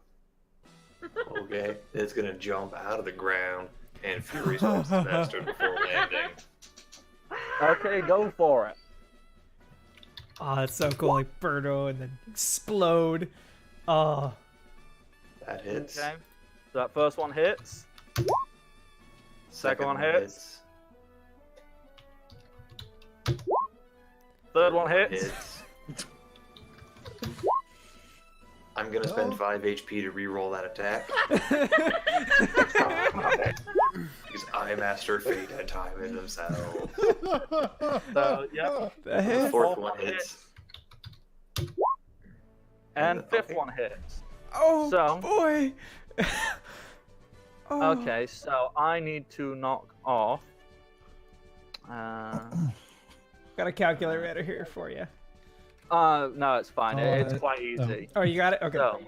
Okay. It's gonna jump out of the ground and Fury Swipes the bastard before landing. Okay, go for it. Oh, that's so cool. Like Birdo and then explode. Oh. That hits. Okay. So that first one hits. Second one hits. Third one hits. I'm gonna spend 5 HP to reroll that attack. Because I mastered fate and time in themselves. So, yep. The The hit. fourth one hits. And fifth one hits. Oh So- boy. Oh. Okay, so I need to knock off. Got a calculator here for you. No, it's fine. Oh, It's quite easy. Oh, you got it? Okay. So,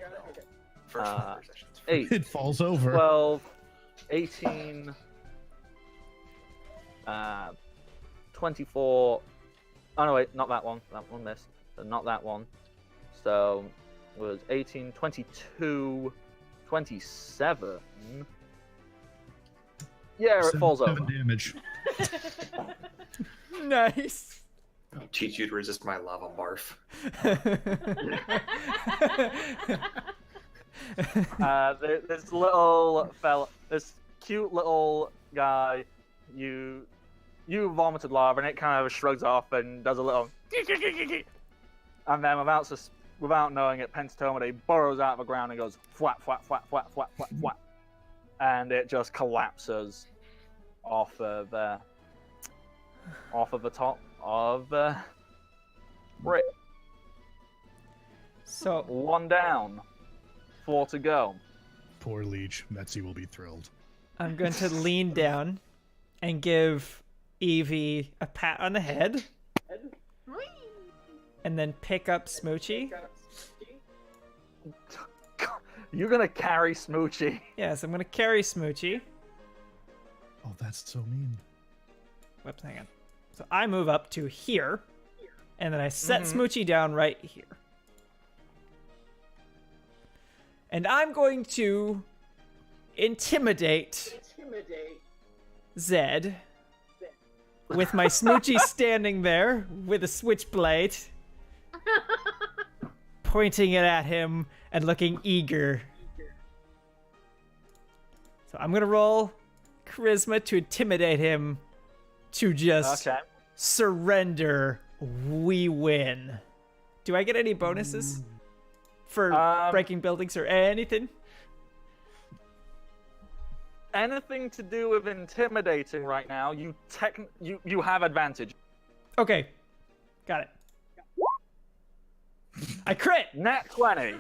First one sessions. 8, It falls over. 12, 18, 24. Oh, no, wait, not that one. That one missed. So not that one. So it was 18, 22, 27. Yeah, it falls over. 7 damage. Nice. I'll teach you to resist my lava barf. This little fella, this cute little guy, you vomited lava, and it kind of shrugs off and does a little, and then without knowing it, Pentatomide burrows out of the ground and goes flat, flat, flat, flat, flat, flat, flat, and it just collapses off of the top of Rick. So 1 down, 4 to go. Poor Leech. Metzi will be thrilled. I'm going to lean down and give Evie a pat on the head. And then pick up Smoochie. You're gonna carry Smoochie. Yes, I'm going to carry Smoochie. Oh, that's so mean. Whoops, hang on. So I move up to here. And then I set Smoochie down right here. And I'm going to intimidate Zed with my Smoochie standing there with a switchblade, pointing it at him and looking eager. So I'm gonna roll charisma to intimidate him to just surrender. We win. Do I get any bonuses for breaking buildings or anything? Anything to do with intimidating right now, you have advantage. Okay, got it. I crit. Nat 20.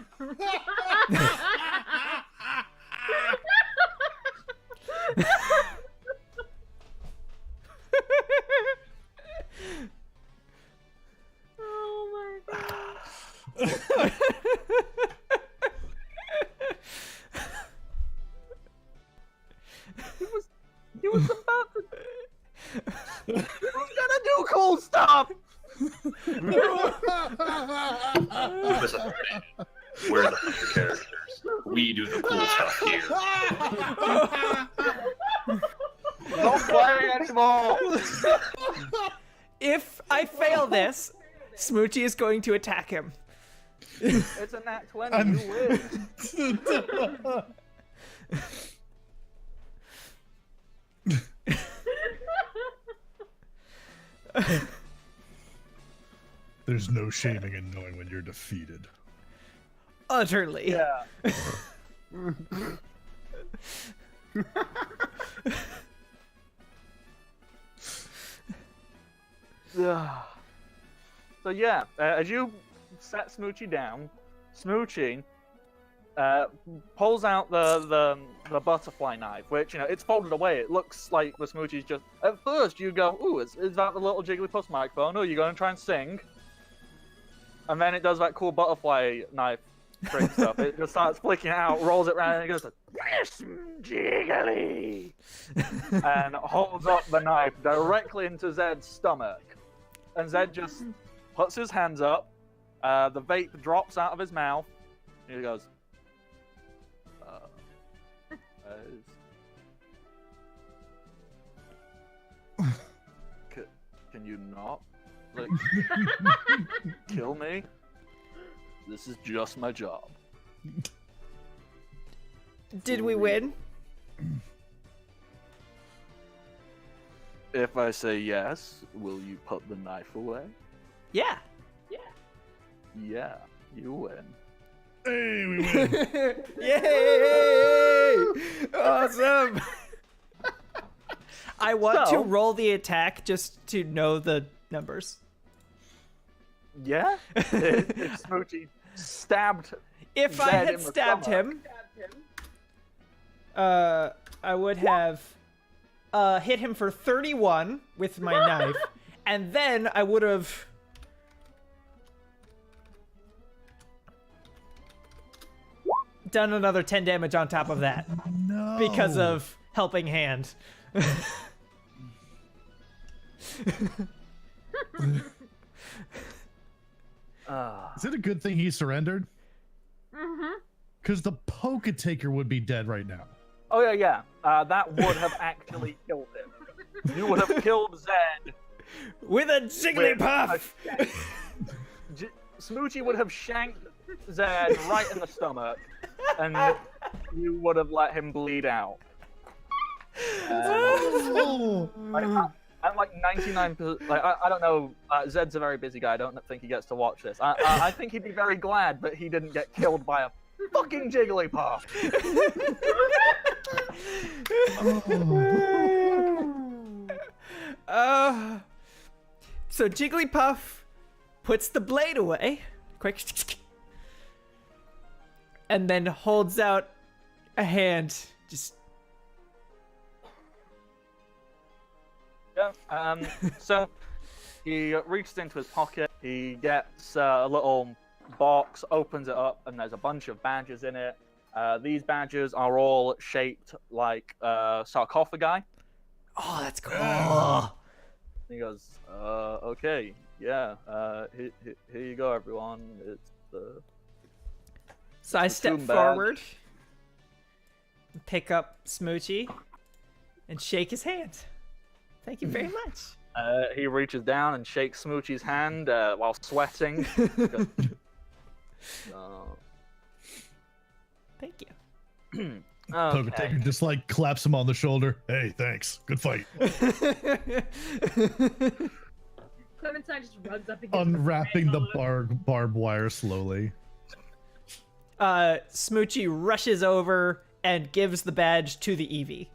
Oh my god. He was about to. He was gonna do cool stuff. We're the hunter characters. We do the cool stuff here. Don't play anymore. If I fail this, Smoochie is going to attack him. It's a nat 20. You win. There's no shaming in knowing when you're defeated. Utterly. Yeah. So yeah, as you set Smoochie down, Smoochie pulls out the butterfly knife, which, you know, it's folded away. It looks like the Smoochie's just. At first, you go, "Ooh, is that the little Jigglypuff microphone? Oh, you're going to try and sing?" And then it does that cool butterfly knife trick stuff. It just starts flicking out, rolls it around, and it goes, "Yes, Jiggly!" and holds up the knife directly into Zed's stomach. And Zed just puts his hands up. The vape drops out of his mouth. And he goes, can you not, like, kill me? This is just my job. Did we win? If I say yes, will you put the knife away? Yeah. Yeah, you win. Hey, we win. Yay! Awesome. I want to roll the attack just to know the numbers. Yeah? If Smoochie stabbed If Zed I had in the stabbed stomach. him, I would have hit him for 31 with my knife, and then I would have done another 10 damage on top of that No. because of helping hand. Is it a good thing he surrendered? Mm-hmm. Because the Poke-Taker would be dead right now. Oh yeah. That would have actually killed him. You would have killed Zed. With a Jigglypuff! Smoochie would have shanked Zed right in the stomach, and you would have let him bleed out. I'm like 99%. Like I don't know. Zed's a very busy guy. I don't think he gets to watch this. I think he'd be very glad that he didn't get killed by a fucking Jigglypuff. So Jigglypuff puts the blade away, quick, and then holds out a hand. Just yeah. So he reaches into his pocket. He gets a little box, opens it up, and there's a bunch of badges in it. These badges are all shaped like sarcophagi. oh, that's cool. He goes, okay, yeah, here you go, everyone. It's the So I step tomb badge. forward, pick up Smoochie and shake his hand. Thank you very much. He reaches down and shakes Smoochie's hand while sweating. Thank you. Poker Okay. Taker just like claps him on the shoulder. Hey, thanks. Good fight. Clementine just runs up against Unwrapping the bar. barbed wire slowly. Smoochie rushes over and gives the badge to the Eevee.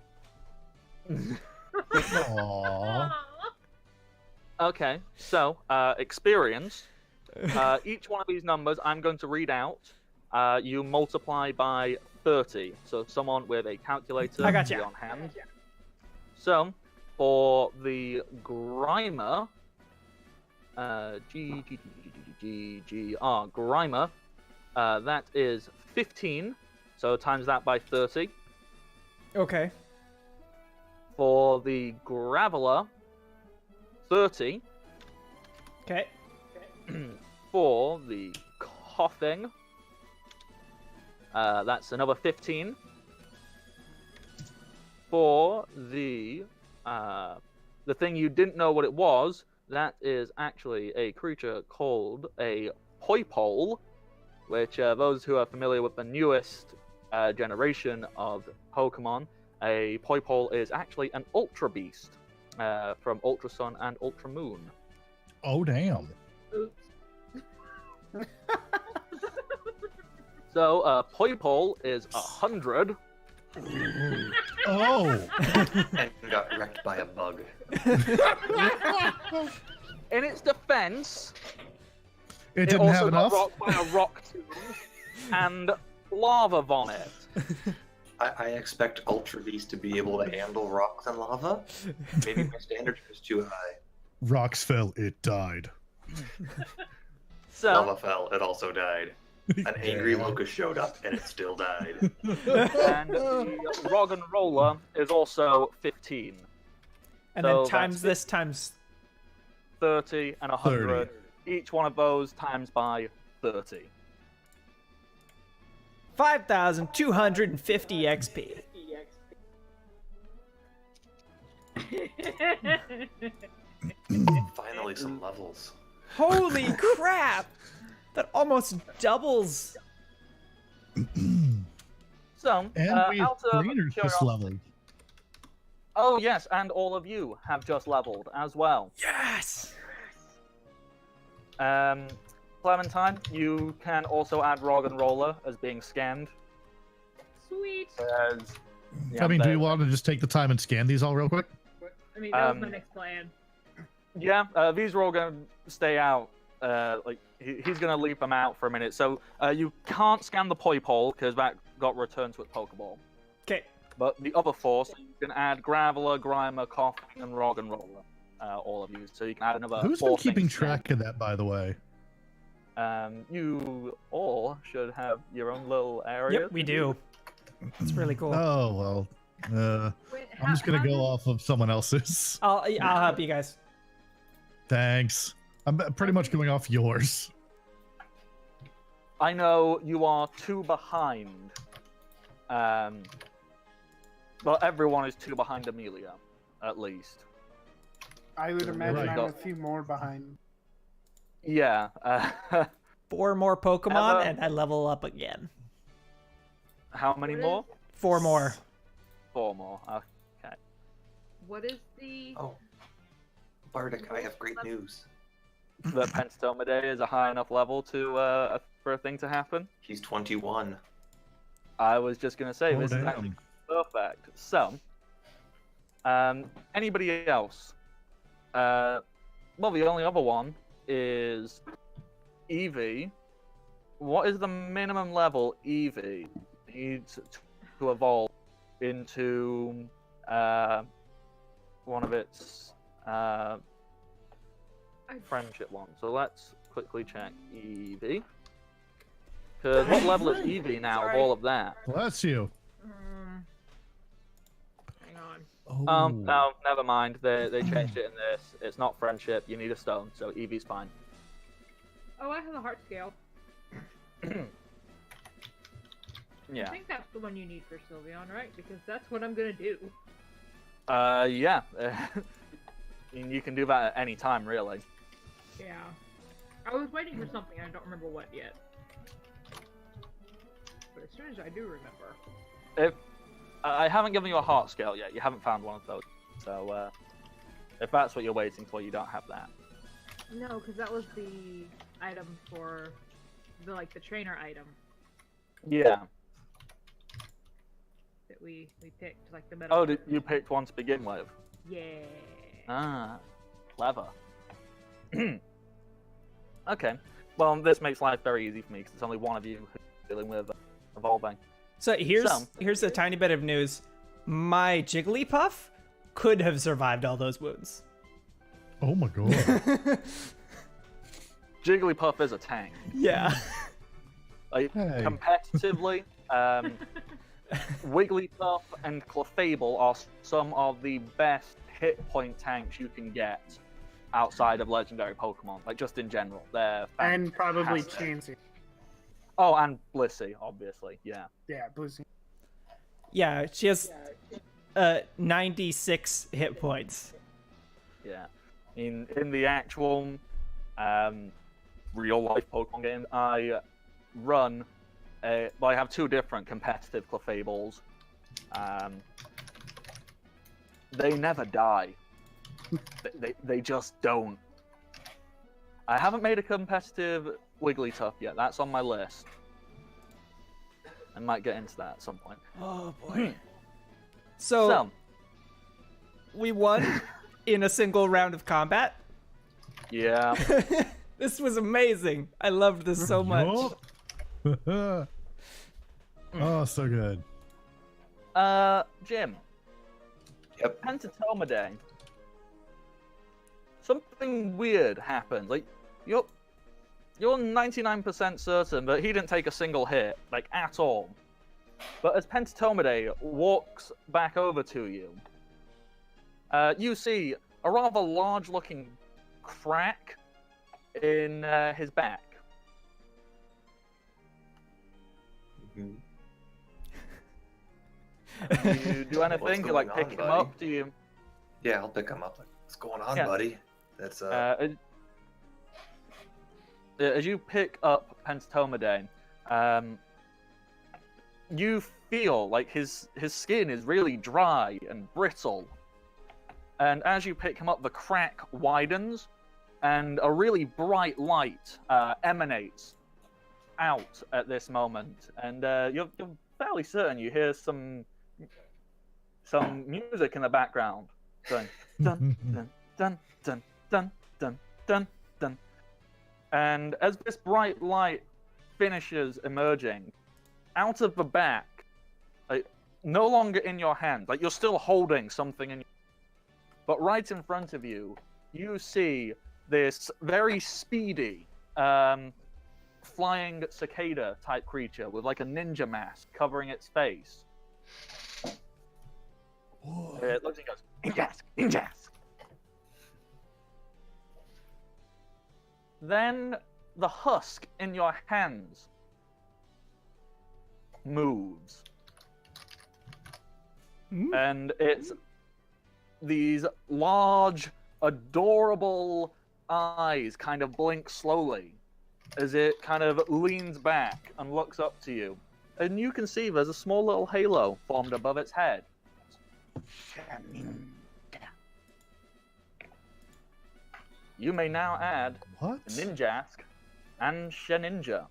Aww. Okay, so experience. Each one of these numbers I'm going to read out. You multiply by 30. So someone with a calculator I gotcha. be on hand. So for the Grimer, Grimer, that is 15. So times that by 30. Okay. For the Graveler, 30. Okay. For the Coughing, that's another 15. For the thing you didn't know what it was, that is actually a creature called a Poipole, which those who are familiar with the newest generation of Pokemon, a Poipole is actually an Ultra Beast from Ultra Sun and Ultra Moon. Oh, damn. Oops. So, Poipole is 100. Oh. And got wrecked by a bug. In its defense, It didn't also have got enough? rocked by a rock tomb and lava vomit. I expect Ultra Beast to be able to handle rocks and lava. Maybe my standards are just too high. Rocks fell, it died. So, Lava fell, it also died. An angry locust showed up, and it still died. and the Rog and Roller is also 15. And So then times that's this times 30 and 100. 30. Each one of those times by 30. 5,250 XP. Finally, some levels. Holy crap! That almost doubles. So, And we out of Greener's just curiosity- leveled. Oh yes, and all of you have just leveled as well. Yes! Clementine, you can also add Rog and Roller as being scanned. Sweet. As, I mean, do they- you want to just take the time and scan these all real quick? I mean, that was Um, my next plan. Yeah, these are all going to stay out. He's going to leave them out for a minute. So you can't scan the Poipole because that got returned to its Pokeball. Okay. But the other four, so you can add Graveler, Grimer, Coughing, and Rog and Roller. All of you. So you can add another Who's four been keeping things scanned. track of that, by the way? You all should have your own little area. Yep, we do. It's really cool. Oh, well. Wait, I'm just going to go off of someone else's. I'll help you guys. Thanks. I'm pretty much going off yours. I know you are 2 behind. Well, everyone is 2 behind Amelia, at least. I would imagine Right. I'm a few more behind. Yeah. 4 more Pokemon, Emma- and I level up again. How many more? 4 more. 4 more. Okay. What is the? Oh. Bardic, I have great news. The Penstomidae is a high enough level to for a thing to happen. He's 21. I was just gonna say Oh, this is damn. actually perfect. So, anybody else? Well, the only other one is Eevee. What is the minimum level Eevee needs to evolve into one of its friendship ones? So let's quickly check Eevee. Because what level is Eevee now of all of that? Bless you. Hang on. Oh. No, never mind. They changed it in this. It's not friendship. You need a stone, so Eevee's fine. Oh, I have a heart scale. I Yeah. think that's the one you need for Sylveon, right? Because that's what I'm gonna do. Yeah. You can do that at any time, really. Yeah. I was waiting for something, I don't remember what yet. But as soon as I do remember. If I haven't given you a heart scale yet, you haven't found one of those. So, if that's what you're waiting for, you don't have that. No, because that was the item for the trainer item Yeah. that we picked, like the metal. Oh, you picked one to begin with. Yeah. Ah, clever. Okay. Well, this makes life very easy for me because it's only one of you who's dealing with evolving. So here's a tiny bit of news. My Jigglypuff could have survived all those wounds. Oh my god. Jigglypuff is a tank. Yeah. Like, Hey. competitively, Wigglytuff and Clefable are some of the best hit point tanks you can get outside of legendary Pokemon. Like, just in general. They're And probably fantastic. Chansey. Oh, and Blissey, obviously. Yeah. Yeah, Blissey. Yeah, she has 96 hit points. Yeah. In the actual real life Pokemon game, I run I have two different competitive Clefables. They never die. they just don't. I haven't made a competitive Wigglytuff yet. That's on my list. I might get into that at some point. Oh boy. So we won in a single round of combat. Yeah. This was amazing. I loved this so much. Oh, so good. Jim. Yep. Pentatomaday. Something weird happened. Like, you're 99% certain that he didn't take a single hit, like, at all. But as Pentatomaday walks back over to you, you see a rather large-looking crack in his back. Mhm. Do you do anything? What's Do you, like, going on, pick him buddy? up? Do you... Yeah, I'll pick him up. Like, what's going on, Yeah. buddy? That's As you pick up Pentatomaday, you feel like his skin is really dry and brittle. And as you pick him up, the crack widens, and a really bright light emanates out at this moment. And you're fairly certain you hear some music in the background going dun dun dun dun dun dun dun dun. And as this bright light finishes emerging, out of the back, like, no longer in your hand, like you're still holding something in your... But right in front of you, you see this very speedy, flying cicada type creature with like a ninja mask covering its face. It looks and goes, Ninjas! Ninjas! Then the husk in your hands moves. And it's these large, adorable eyes kind of blink slowly as it kind of leans back and looks up to you. And you can see there's a small little halo formed above its head. You may now add What? Ninjask and Sheninja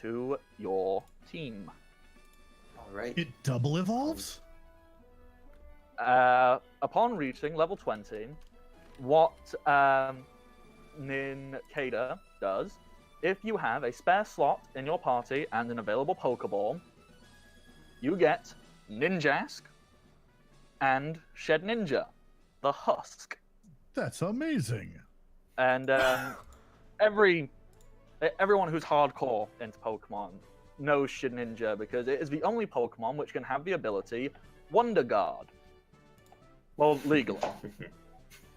to your team. all right. It double evolves? Upon reaching level 20, what Nincada does, if you have a spare slot in your party and an available Pokeball, you get Ninjask and Shed Ninja, the Husk. That's amazing. And everyone who's hardcore into Pokemon knows Shed Ninja because it is the only Pokemon which can have the ability Wonder Guard. Well, legally.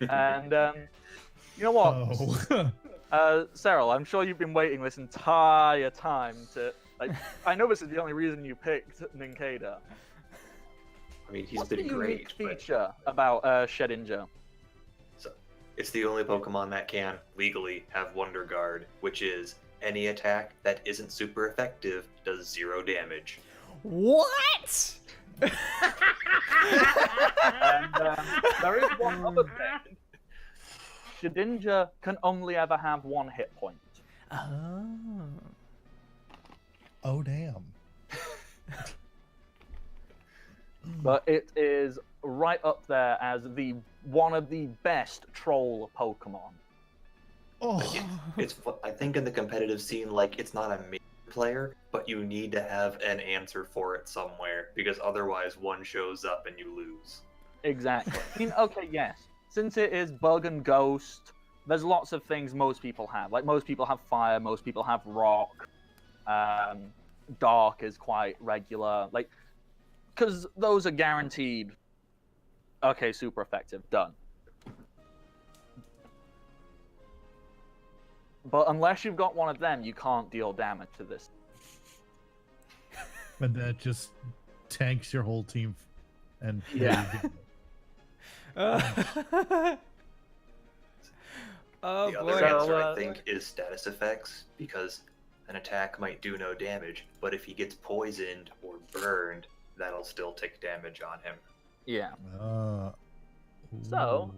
And you know what? Oh. Cyril, I'm sure you've been waiting this entire time to Like, I know this is the only reason you picked Ninkada. I mean, he's What's been the unique great. But feature about Shedinja? so, it's the only Pokemon that can legally have Wonder Guard, which is any attack that isn't super effective does 0 damage. What? And there is one other thing. Shedinja can only ever have 1 hit point. Oh. Oh damn. But it is right up there as one of the best troll Pokemon. Oh. It's I think in the competitive scene, like, it's not a major player, but you need to have an answer for it somewhere, because otherwise one shows up and you lose. Exactly. I mean, okay, yes. Since it is Bug and Ghost, there's lots of things most people have. Like, most people have Fire, most people have Rock. Dark is quite regular. Like, because those are guaranteed. Okay, super effective. Done. But unless you've got one of them, you can't deal damage to this. And that just tanks your whole team. And Yeah. Oh The boy. other So, answer, I think, is status effects, because an attack might do no damage, but if he gets poisoned or burned, that'll still take damage on him. Yeah. So, So,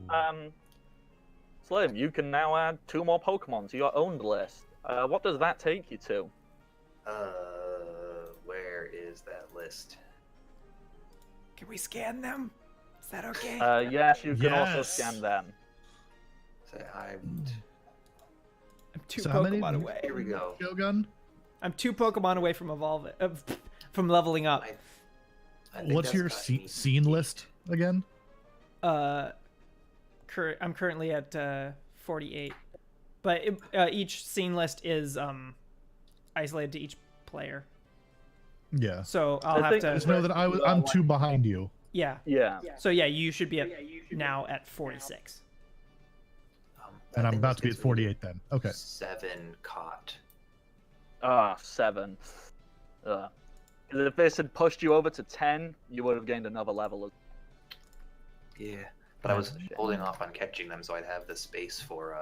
Slim, you can now add 2 more Pokemon to your owned list. What does that take you to? Where is that list? Can we scan them? Is that okay? Yes, you can also Yes. scan them. Say I'm 2 So how many- Pokemon away. Here we go. Shogun, I'm 2 Pokemon away from evolving, from leveling up. I think what's that's your got me. scene list again? I'm currently at 48, but each scene list is isolated to each player. Yeah. So I'll I have think to. Just know that I'm 2 behind you. Yeah. Yeah. So yeah, you should be now at 46. I And I'm think about this to be at gives me 48 then. Okay. 7 caught. 7. If this had pushed you over to 10, you would have gained another level. Yeah, but I was holding off on catching them, so I'd have the space for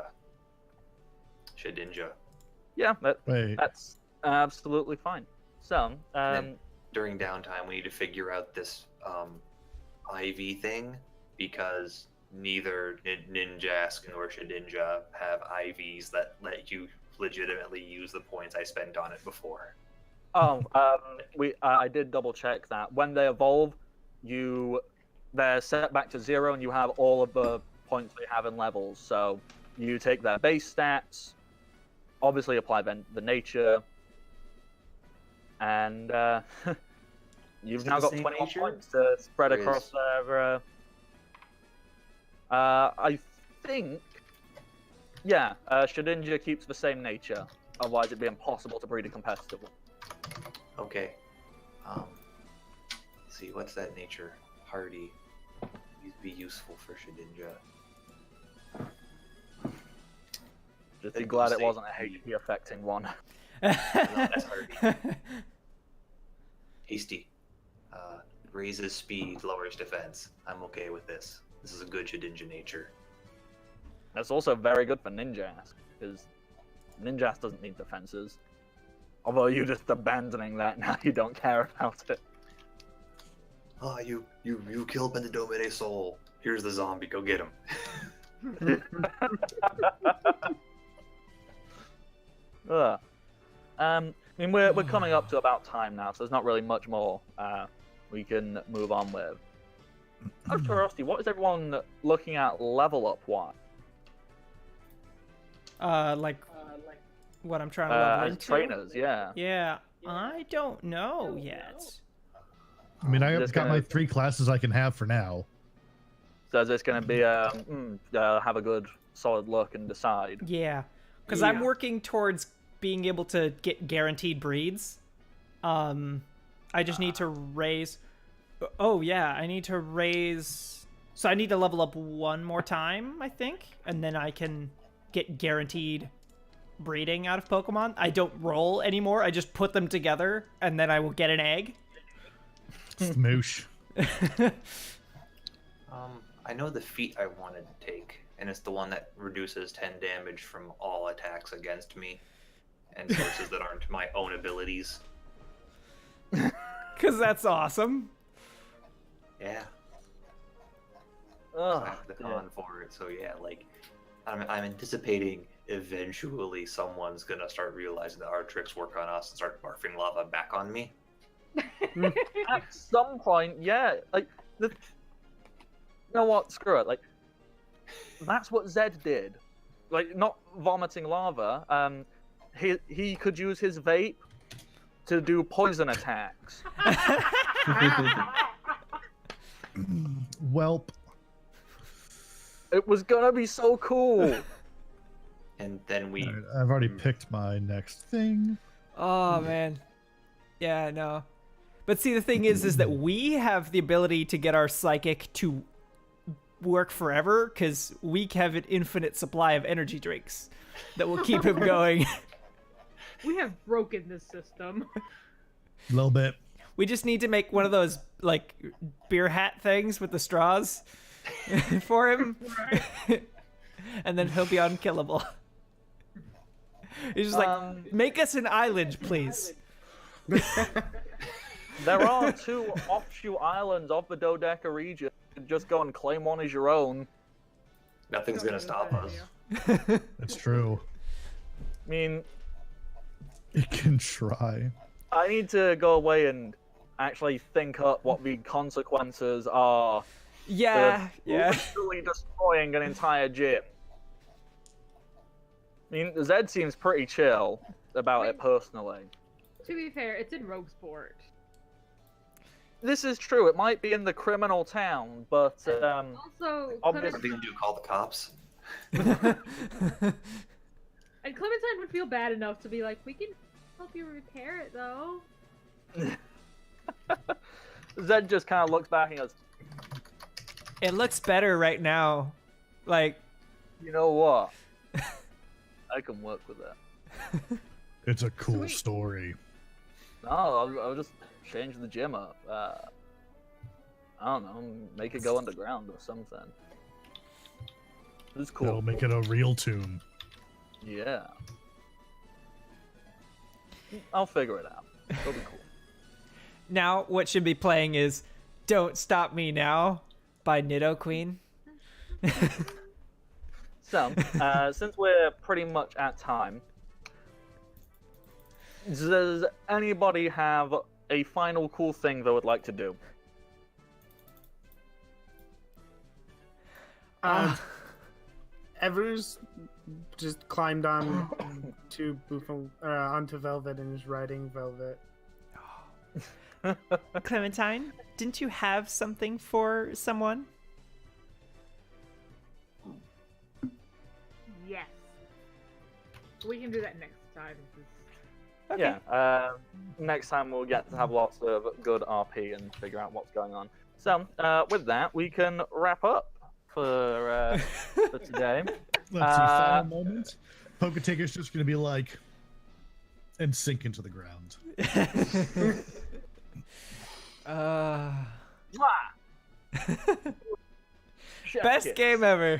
Shedinja. Yeah, Wait. that's absolutely fine. So, then during downtime, we need to figure out this IV thing, because neither Ninjask nor Shedinja have IVs that let you legitimately use the points I spent on it before. I did double check that when they evolve, they're set back to 0, and you have all of the points they have in levels. So you take their base stats, obviously apply the nature, and you've Is it now the got same 21 nature? points to spread Or across is- their. I think, yeah, Shedinja keeps the same nature. Otherwise, it'd be impossible to breed a competitive one. Okay. Let's see, what's that nature? Hardy. He'd be useful for Shedinja. Just be Think glad of it wasn't a safety. HP affecting one. That's Hardy. Hasty. Raises speed, lowers defense. I'm okay with this. This is a good Shedinja nature. That's also very good for Ninjask, because Ninjask doesn't need defenses. Although you're just abandoning that now, you don't care about it. Oh, you killed Bendidomine Soul. Here's the zombie, go get him. Ugh. I mean, we're coming up to about time now, so there's not really much more we can move on with. Out of curiosity, what is everyone looking at level up wise? Like what I'm trying to level As into. trainers, yeah. Yeah, I don't know yet. I mean, I've Just got my gonna- 3 classes I can have for now. So is this going to be have a good solid look and decide? Yeah, because I'm working towards being able to get guaranteed breeds. I just need to raise. Oh yeah, I need to raise. So I need to level up one more time, I think, and then I can get guaranteed breeding out of Pokemon. I don't roll anymore. I just put them together, and then I will get an egg. Smoosh. I know the feat I wanted to take, and it's the one that reduces 10 damage from all attacks against me and sources that aren't my own abilities. Because that's awesome. Yeah. Ugh, I have the con for it, so yeah, like, I'm anticipating eventually someone's gonna start realizing that our tricks work on us and start barfing lava back on me. At some point, yeah. Like, you know what? Screw it. Like, that's what Zed did. Like, not vomiting lava. He could use his vape to do poison attacks. Welp. It was gonna be so cool. And then we... Alright, I've already picked my next thing. Oh, man. Yeah, no. But see, the thing is that we have the ability to get our psychic to work forever, because we have an infinite supply of energy drinks that will keep him going. We have broken this system. A little bit. We just need to make one of those, like, beer hat things with the straws for him. And then he'll be unkillable. He's just like, make us an island, please. There are 2 offshoot islands of the Dodeca region. You can just go and claim one as your own. Nothing's gonna stop us. That's true. I mean, It can try. I need to go away and actually think up what the consequences are. Yeah, yeah. Literally destroying an entire gym. I mean, Zed seems pretty chill about it personally. To be fair, it's in Roguesport. This is true. It might be in the criminal town, but Also, obviously- What are they gonna do? Call the cops? And Clementine would feel bad enough to be like, we can help you repair it, though. Zed just kind of looks back and goes, It looks better right now. Like, you know what? I can work with that. It's a cool Sweet. story. No, I'll just change the gym up. I don't know, make it go underground or something. It's cool. That'll make it a real tomb. Yeah. I'll figure it out. It'll be cool. now what should be playing is Don't Stop Me Now by Nidoqueen. So, since we're pretty much at time, does anybody have a final cool thing they would like to do? Evers just climbed on to onto Velvet and is riding Velvet. Clementine, didn't you have something for someone? Yes. We can do that next time. Okay. Yeah, next time we'll get to have lots of good RP and figure out what's going on. So, with that, we can wrap up for today. Let's see, final moment. Poketaker's just gonna be like, and sink into the ground. Chef Best kiss. game ever.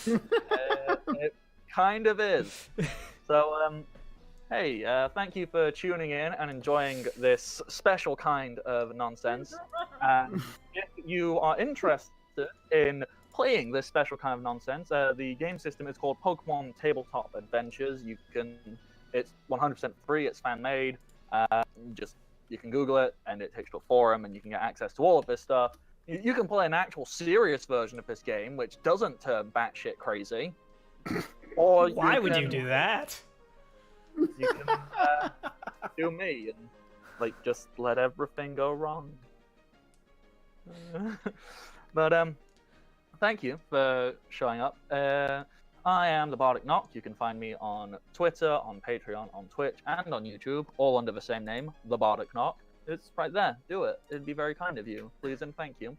It kind of is. So, hey, thank you for tuning in and enjoying this special kind of nonsense. If you are interested in playing this special kind of nonsense, the game system is called Pokemon Tabletop Adventures. It's 100% free. It's fan made. You can Google it, and it takes you to a forum, and you can get access to all of this stuff. You can play an actual serious version of this game, which doesn't turn batshit crazy. Or Why would you can- do that? You can do me and just let everything go wrong. But thank you for showing up. I am the Bardic Knock. You can find me on Twitter, on Patreon, on Twitch, and on YouTube, all under the same name, the Bardic Knock. It's right there. Do it. It'd be very kind of you. Please and thank you.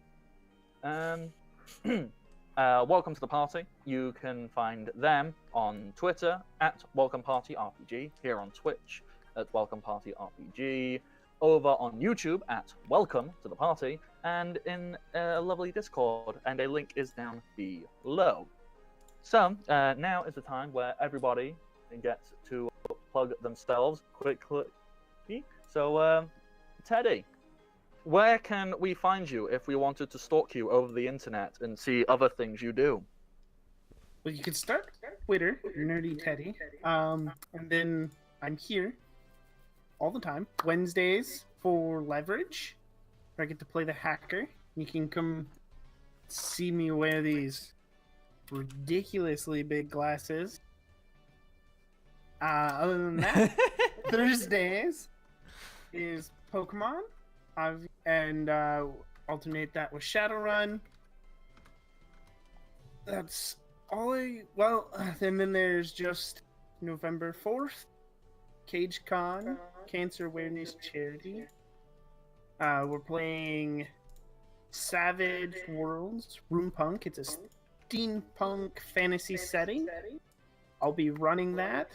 Welcome to the Party. You can find them on Twitter at Welcome Party RPG, here on Twitch at Welcome Party RPG, over on YouTube at Welcome to the Party, and in a lovely Discord, and a link is down below. So, now is the time where everybody gets to plug themselves quickly. So, Teddy, where can we find you if we wanted to stalk you over the internet and see other things you do? Well, you could start Twitter, Nerdy Teddy, and then I'm here all the time. Wednesdays for Leverage, where I get to play the hacker. You can come see me wear these ridiculously big glasses. Other than that, Thursdays is Pokemon, and alternate that with Shadowrun. That's all and then there's just November 4th, CageCon, Cancer Awareness Charity. We're playing Savage Worlds, Runepunk. It's a steampunk fantasy setting. I'll be running that.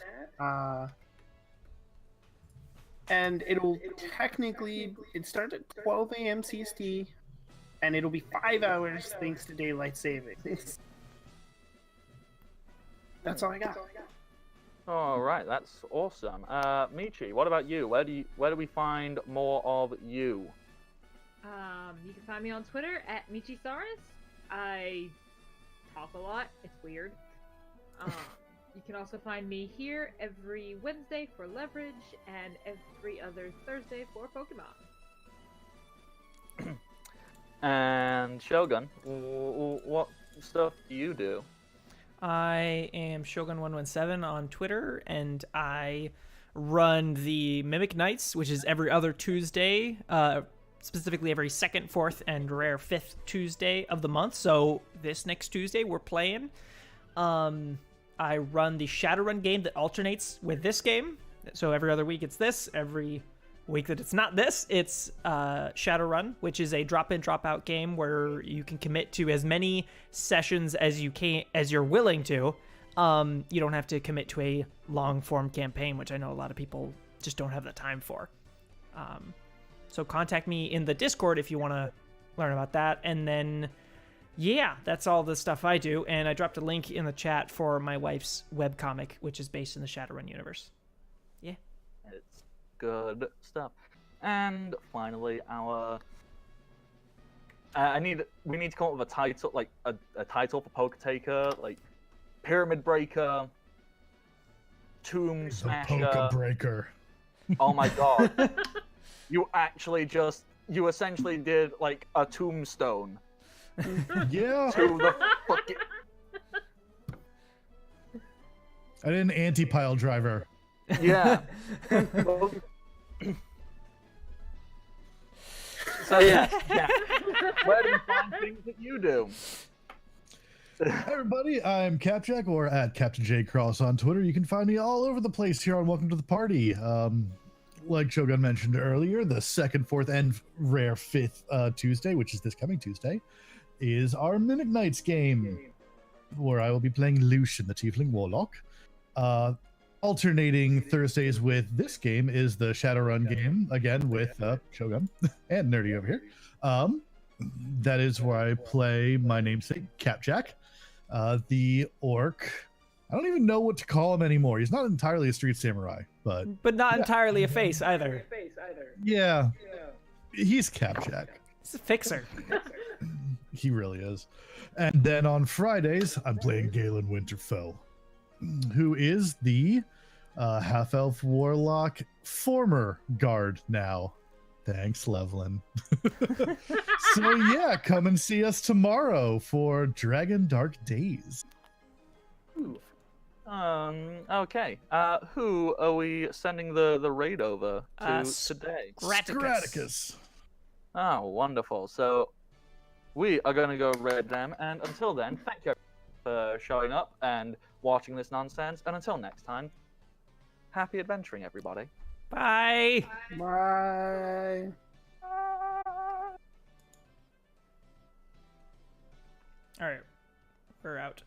And it'll it starts at 12 a.m. CST, and it'll be 5 hours thanks to daylight savings. That's all I got. All right, that's awesome. Michi, what about you? Where do we find more of you? You can find me on Twitter at Michisaurus. I talk a lot. It's weird. You can also find me here every Wednesday for Leverage and every other Thursday for Pokemon. And Shogun, what stuff do you do? I am Shogun117 on Twitter, and I run the Mimic Nights, which is every other Tuesday, specifically every second, fourth, and rare fifth Tuesday of the month. So this next Tuesday, we're playing. I run the Shadowrun game that alternates with this game. So every other week it's this. Every week that it's not this, it's Shadowrun, which is a drop-in, drop-out game where you can commit to as many sessions as you're willing to. You don't have to commit to a long-form campaign, which I know a lot of people just don't have the time for. So contact me in the Discord if you want to learn about that. And then, yeah, that's all the stuff I do. And I dropped a link in the chat for my wife's webcomic, which is based in the Shadowrun universe. Yeah. It's good stuff. And finally, we need to come up with a title, like a title for Poker Taker, like Pyramid Breaker, Tomb Smasher. Poker Breaker. Oh my god. You essentially did like a tombstone. Yeah. To the fucking... I did an anti-pile driver. Yeah. So yeah. Where do you find things that you do? Hi everybody, I'm Capjack, or at Captain J Cross on Twitter. You can find me all over the place here on Welcome to the Party. Like Shogun mentioned earlier, the second, fourth, and rare fifth Tuesday, which is this coming Tuesday, is our Mimic Nights game, where I will be playing Lucian, the Tiefling Warlock. Alternating Thursdays with this game is the Shadowrun game, again with Shogun and Nerdy over here. That is where I play my namesake, Capjack, the orc. I don't even know what to call him anymore. He's not entirely a street samurai, but not entirely a face either. Yeah, he's Capjack. He's a fixer. He really is. And then on Fridays, I'm playing Galen Winterfell, who is the half-elf warlock former guard now. Thanks, Levlin. So yeah, come and see us tomorrow for Dragon Dark Days. Ooh. Okay. Who are we sending the raid over to today? Graticus. Oh, wonderful. So we are going to go raid them, and until then, thank you for showing up and watching this nonsense, and until next time, happy adventuring, everybody. Bye. Bye. All right. We're out.